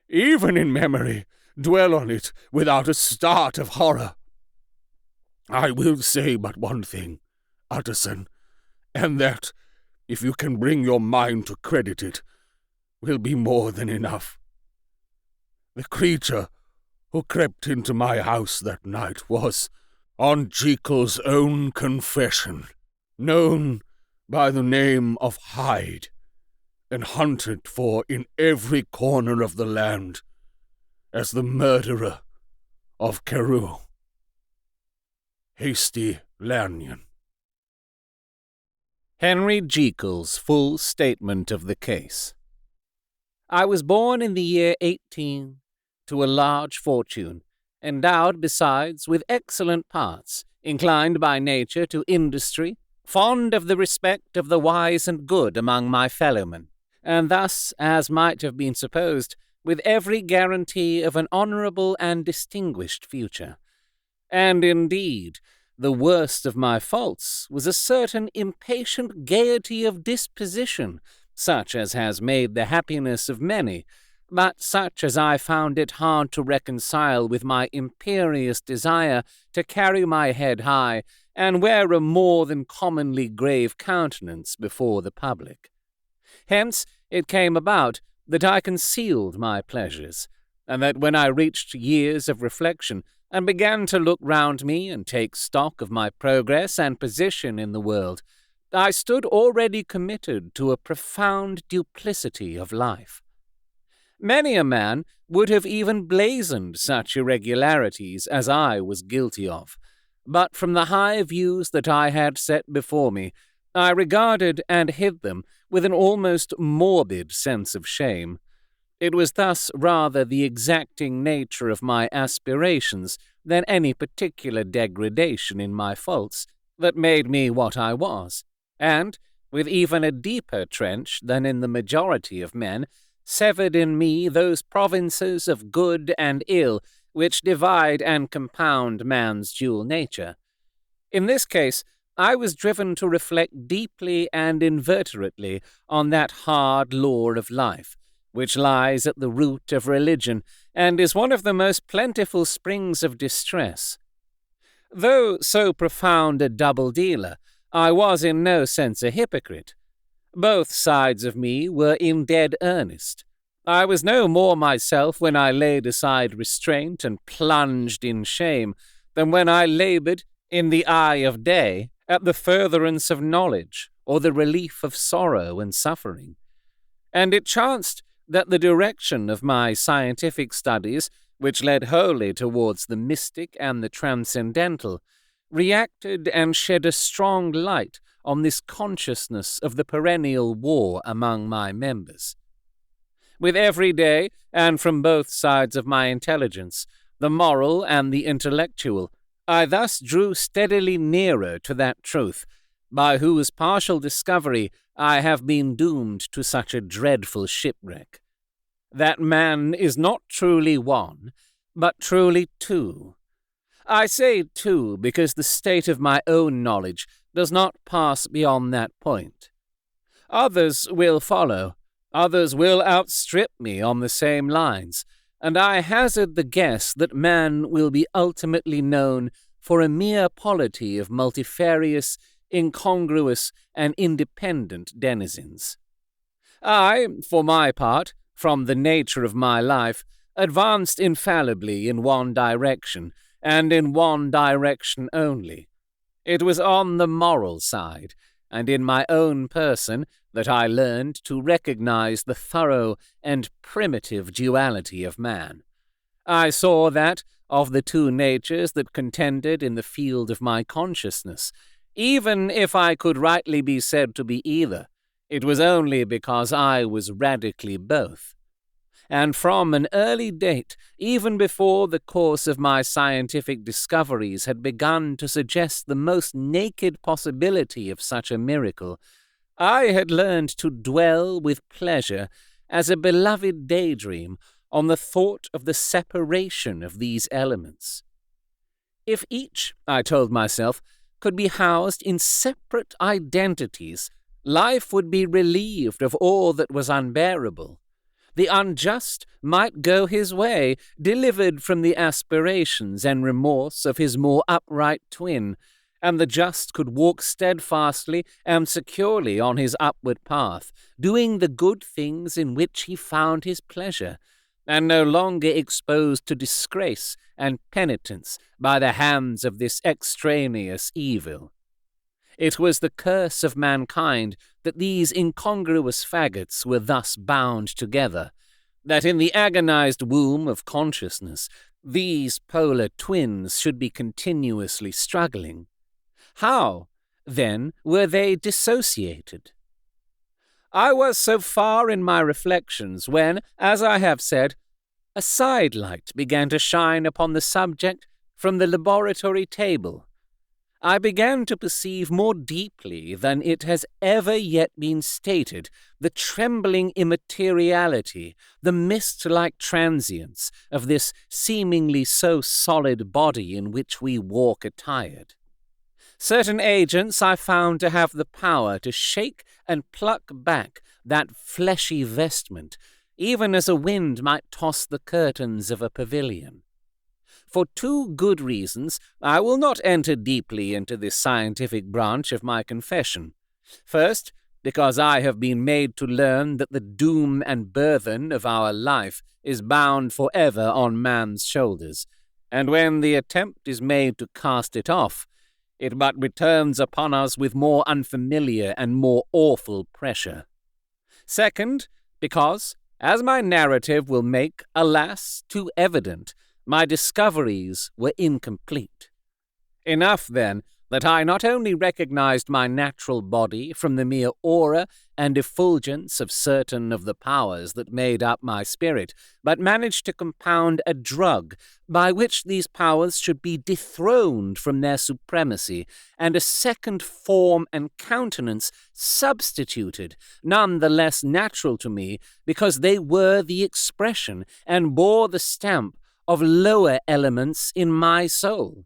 even in memory, dwell on it without a start of horror. I will say but one thing, Utterson, and that, if you can bring your mind to credit it, will be more than enough. The creature who crept into my house that night was, on Jekyll's own confession, known by the name of Hyde, and hunted for in every corner of the land as the murderer of Carew. Hasty Lanyon. Henry Jekyll's full statement of the case. I was born in the year 18 to a large fortune, endowed besides with excellent parts, inclined by nature to industry, fond of the respect of the wise and good among my fellowmen, and thus, as might have been supposed, with every guarantee of an honourable and distinguished future. And indeed, the worst of my faults was a certain impatient gaiety of disposition, such as has made the happiness of many, but such as I found it hard to reconcile with my imperious desire to carry my head high and wear a more than commonly grave countenance before the public. Hence it came about that I concealed my pleasures, and that when I reached years of reflection, and began to look round me and take stock of my progress and position in the world, I stood already committed to a profound duplicity of life. Many a man would have even blazoned such irregularities as I was guilty of, but from the high views that I had set before me, I regarded and hid them with an almost morbid sense of shame. It was thus rather the exacting nature of my aspirations than any particular degradation in my faults that made me what I was, and, with even a deeper trench than in the majority of men, severed in me those provinces of good and ill which divide and compound man's dual nature. In this case, I was driven to reflect deeply and inveterately on that hard law of life, which lies at the root of religion, and is one of the most plentiful springs of distress. Though so profound a double-dealer, I was in no sense a hypocrite. Both sides of me were in dead earnest. I was no more myself when I laid aside restraint and plunged in shame than when I laboured, in the eye of day, at the furtherance of knowledge or the relief of sorrow and suffering. And it chanced that the direction of my scientific studies, which led wholly towards the mystic and the transcendental, reacted and shed a strong light on this consciousness of the perennial war among my members. With every day, and from both sides of my intelligence, the moral and the intellectual, I thus drew steadily nearer to that truth, by whose partial discovery I have been doomed to such a dreadful shipwreck. That man is not truly one, but truly two. I say two because the state of my own knowledge does not pass beyond that point. Others will follow, others will outstrip me on the same lines, and I hazard the guess that man will be ultimately known for a mere polity of multifarious, incongruous, and independent denizens. I, for my part, from the nature of my life, advanced infallibly in one direction, and in one direction only. It was on the moral side, and in my own person, that I learned to recognize the thorough and primitive duality of man. I saw that, of the two natures that contended in the field of my consciousness, even if I could rightly be said to be either, it was only because I was radically both. and from an early date, even before the course of my scientific discoveries had begun to suggest the most naked possibility of such a miracle, I had learned to dwell with pleasure, as a beloved daydream, on the thought of the separation of these elements. If each, I told myself, could be housed in separate identities, life would be relieved of all that was unbearable. The unjust might go his way, delivered from the aspirations and remorse of his more upright twin, and the just could walk steadfastly and securely on his upward path, doing the good things in which he found his pleasure, and no longer exposed to disgrace and penitence by the hands of this extraneous evil. It was the curse of mankind that these incongruous faggots were thus bound together, that in the agonized womb of consciousness these polar twins should be continuously struggling. How, then, were they dissociated? I was so far in my reflections when, as I have said, a sidelight began to shine upon the subject from the laboratory table. I began to perceive more deeply than it has ever yet been stated the trembling immateriality, the mist-like transience of this seemingly so solid body in which we walk attired. Certain agents I found to have the power to shake and pluck back that fleshy vestment, even as a wind might toss the curtains of a pavilion. For two good reasons, I will not enter deeply into this scientific branch of my confession. First, because I have been made to learn that the doom and burthen of our life is bound forever on man's shoulders, and when the attempt is made to cast it off, it but returns upon us with more unfamiliar and more awful pressure. Second, because, as my narrative will make, alas, too evident, my discoveries were incomplete. Enough, then, that I not only recognized my natural body from the mere aura and effulgence of certain of the powers that made up my spirit, but managed to compound a drug by which these powers should be dethroned from their supremacy, and a second form and countenance substituted, none the less natural to me, because they were the expression and bore the stamp of lower elements in my soul.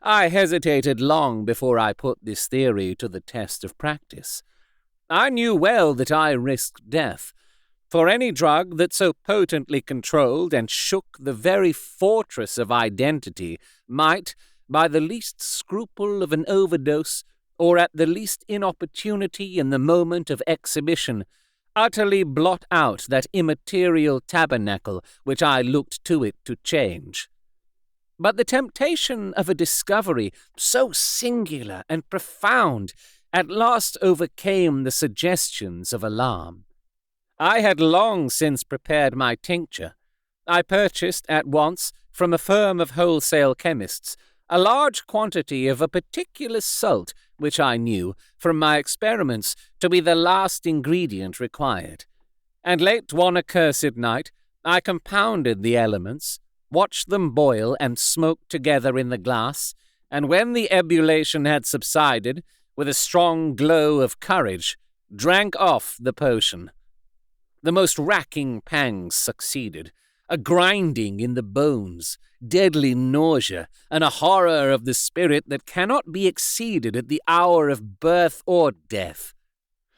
I hesitated long before I put this theory to the test of practice. I knew well that I risked death, for any drug that so potently controlled and shook the very fortress of identity might, by the least scruple of an overdose, or at the least inopportunity in the moment of exhibition, utterly blot out that immaterial tabernacle which I looked to it to change. But the temptation of a discovery so singular and profound at last overcame the suggestions of alarm. I had long since prepared my tincture. I purchased at once from a firm of wholesale chemists a large quantity of a particular salt which I knew, from my experiments, to be the last ingredient required. And late one accursed night I compounded the elements, watched them boil and smoke together in the glass, and when the ebullition had subsided, with a strong glow of courage, drank off the potion. The most racking pangs succeeded, a grinding in the bones, deadly nausea, and a horror of the spirit that cannot be exceeded at the hour of birth or death.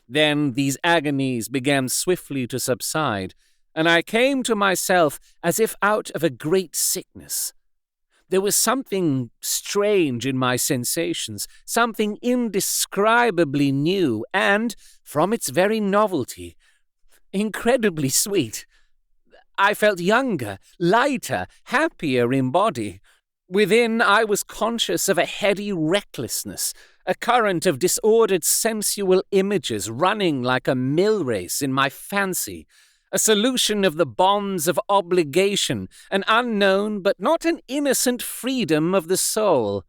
Then these agonies began swiftly to subside, and I came to myself as if out of a great sickness. There was something strange in my sensations, something indescribably new, and, from its very novelty, incredibly sweet. I felt younger, lighter, happier in body. Within, I was conscious of a heady recklessness, a current of disordered sensual images running like a mill race in my fancy, a solution of the bonds of obligation, an unknown but not an innocent freedom of the soul.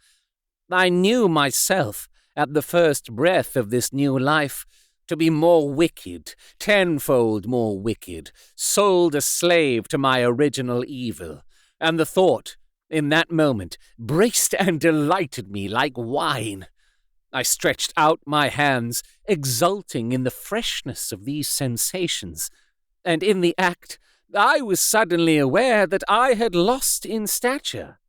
I knew myself, at the first breath of this new life, to be more wicked, tenfold more wicked, sold a slave to my original evil, and the thought, in that moment, braced and delighted me like wine. I stretched out my hands, exulting in the freshness of these sensations, and in the act I was suddenly aware that I had lost in stature.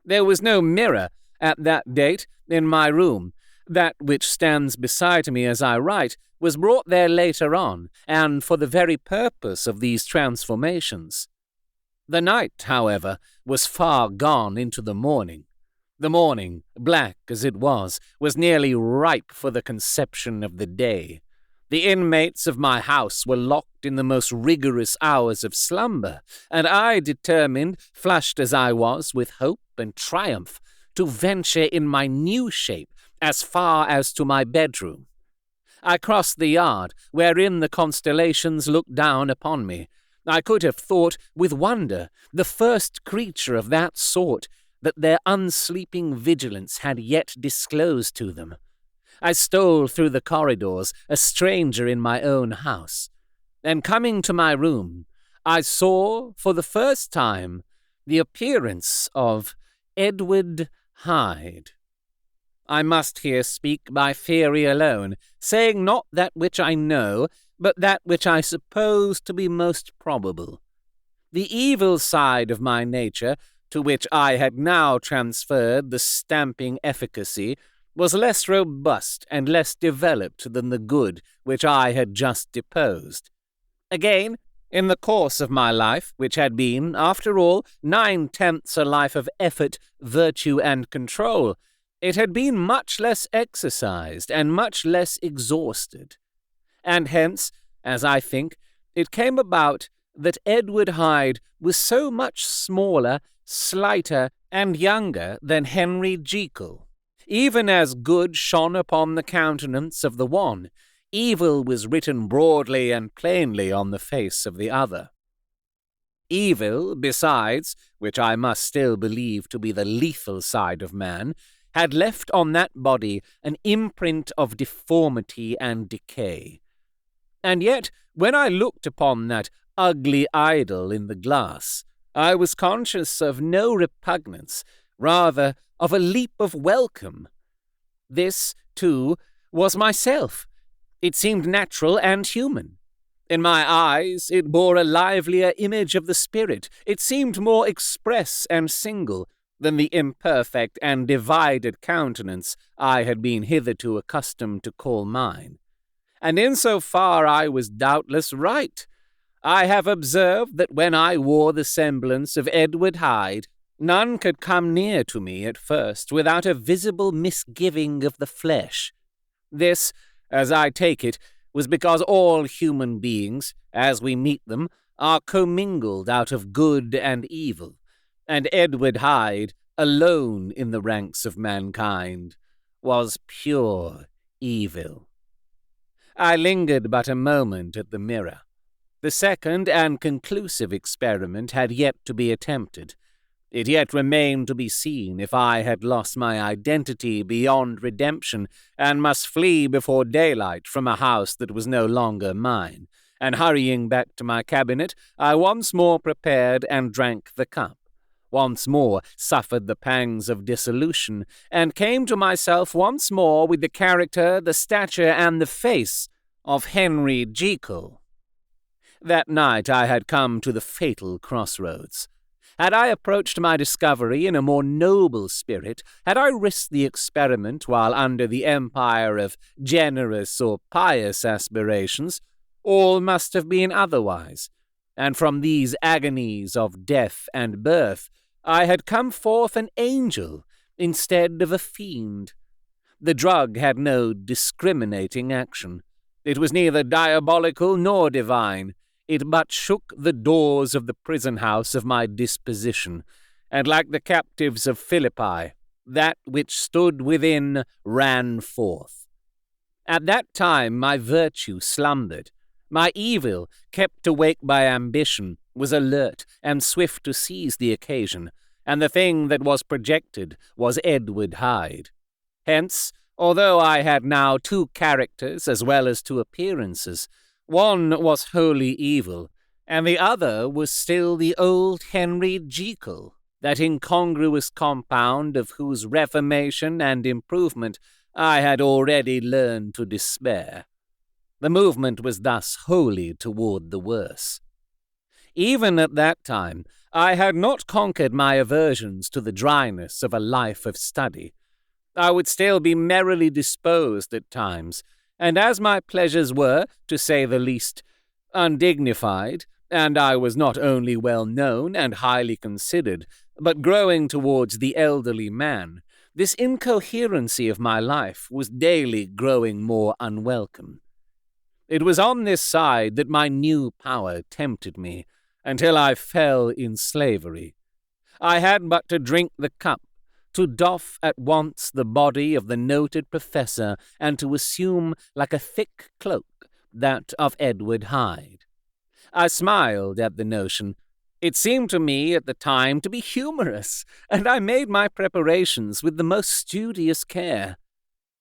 There was no mirror at that date in my room. That which stands beside me as I write was brought there later on, and for the very purpose of these transformations. The night, however, was far gone into the morning. The morning, black as it was nearly ripe for the conception of the day. The inmates of my house were locked in the most rigorous hours of slumber, and I determined, flushed as I was with hope and triumph, to venture in my new shape as far as to my bedroom. I crossed the yard, wherein the constellations looked down upon me. I could have thought with wonder, the first creature of that sort, that their unsleeping vigilance had yet disclosed to them. I stole through the corridors, a stranger in my own house, and coming to my room, I saw, for the first time, the appearance of Edward Hyde. I must here speak by theory alone, saying not that which I know, but that which I suppose to be most probable. The evil side of my nature, to which I had now transferred the stamping efficacy, was less robust and less developed than the good which I had just deposed. Again, in the course of my life, which had been, after all, 9/10 a life of effort, virtue, and control, it had been much less exercised and much less exhausted. And hence, as I think, it came about that Edward Hyde was so much smaller, slighter, and younger than Henry Jekyll. Even as good shone upon the countenance of the one, evil was written broadly and plainly on the face of the other. Evil, besides, which I must still believe to be the lethal side of man, had left on that body an imprint of deformity and decay. And yet, when I looked upon that ugly idol in the glass, I was conscious of no repugnance, rather of a leap of welcome. This, too, was myself. It seemed natural and human. In my eyes it bore a livelier image of the spirit. It seemed more express and single than the imperfect and divided countenance I had been hitherto accustomed to call mine. And in so far I was doubtless right. I have observed that when I wore the semblance of Edward Hyde, none could come near to me at first without a visible misgiving of the flesh. This, as I take it, was because all human beings, as we meet them, are commingled out of good and evil, and Edward Hyde, alone in the ranks of mankind, was pure evil. I lingered but a moment at the mirror. The second and conclusive experiment had yet to be attempted. It yet remained to be seen if I had lost my identity beyond redemption and must flee before daylight from a house that was no longer mine, and hurrying back to my cabinet, I once more prepared and drank the cup, once more suffered the pangs of dissolution, and came to myself once more with the character, the stature, and the face of Henry Jekyll. That night I had come to the fatal crossroads. Had I approached my discovery in a more noble spirit, had I risked the experiment while under the empire of generous or pious aspirations, all must have been otherwise, and from these agonies of death and birth I had come forth an angel instead of a fiend. The drug had no discriminating action. It was neither diabolical nor divine. It but shook the doors of the prison-house of my disposition, and like the captives of Philippi, that which stood within ran forth. At that time my virtue slumbered. My evil, kept awake by ambition, was alert and swift to seize the occasion, and the thing that was projected was Edward Hyde. Hence, Although I had now two characters as well as two appearances, one was wholly evil, and the other was still the old Henry Jekyll, that incongruous compound of whose reformation and improvement I had already learned to despair. The movement was thus wholly toward the worse. Even at that time, I had not conquered my aversions to the dryness of a life of study. I would still be merrily disposed at times, and as my pleasures were, to say the least, undignified, and I was not only well known and highly considered, but growing towards the elderly man, this incoherency of my life was daily growing more unwelcome. It was on this side that my new power tempted me, until I fell in slavery. I had but to drink the cup, to doff at once the body of the noted professor, and to assume, like a thick cloak, that of Edward Hyde. I smiled at the notion. It seemed to me at the time to be humorous, and I made my preparations with the most studious care.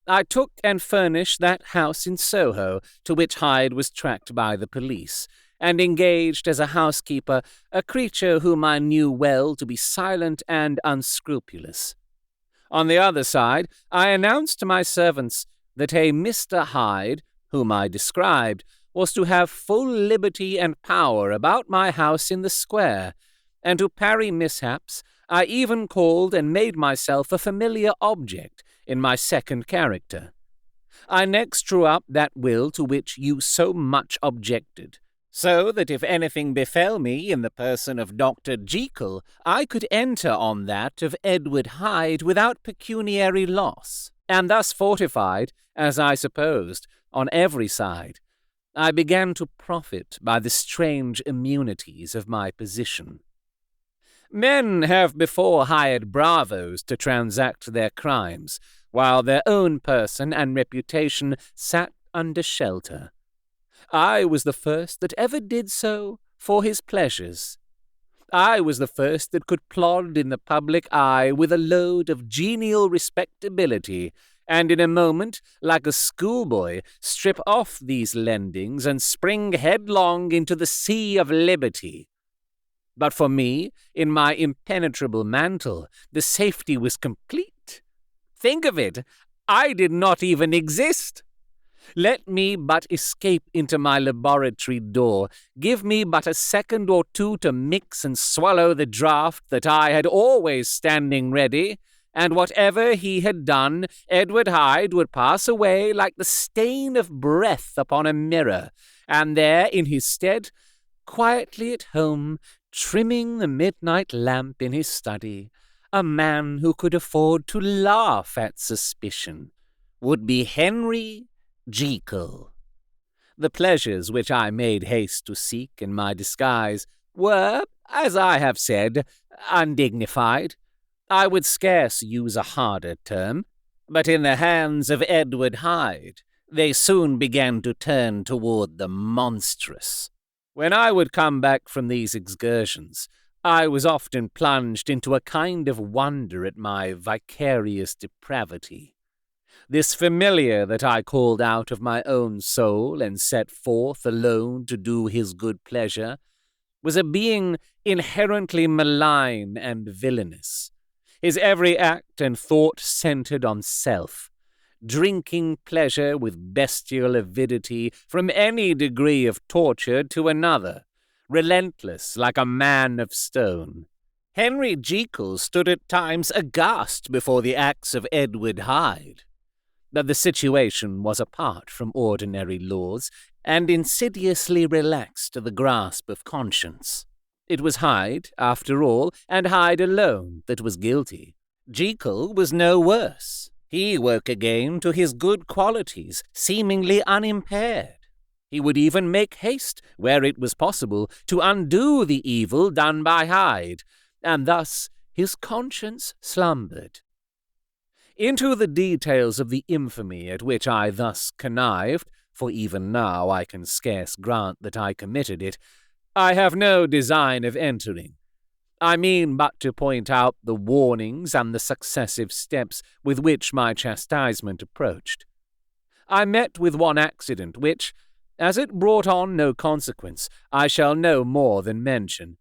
I took and furnished that house in Soho to which Hyde was tracked by the police, and engaged as a housekeeper a creature whom I knew well to be silent and unscrupulous. On the other side, I announced to my servants that a Mr. Hyde, whom I described, was to have full liberty and power about my house in the square, and to parry mishaps, I even called and made myself a familiar object in my second character. I next drew up that will to which you so much objected, so that if anything befell me in the person of Dr. Jekyll, I could enter on that of Edward Hyde without pecuniary loss, and thus fortified, as I supposed, on every side, I began to profit by the strange immunities of my position. Men have before hired bravos to transact their crimes, while their own person and reputation sat under shelter. I was the first that ever did so for his pleasures. I was the first that could plod in the public eye with a load of genial respectability, and in a moment, like a schoolboy, strip off these lendings and spring headlong into the sea of liberty. But for me, in my impenetrable mantle, the safety was complete. Think of it, I did not even exist. Let me but escape into my laboratory door, give me but a second or two to mix and swallow the draught that I had always standing ready, and whatever he had done, Edward Hyde would pass away like the stain of breath upon a mirror, and there in his stead, quietly at home, trimming the midnight lamp in his study, a man who could afford to laugh at suspicion, would be Henry Jekyll. The pleasures which I made haste to seek in my disguise were, as I have said, undignified. I would scarce use a harder term, but in the hands of Edward Hyde they soon began to turn toward the monstrous. When I would come back from these excursions, I was often plunged into a kind of wonder at my vicarious depravity. This familiar that I called out of my own soul and set forth alone to do his good pleasure was a being inherently malign and villainous, his every act and thought centered on self, drinking pleasure with bestial avidity from any degree of torture to another, relentless like a man of stone. Henry Jekyll stood at times aghast before the acts of Edward Hyde. But the situation was apart from ordinary laws, and insidiously relaxed the grasp of conscience. It was Hyde, after all, and Hyde alone, that was guilty. Jekyll was no worse. He woke again to his good qualities, seemingly unimpaired. He would even make haste, where it was possible, to undo the evil done by Hyde, and thus his conscience slumbered. Into the details of the infamy at which I thus connived, for even now I can scarce grant that I committed it, I have no design of entering. I mean but to point out the warnings and the successive steps with which my chastisement approached. I met with one accident which, as it brought on no consequence, I shall no more than mention.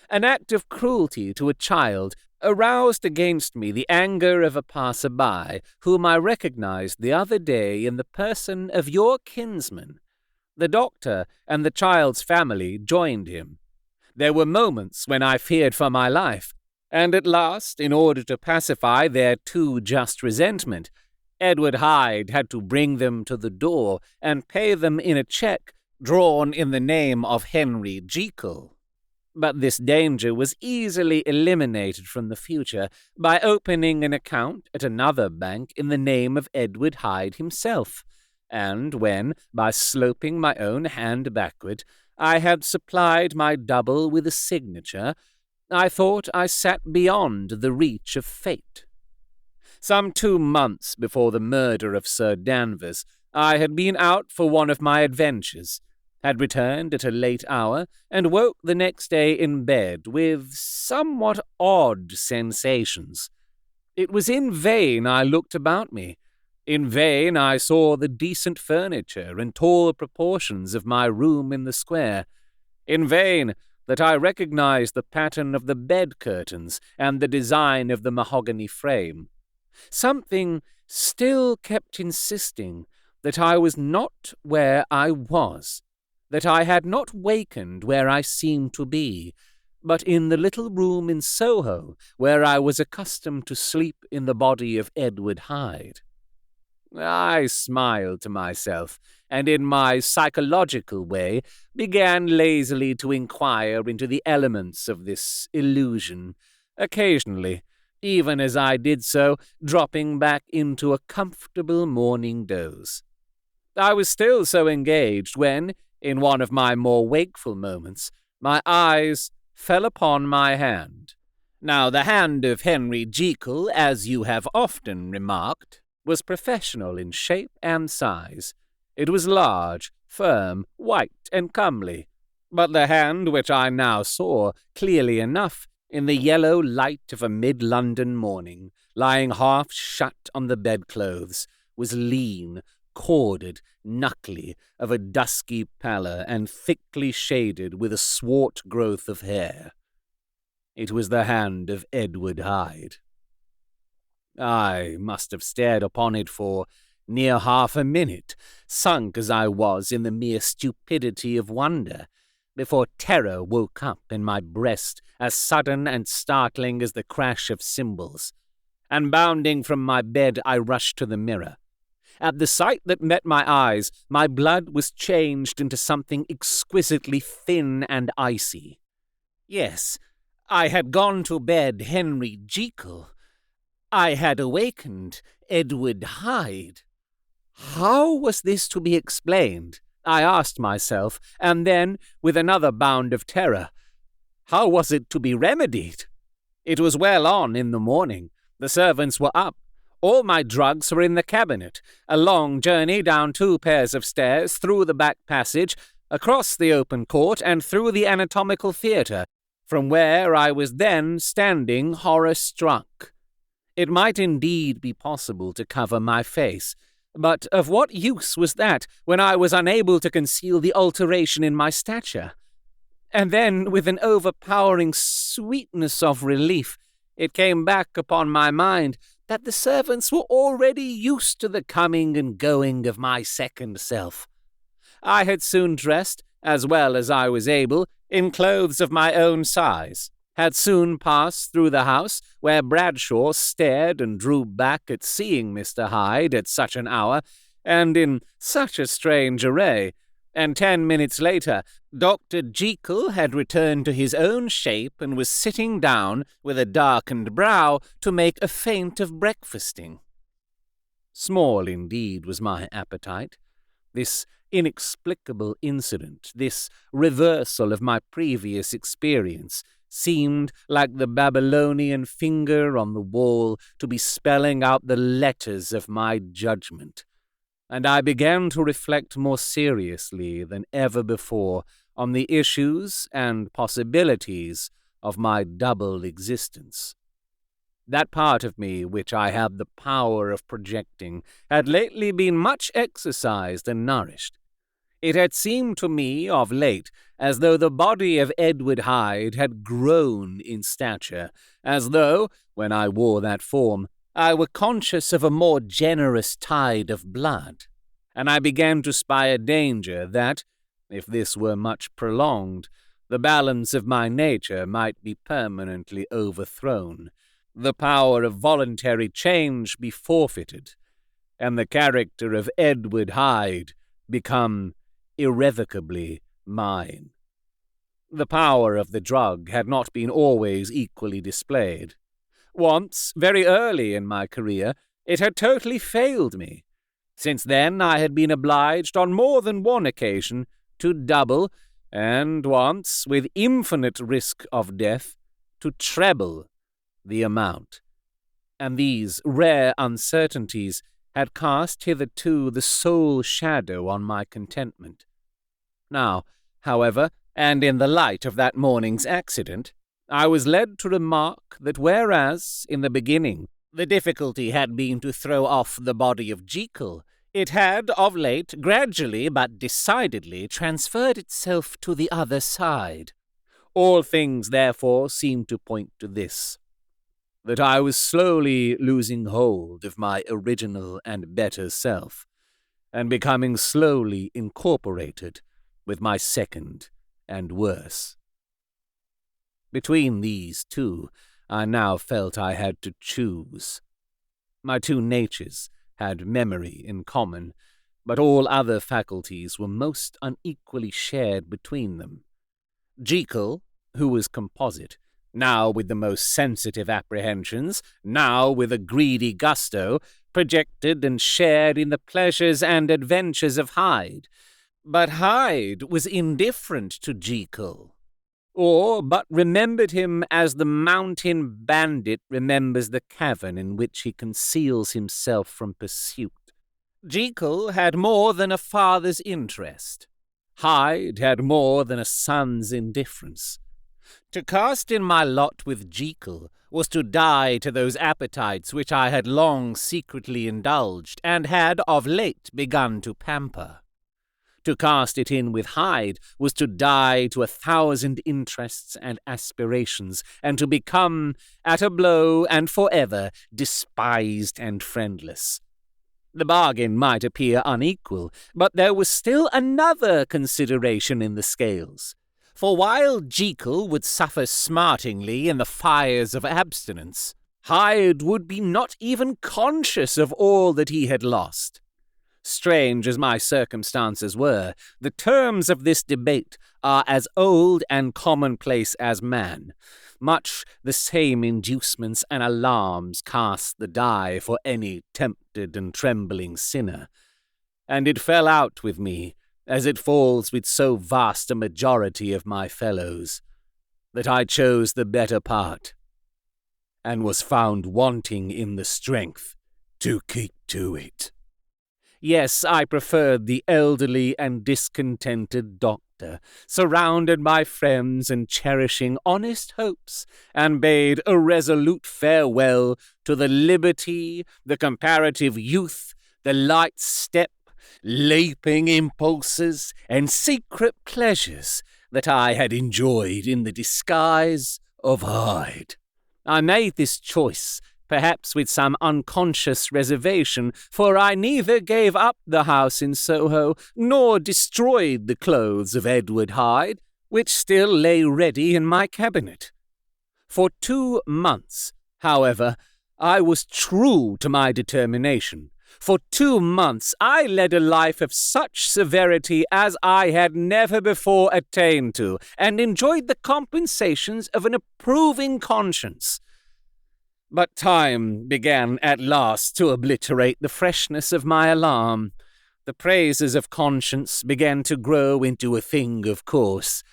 An act of cruelty to a child aroused against me the anger of a passer-by, whom I recognized the other day in the person of your kinsman. The doctor and the child's family joined him. There were moments when I feared for my life, and at last, in order to pacify their too just resentment, Edward Hyde had to bring them to the door and pay them in a cheque drawn in the name of Henry Jekyll. But this danger was easily eliminated from the future by opening an account at another bank in the name of Edward Hyde himself, and when, by sloping my own hand backward, I had supplied my double with a signature, I thought I sat beyond the reach of fate. Some 2 months before the murder of Sir Danvers, I had been out for one of my adventures, had returned at a late hour, and woke the next day in bed with somewhat odd sensations. It was in vain I looked about me. In vain I saw the decent furniture and tall proportions of my room in the square. In vain that I recognized the pattern of the bed curtains and the design of the mahogany frame. Something still kept insisting that I was not where I was, that I had not wakened where I seemed to be, but in the little room in Soho where I was accustomed to sleep in the body of Edward Hyde. I smiled to myself, and in my psychological way began lazily to inquire into the elements of this illusion, occasionally, even as I did so, dropping back into a comfortable morning doze. I was still so engaged when, in one of my more wakeful moments, my eyes fell upon my hand. Now, the hand of Henry Jekyll, as you have often remarked, was professional in shape and size. It was large, firm, white, and comely, but the hand which I now saw clearly enough in the yellow light of a mid-London morning, lying half shut on the bedclothes, was lean, corded, knuckly, of a dusky pallor, and thickly shaded with a swart growth of hair. It was the hand of Edward Hyde. I must have stared upon it for near half a minute, sunk as I was in the mere stupidity of wonder, before terror woke up in my breast as sudden and startling as the crash of cymbals, and bounding from my bed I rushed to the mirror. At the sight that met my eyes, my blood was changed into something exquisitely thin and icy. Yes, I had gone to bed Henry Jekyll. I had awakened Edward Hyde. How was this to be explained? I asked myself, and then, with another bound of terror, how was it to be remedied? It was well on in the morning. The servants were up. All my drugs were in the cabinet. A long journey down 2 pairs of stairs, through the back passage, across the open court, and through the anatomical theatre, from where I was then standing horror-struck. It might indeed be possible to cover my face, but of what use was that when I was unable to conceal the alteration in my stature? And then, with an overpowering sweetness of relief, it came back upon my mind that the servants were already used to the coming and going of my second self. I had soon dressed, as well as I was able, in clothes of my own size, had soon passed through the house, where Bradshaw stared and drew back at seeing Mr. Hyde at such an hour, and in such a strange array, and 10 minutes later Dr. Jekyll had returned to his own shape and was sitting down, with a darkened brow, to make a feint of breakfasting. Small indeed was my appetite. This inexplicable incident, this reversal of my previous experience, seemed, like the Babylonian finger on the wall, to be spelling out the letters of my judgment, and I began to reflect more seriously than ever before on the issues and possibilities of my double existence. That part of me which I had the power of projecting had lately been much exercised and nourished. It had seemed to me of late as though the body of Edward Hyde had grown in stature, as though, when I wore that form, I were conscious of a more generous tide of blood, and I began to spy a danger that, if this were much prolonged, the balance of my nature might be permanently overthrown, the power of voluntary change be forfeited, and the character of Edward Hyde become irrevocably mine. The power of the drug had not been always equally displayed. Once, very early in my career, it had totally failed me. Since then I had been obliged on more than one occasion to double, and once, with infinite risk of death, to treble the amount. And these rare uncertainties had cast hitherto the sole shadow on my contentment. Now, however, and in the light of that morning's accident, I was led to remark that whereas, in the beginning, the difficulty had been to throw off the body of Jekyll, it had, of late, gradually but decidedly transferred itself to the other side. All things, therefore, seemed to point to this, that I was slowly losing hold of my original and better self, and becoming slowly incorporated with my second and worse. Between these two, I now felt I had to choose. My two natures had memory in common, but all other faculties were most unequally shared between them. Jekyll, who was composite, now with the most sensitive apprehensions, now with a greedy gusto, projected and shared in the pleasures and adventures of Hyde. But Hyde was indifferent to Jekyll, or but remembered him as the mountain bandit remembers the cavern in which he conceals himself from pursuit. Jekyll had more than a father's interest. Hyde had more than a son's indifference. To cast in my lot with Jekyll was to die to those appetites which I had long secretly indulged and had of late begun to pamper. To cast it in with Hyde was to die to 1,000 interests and aspirations, and to become, at a blow and forever, despised and friendless. The bargain might appear unequal, but there was still another consideration in the scales. For while Jekyll would suffer smartingly in the fires of abstinence, Hyde would be not even conscious of all that he had lost. Strange as my circumstances were, the terms of this debate are as old and commonplace as man. Much the same inducements and alarms cast the die for any tempted and trembling sinner. And it fell out with me, as it falls with so vast a majority of my fellows, that I chose the better part, and was found wanting in the strength to keep to it. Yes, I preferred the elderly and discontented doctor, surrounded by friends and cherishing honest hopes, and bade a resolute farewell to the liberty, the comparative youth, the light step, leaping impulses, and secret pleasures that I had enjoyed in the disguise of Hyde. I made this choice, perhaps with some unconscious reservation, for I neither gave up the house in Soho, nor destroyed the clothes of Edward Hyde, which still lay ready in my cabinet. For 2 months, however, I was true to my determination. For 2 months I led a life of such severity as I had never before attained to, and enjoyed the compensations of an approving conscience. But time began at last to obliterate the freshness of my alarm. The praises of conscience began to grow into a thing of course.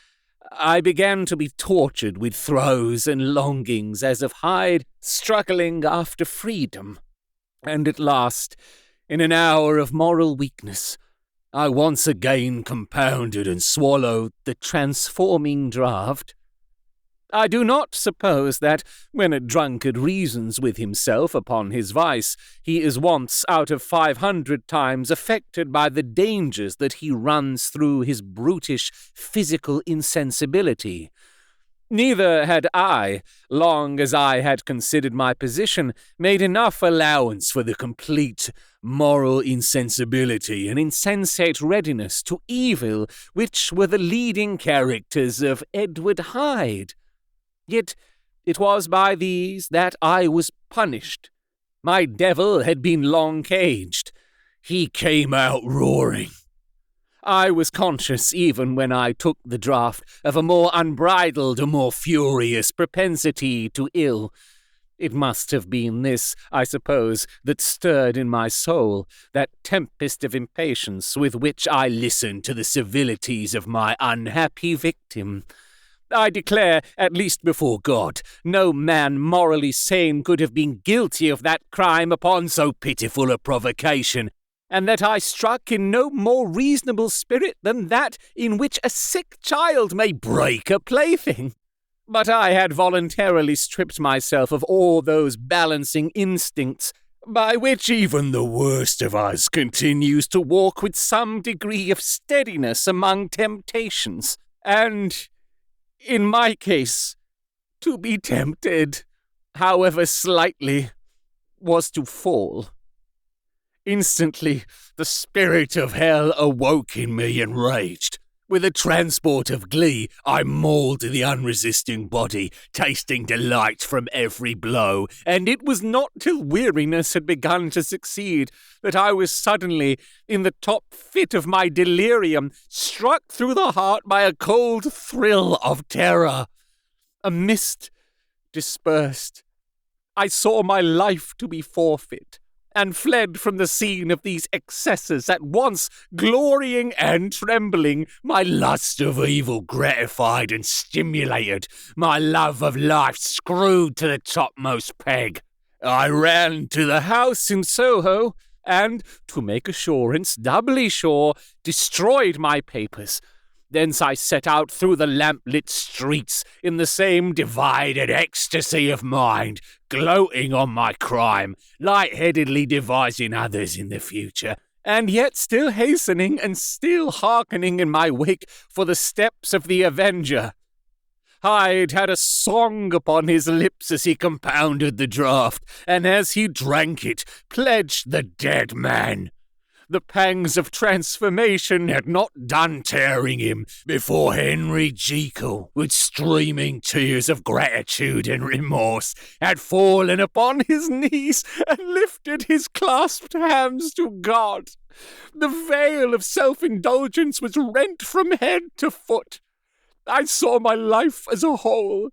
I began to be tortured with throes and longings as of Hyde struggling after freedom. And at last, in an hour of moral weakness, I once again compounded and swallowed the transforming draught. I do not suppose that, when a drunkard reasons with himself upon his vice, he is once out of 500 times affected by the dangers that he runs through his brutish physical insensibility. Neither had I, long as I had considered my position, made enough allowance for the complete moral insensibility and insensate readiness to evil which were the leading characters of Edward Hyde. Yet it was by these that I was punished. My devil had been long caged. He came out roaring. I was conscious, even when I took the draught, of a more unbridled, a more furious propensity to ill. It must have been this, I suppose, that stirred in my soul that tempest of impatience with which I listened to the civilities of my unhappy victim. I declare, at least before God, no man morally sane could have been guilty of that crime upon so pitiful a provocation, and that I struck in no more reasonable spirit than that in which a sick child may break a plaything. But I had voluntarily stripped myself of all those balancing instincts, by which even the worst of us continues to walk with some degree of steadiness among temptations, and, in my case, to be tempted, however slightly, was to fall. Instantly, the spirit of hell awoke in me and raged. With a transport of glee, I mauled the unresisting body, tasting delight from every blow, and it was not till weariness had begun to succeed that I was suddenly, in the top fit of my delirium, struck through the heart by a cold thrill of terror. A mist dispersed. I saw my life to be forfeit, and fled from the scene of these excesses, at once glorying and trembling, my lust of evil gratified and stimulated, my love of life screwed to the topmost peg. I ran to the house in Soho, and, to make assurance doubly sure, destroyed my papers. Thence I set out through the lamp-lit streets in the same divided ecstasy of mind, gloating on my crime, light-headedly devising others in the future, and yet still hastening and still hearkening in my wake for the steps of the avenger. Hyde had a song upon his lips as he compounded the draught, and as he drank it, pledged the dead man. The pangs of transformation had not done tearing him before Henry Jekyll, with streaming tears of gratitude and remorse, had fallen upon his knees and lifted his clasped hands to God. The veil of self-indulgence was rent from head to foot. I saw my life as a whole.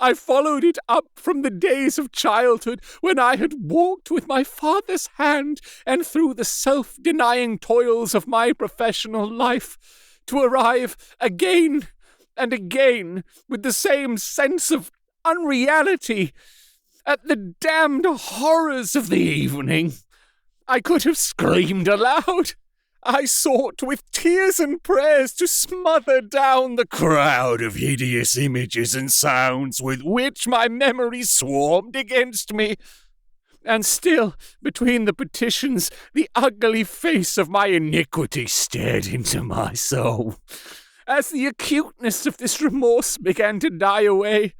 I followed it up from the days of childhood, when I had walked with my father's hand, and through the self-denying toils of my professional life, to arrive again and again, with the same sense of unreality, at the damned horrors of the evening. I could have screamed aloud. I sought with tears and prayers to smother down the crowd of hideous images and sounds with which my memory swarmed against me. And still, between the petitions, the ugly face of my iniquity stared into my soul. As the acuteness of this remorse began to die away,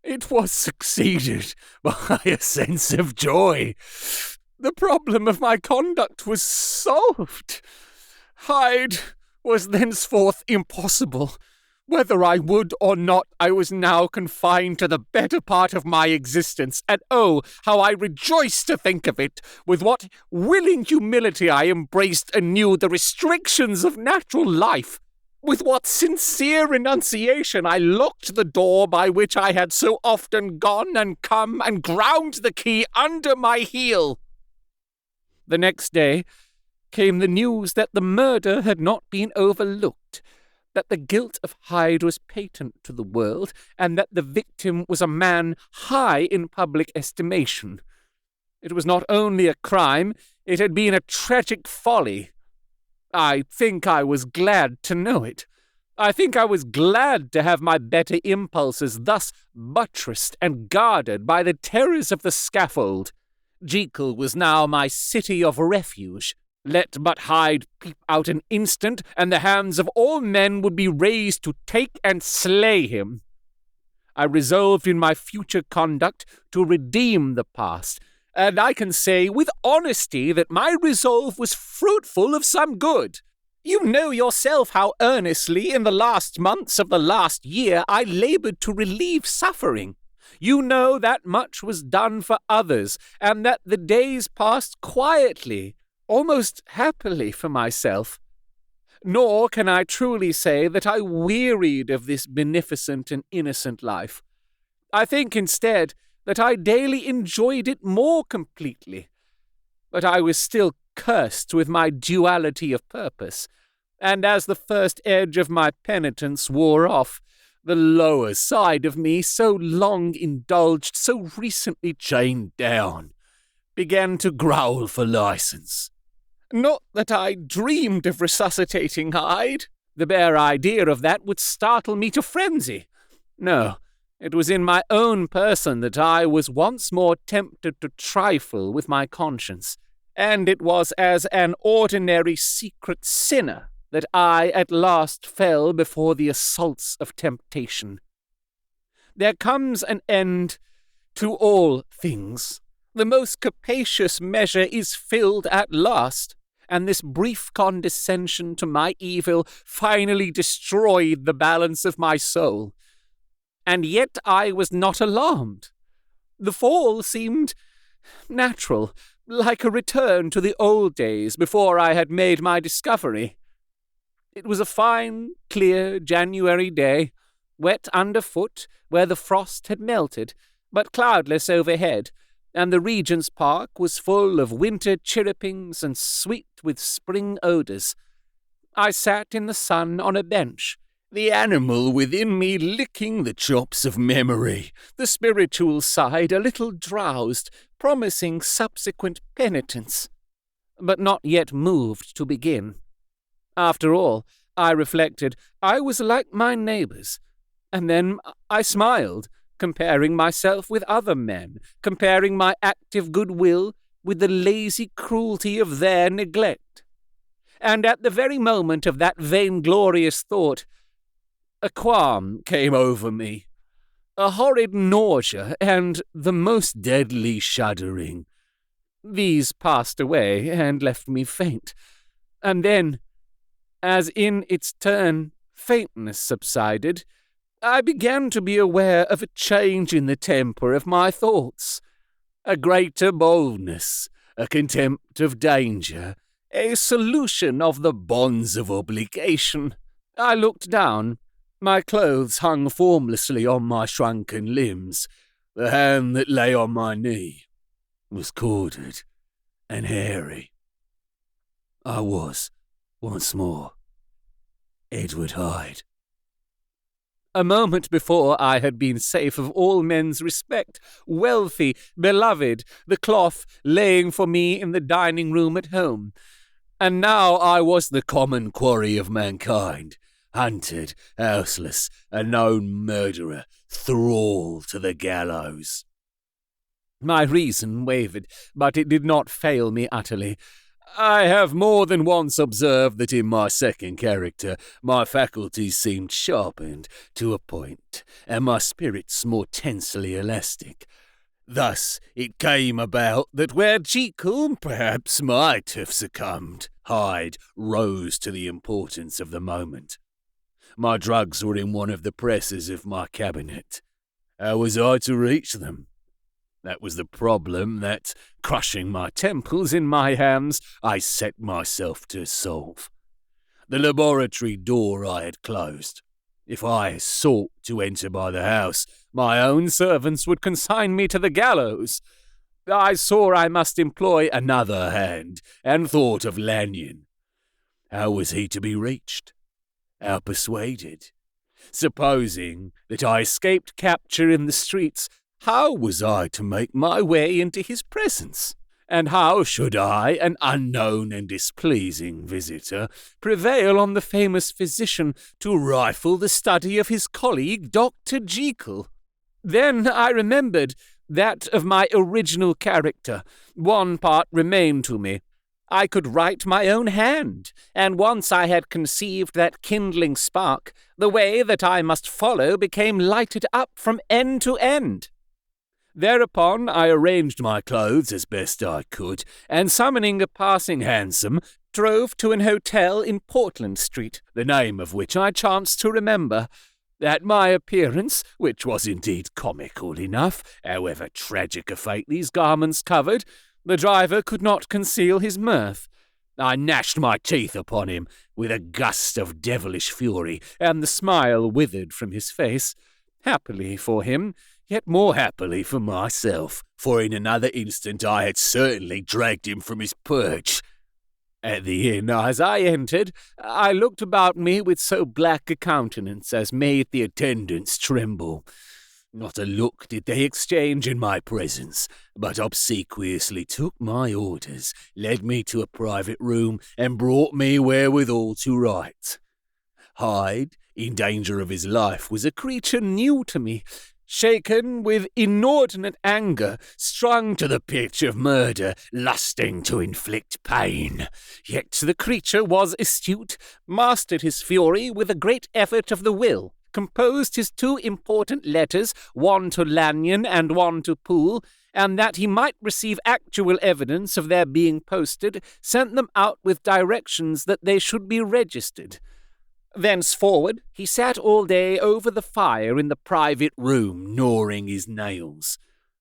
it was succeeded by a sense of joy. The problem of my conduct was solved. Hyde was thenceforth impossible. Whether I would or not, I was now confined to the better part of my existence, and oh, how I rejoiced to think of it! With what willing humility I embraced anew the restrictions of natural life! With what sincere renunciation I locked the door by which I had so often gone and come, and ground the key under my heel! The next day came the news that the murder had not been overlooked, that the guilt of Hyde was patent to the world, and that the victim was a man high in public estimation. It was not only a crime, it had been a tragic folly. I think I was glad to know it. I think I was glad to have my better impulses thus buttressed and guarded by the terrors of the scaffold. Jekyll was now my city of refuge. Let but Hyde peep out an instant, and the hands of all men would be raised to take and slay him. I resolved in my future conduct to redeem the past, and I can say with honesty that my resolve was fruitful of some good. You know yourself how earnestly in the last months of the last year I labored to relieve suffering. You know that much was done for others, and that the days passed quietly, almost happily for myself. Nor can I truly say that I wearied of this beneficent and innocent life. I think instead that I daily enjoyed it more completely. But I was still cursed with my duality of purpose, and as the first edge of my penitence wore off, the lower side of me, so long indulged, so recently chained down, began to growl for license. Not that I dreamed of resuscitating Hyde. The bare idea of that would startle me to frenzy. No, it was in my own person that I was once more tempted to trifle with my conscience, and it was as an ordinary secret sinner that I at last fell before the assaults of temptation. There comes an end to all things. The most capacious measure is filled at last, and this brief condescension to my evil finally destroyed the balance of my soul. And yet I was not alarmed. The fall seemed natural, like a return to the old days before I had made my discovery. It was a fine, clear January day, wet underfoot where the frost had melted, but cloudless overhead, and the Regent's Park was full of winter chirrupings and sweet with spring odours. I sat in the sun on a bench, the animal within me licking the chops of memory, the spiritual side a little drowsed, promising subsequent penitence, but not yet moved to begin. After all, I reflected, I was like my neighbours, and then I smiled, comparing myself with other men, comparing my active goodwill with the lazy cruelty of their neglect. And at the very moment of that vainglorious thought, a qualm came over me, a horrid nausea, and the most deadly shuddering. These passed away and left me faint, and then, as in its turn faintness subsided, I began to be aware of a change in the temper of my thoughts, a greater boldness, a contempt of danger, a solution of the bonds of obligation. I looked down. My clothes hung formlessly on my shrunken limbs. The hand that lay on my knee was corded and hairy. I was, once more, Edward Hyde. A moment before I had been safe of all men's respect, wealthy, beloved, the cloth laying for me in the dining-room at home. And now I was the common quarry of mankind, hunted, houseless, a known murderer, thrall to the gallows. My reason wavered, but it did not fail me utterly. I have more than once observed that in my second character my faculties seemed sharpened to a point, and my spirits more tensely elastic. Thus it came about that where Jekyll perhaps might have succumbed, Hyde rose to the importance of the moment. My drugs were in one of the presses of my cabinet. How was I to reach them? That was the problem that, crushing my temples in my hands, I set myself to solve. The laboratory door I had closed. If I sought to enter by the house, my own servants would consign me to the gallows. I saw I must employ another hand, and thought of Lanyon. How was he to be reached? How persuaded? Supposing that I escaped capture in the streets, how was I to make my way into his presence? And how should I, an unknown and displeasing visitor, prevail on the famous physician to rifle the study of his colleague, Dr. Jekyll? Then I remembered that of my original character. One part remained to me. I could write my own hand, and once I had conceived that kindling spark, the way that I must follow became lighted up from end to end. Thereupon I arranged my clothes as best I could, and summoning a passing hansom, drove to an hotel in Portland Street, the name of which I chanced to remember. At my appearance, which was indeed comical enough, however tragic a fate these garments covered, the driver could not conceal his mirth. I gnashed my teeth upon him with a gust of devilish fury, and the smile withered from his face. Happily for him, yet more happily for myself, for in another instant I had certainly dragged him from his perch. At the inn, as I entered, I looked about me with so black a countenance as made the attendants tremble. Not a look did they exchange in my presence, but obsequiously took my orders, led me to a private room, and brought me wherewithal to write. Hyde, in danger of his life, was a creature new to me, shaken with inordinate anger, strung to the pitch of murder, lusting to inflict pain. Yet the creature was astute, mastered his fury with a great effort of the will, composed his 2 important letters, one to Lanyon and one to Poole, and that he might receive actual evidence of their being posted, sent them out with directions that they should be registered. Thenceforward, he sat all day over the fire in the private room, gnawing his nails.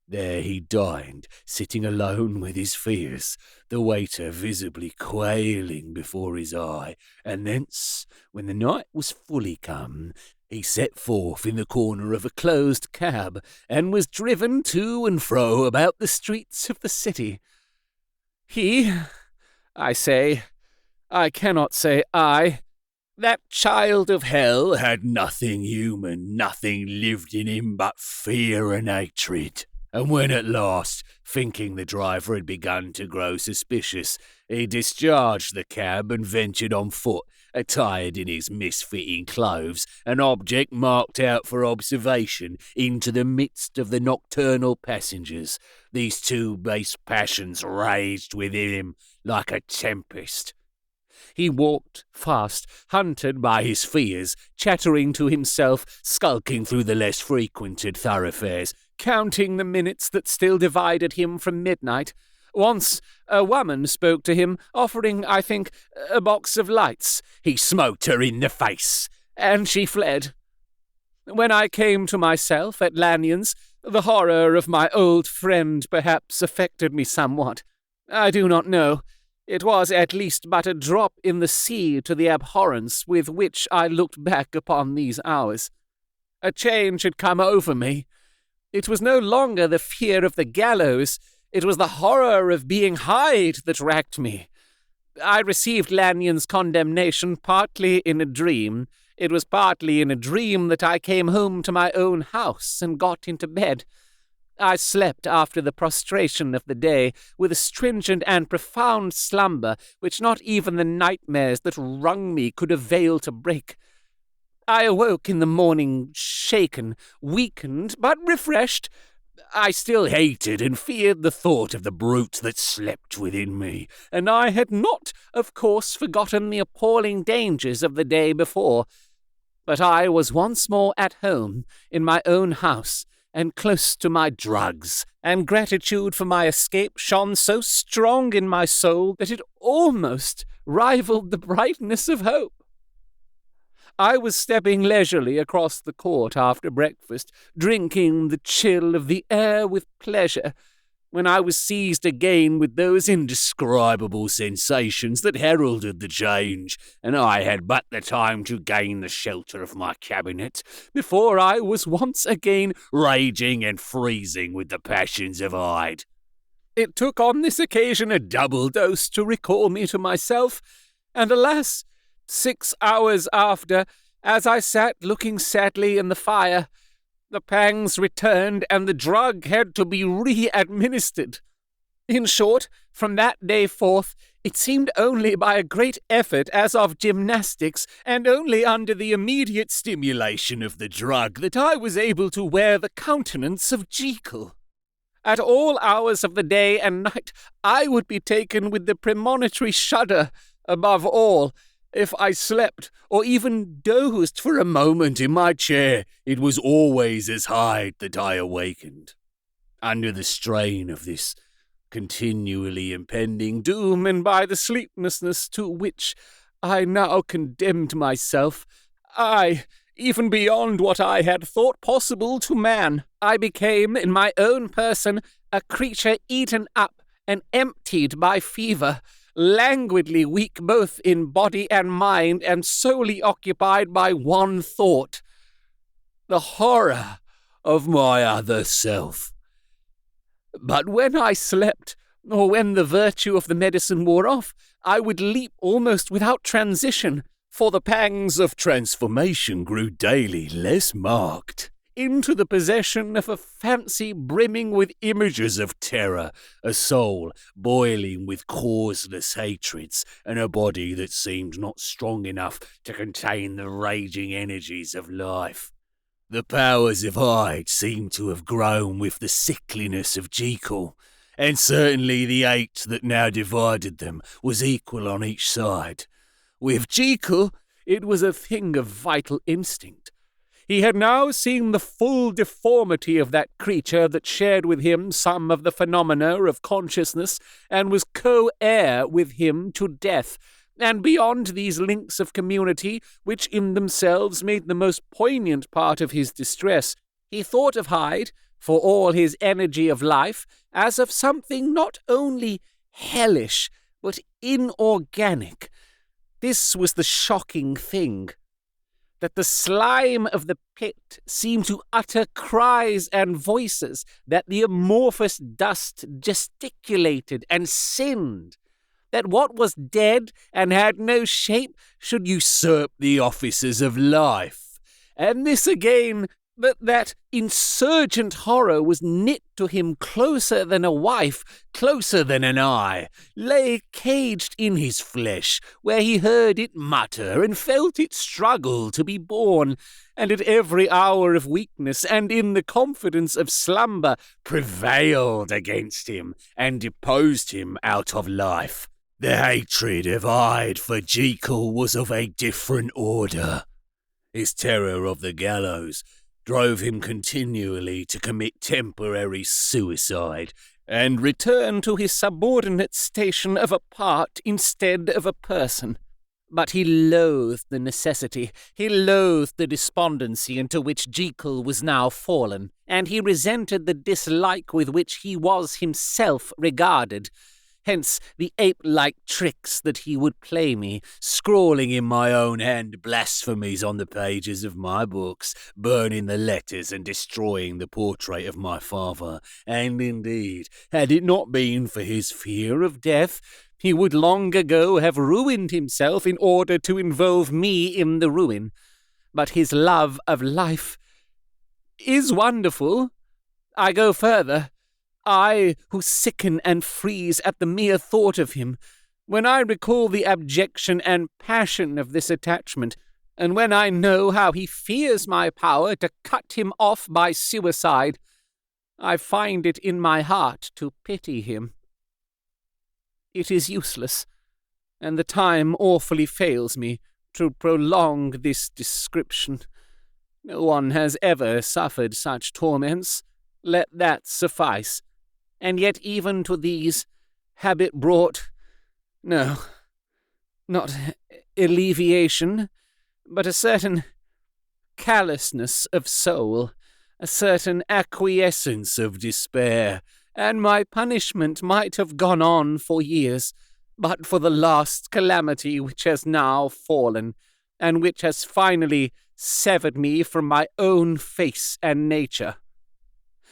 There he dined, sitting alone with his fears, the waiter visibly quailing before his eye, and thence, when the night was fully come, he set forth in the corner of a closed cab, and was driven to and fro about the streets of the city. He, I cannot say I, that child of hell had nothing human, nothing lived in him but fear and hatred. And when at last, thinking the driver had begun to grow suspicious, he discharged the cab and ventured on foot, attired in his misfitting clothes, an object marked out for observation, into the midst of the nocturnal passengers. These 2 base passions raged within him like a tempest. He walked fast, hunted by his fears, chattering to himself, skulking through the less frequented thoroughfares, counting the minutes that still divided him from midnight. Once a woman spoke to him, offering, I think, a box of lights. He smote her in the face, and she fled. When I came to myself at Lanyon's, the horror of my old friend perhaps affected me somewhat. I do not know. It was at least but a drop in the sea to the abhorrence with which I looked back upon these hours. A change had come over me. It was no longer the fear of the gallows, it was the horror of being Hyde that racked me. I received Lanyon's condemnation partly in a dream. It was partly in a dream that I came home to my own house and got into bed. I slept after the prostration of the day with a stringent and profound slumber which not even the nightmares that wrung me could avail to break. I awoke in the morning shaken, weakened, but refreshed. I still hated and feared the thought of the brute that slept within me, and I had not, of course, forgotten the appalling dangers of the day before. But I was once more at home, in my own house, and close to my drugs, and gratitude for my escape shone so strong in my soul that it almost rivaled the brightness of hope. I was stepping leisurely across the court after breakfast, drinking the chill of the air with pleasure, when I was seized again with those indescribable sensations that heralded the change, and I had but the time to gain the shelter of my cabinet before I was once again raging and freezing with the passions of Hyde. It took on this occasion a double dose to recall me to myself, and alas, 6 hours after, as I sat looking sadly in the fire, the pangs returned and the drug had to be re-administered. In short, from that day forth, it seemed only by a great effort as of gymnastics, and only under the immediate stimulation of the drug, that I was able to wear the countenance of Jekyll. At all hours of the day and night, I would be taken with the premonitory shudder. Above all, if I slept, or even dozed for a moment in my chair, it was always as Hyde that I awakened. Under the strain of this continually impending doom, and by the sleeplessness to which I now condemned myself, even beyond what I had thought possible to man, I became, in my own person, a creature eaten up and emptied by fever, languidly weak both in body and mind, and solely occupied by one thought, the horror of my other self. But when I slept, or when the virtue of the medicine wore off, I would leap almost without transition, for the pangs of transformation grew daily less marked, into the possession of a fancy brimming with images of terror, a soul boiling with causeless hatreds, and a body that seemed not strong enough to contain the raging energies of life. The powers of Hyde seemed to have grown with the sickliness of Jekyll, and certainly the hate that now divided them was equal on each side. With Jekyll, it was a thing of vital instinct. He had now seen the full deformity of that creature that shared with him some of the phenomena of consciousness, and was co-heir with him to death. And beyond these links of community, which in themselves made the most poignant part of his distress, he thought of Hyde, for all his energy of life, as of something not only hellish, but inorganic. This was the shocking thing, that the slime of the pit seemed to utter cries and voices, that the amorphous dust gesticulated and sinned, that what was dead and had no shape should usurp the offices of life. And this again, but that insurgent horror was knit to him closer than a wife, closer than an eye, lay caged in his flesh, where he heard it mutter and felt it struggle to be born, and at every hour of weakness and in the confidence of slumber prevailed against him and deposed him out of life. The hatred of Hyde for Jekyll was of a different order. His terror of the gallows drove him continually to commit temporary suicide and return to his subordinate station of a part instead of a person. But he loathed the necessity, he loathed the despondency into which Jekyll was now fallen, and he resented the dislike with which he was himself regarded. Hence the ape-like tricks that he would play me, scrawling in my own hand blasphemies on the pages of my books, burning the letters and destroying the portrait of my father. And indeed, had it not been for his fear of death, he would long ago have ruined himself in order to involve me in the ruin. But his love of life is wonderful. I go further. I, who sicken and freeze at the mere thought of him, when I recall the abjection and passion of this attachment, and when I know how he fears my power to cut him off by suicide, I find it in my heart to pity him. It is useless, and the time awfully fails me to prolong this description. No one has ever suffered such torments. Let that suffice. And yet even to these, habit brought, no, not alleviation, but a certain callousness of soul, a certain acquiescence of despair, and my punishment might have gone on for years, but for the last calamity which has now fallen, and which has finally severed me from my own face and nature.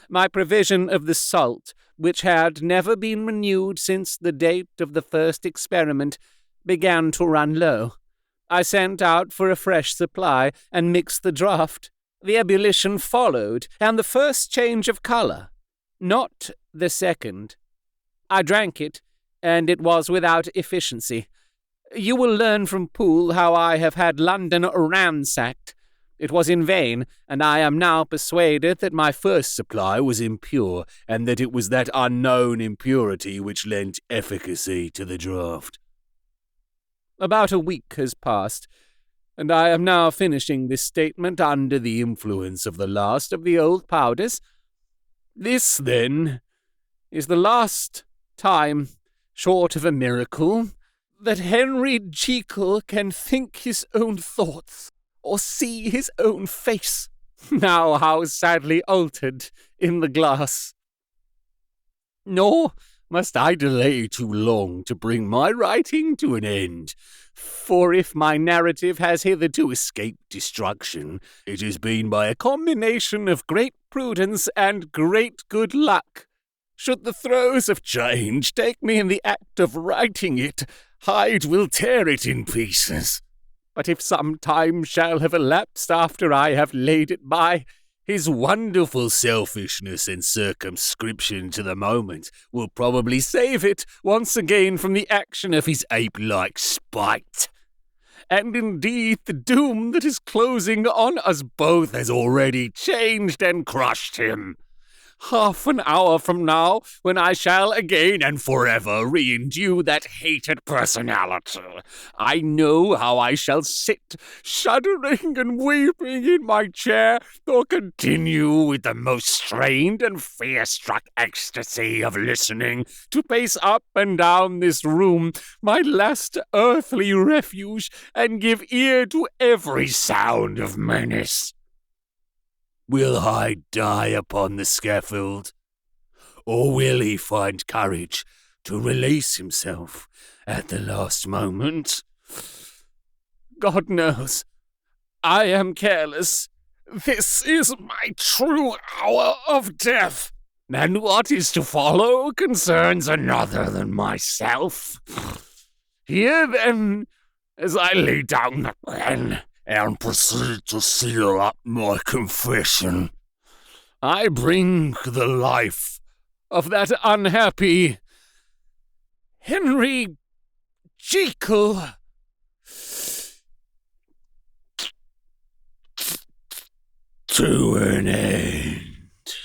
My provision of the salt, which had never been renewed since the date of the first experiment, began to run low. I sent out for a fresh supply and mixed the draught. The ebullition followed, and the first change of colour, not the second. I drank it, and it was without efficiency. You will learn from Poole how I have had London ransacked. It was in vain, and I am now persuaded that my first supply was impure, and that it was that unknown impurity which lent efficacy to the draught. About a week has passed, and I am now finishing this statement under the influence of the last of the old powders. This, then, is the last time, short of a miracle, that Henry Jekyll can think his own thoughts, or see his own face, now how sadly altered in the glass. Nor must I delay too long to bring my writing to an end, for if my narrative has hitherto escaped destruction, it has been by a combination of great prudence and great good luck. Should the throes of change take me in the act of writing it, Hyde will tear it in pieces. But if some time shall have elapsed after I have laid it by, his wonderful selfishness and circumscription to the moment will probably save it once again from the action of his ape-like spite. And indeed the doom that is closing on us both has already changed and crushed him. Half an hour from now, when I shall again and forever re-endue that hated personality, I know how I shall sit, shuddering and weeping in my chair, or continue with the most strained and fear-struck ecstasy of listening to pace up and down this room, my last earthly refuge, and give ear to every sound of menace. Will Hyde die upon the scaffold, or will he find courage to release himself at the last moment? God knows. I am careless. This is my true hour of death, and what is to follow concerns another than myself. Here, then, as I lay down the pen and proceed to seal up my confession, I bring the life of that unhappy Henry Jekyll to an end.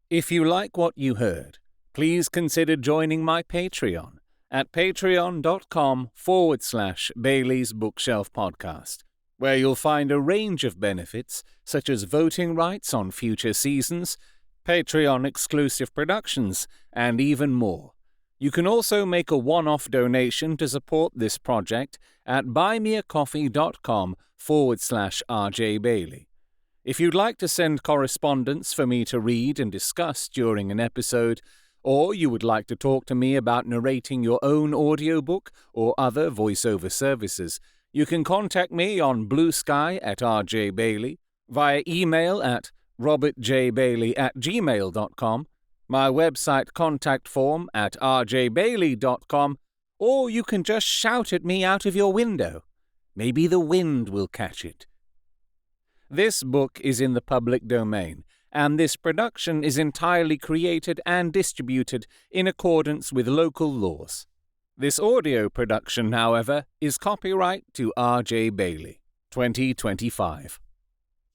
If you like what you heard, please consider joining my Patreon at patreon.com/Bailey's Bookshelf Podcast, where you'll find a range of benefits such as voting rights on future seasons, Patreon-exclusive productions, and even more. You can also make a one-off donation to support this project at buymeacoffee.com/RJ Bailey. If you'd like to send correspondence for me to read and discuss during an episode, or you would like to talk to me about narrating your own audiobook or other voiceover services, you can contact me on Blue Sky at RJ Bailey, via email at robertjbailey@gmail.com, my website contact form at rjbailey.com, or you can just shout at me out of your window. Maybe the wind will catch it. This book is in the public domain, and this production is entirely created and distributed in accordance with local laws. This audio production, however, is copyright to R.J. Bailey, 2025.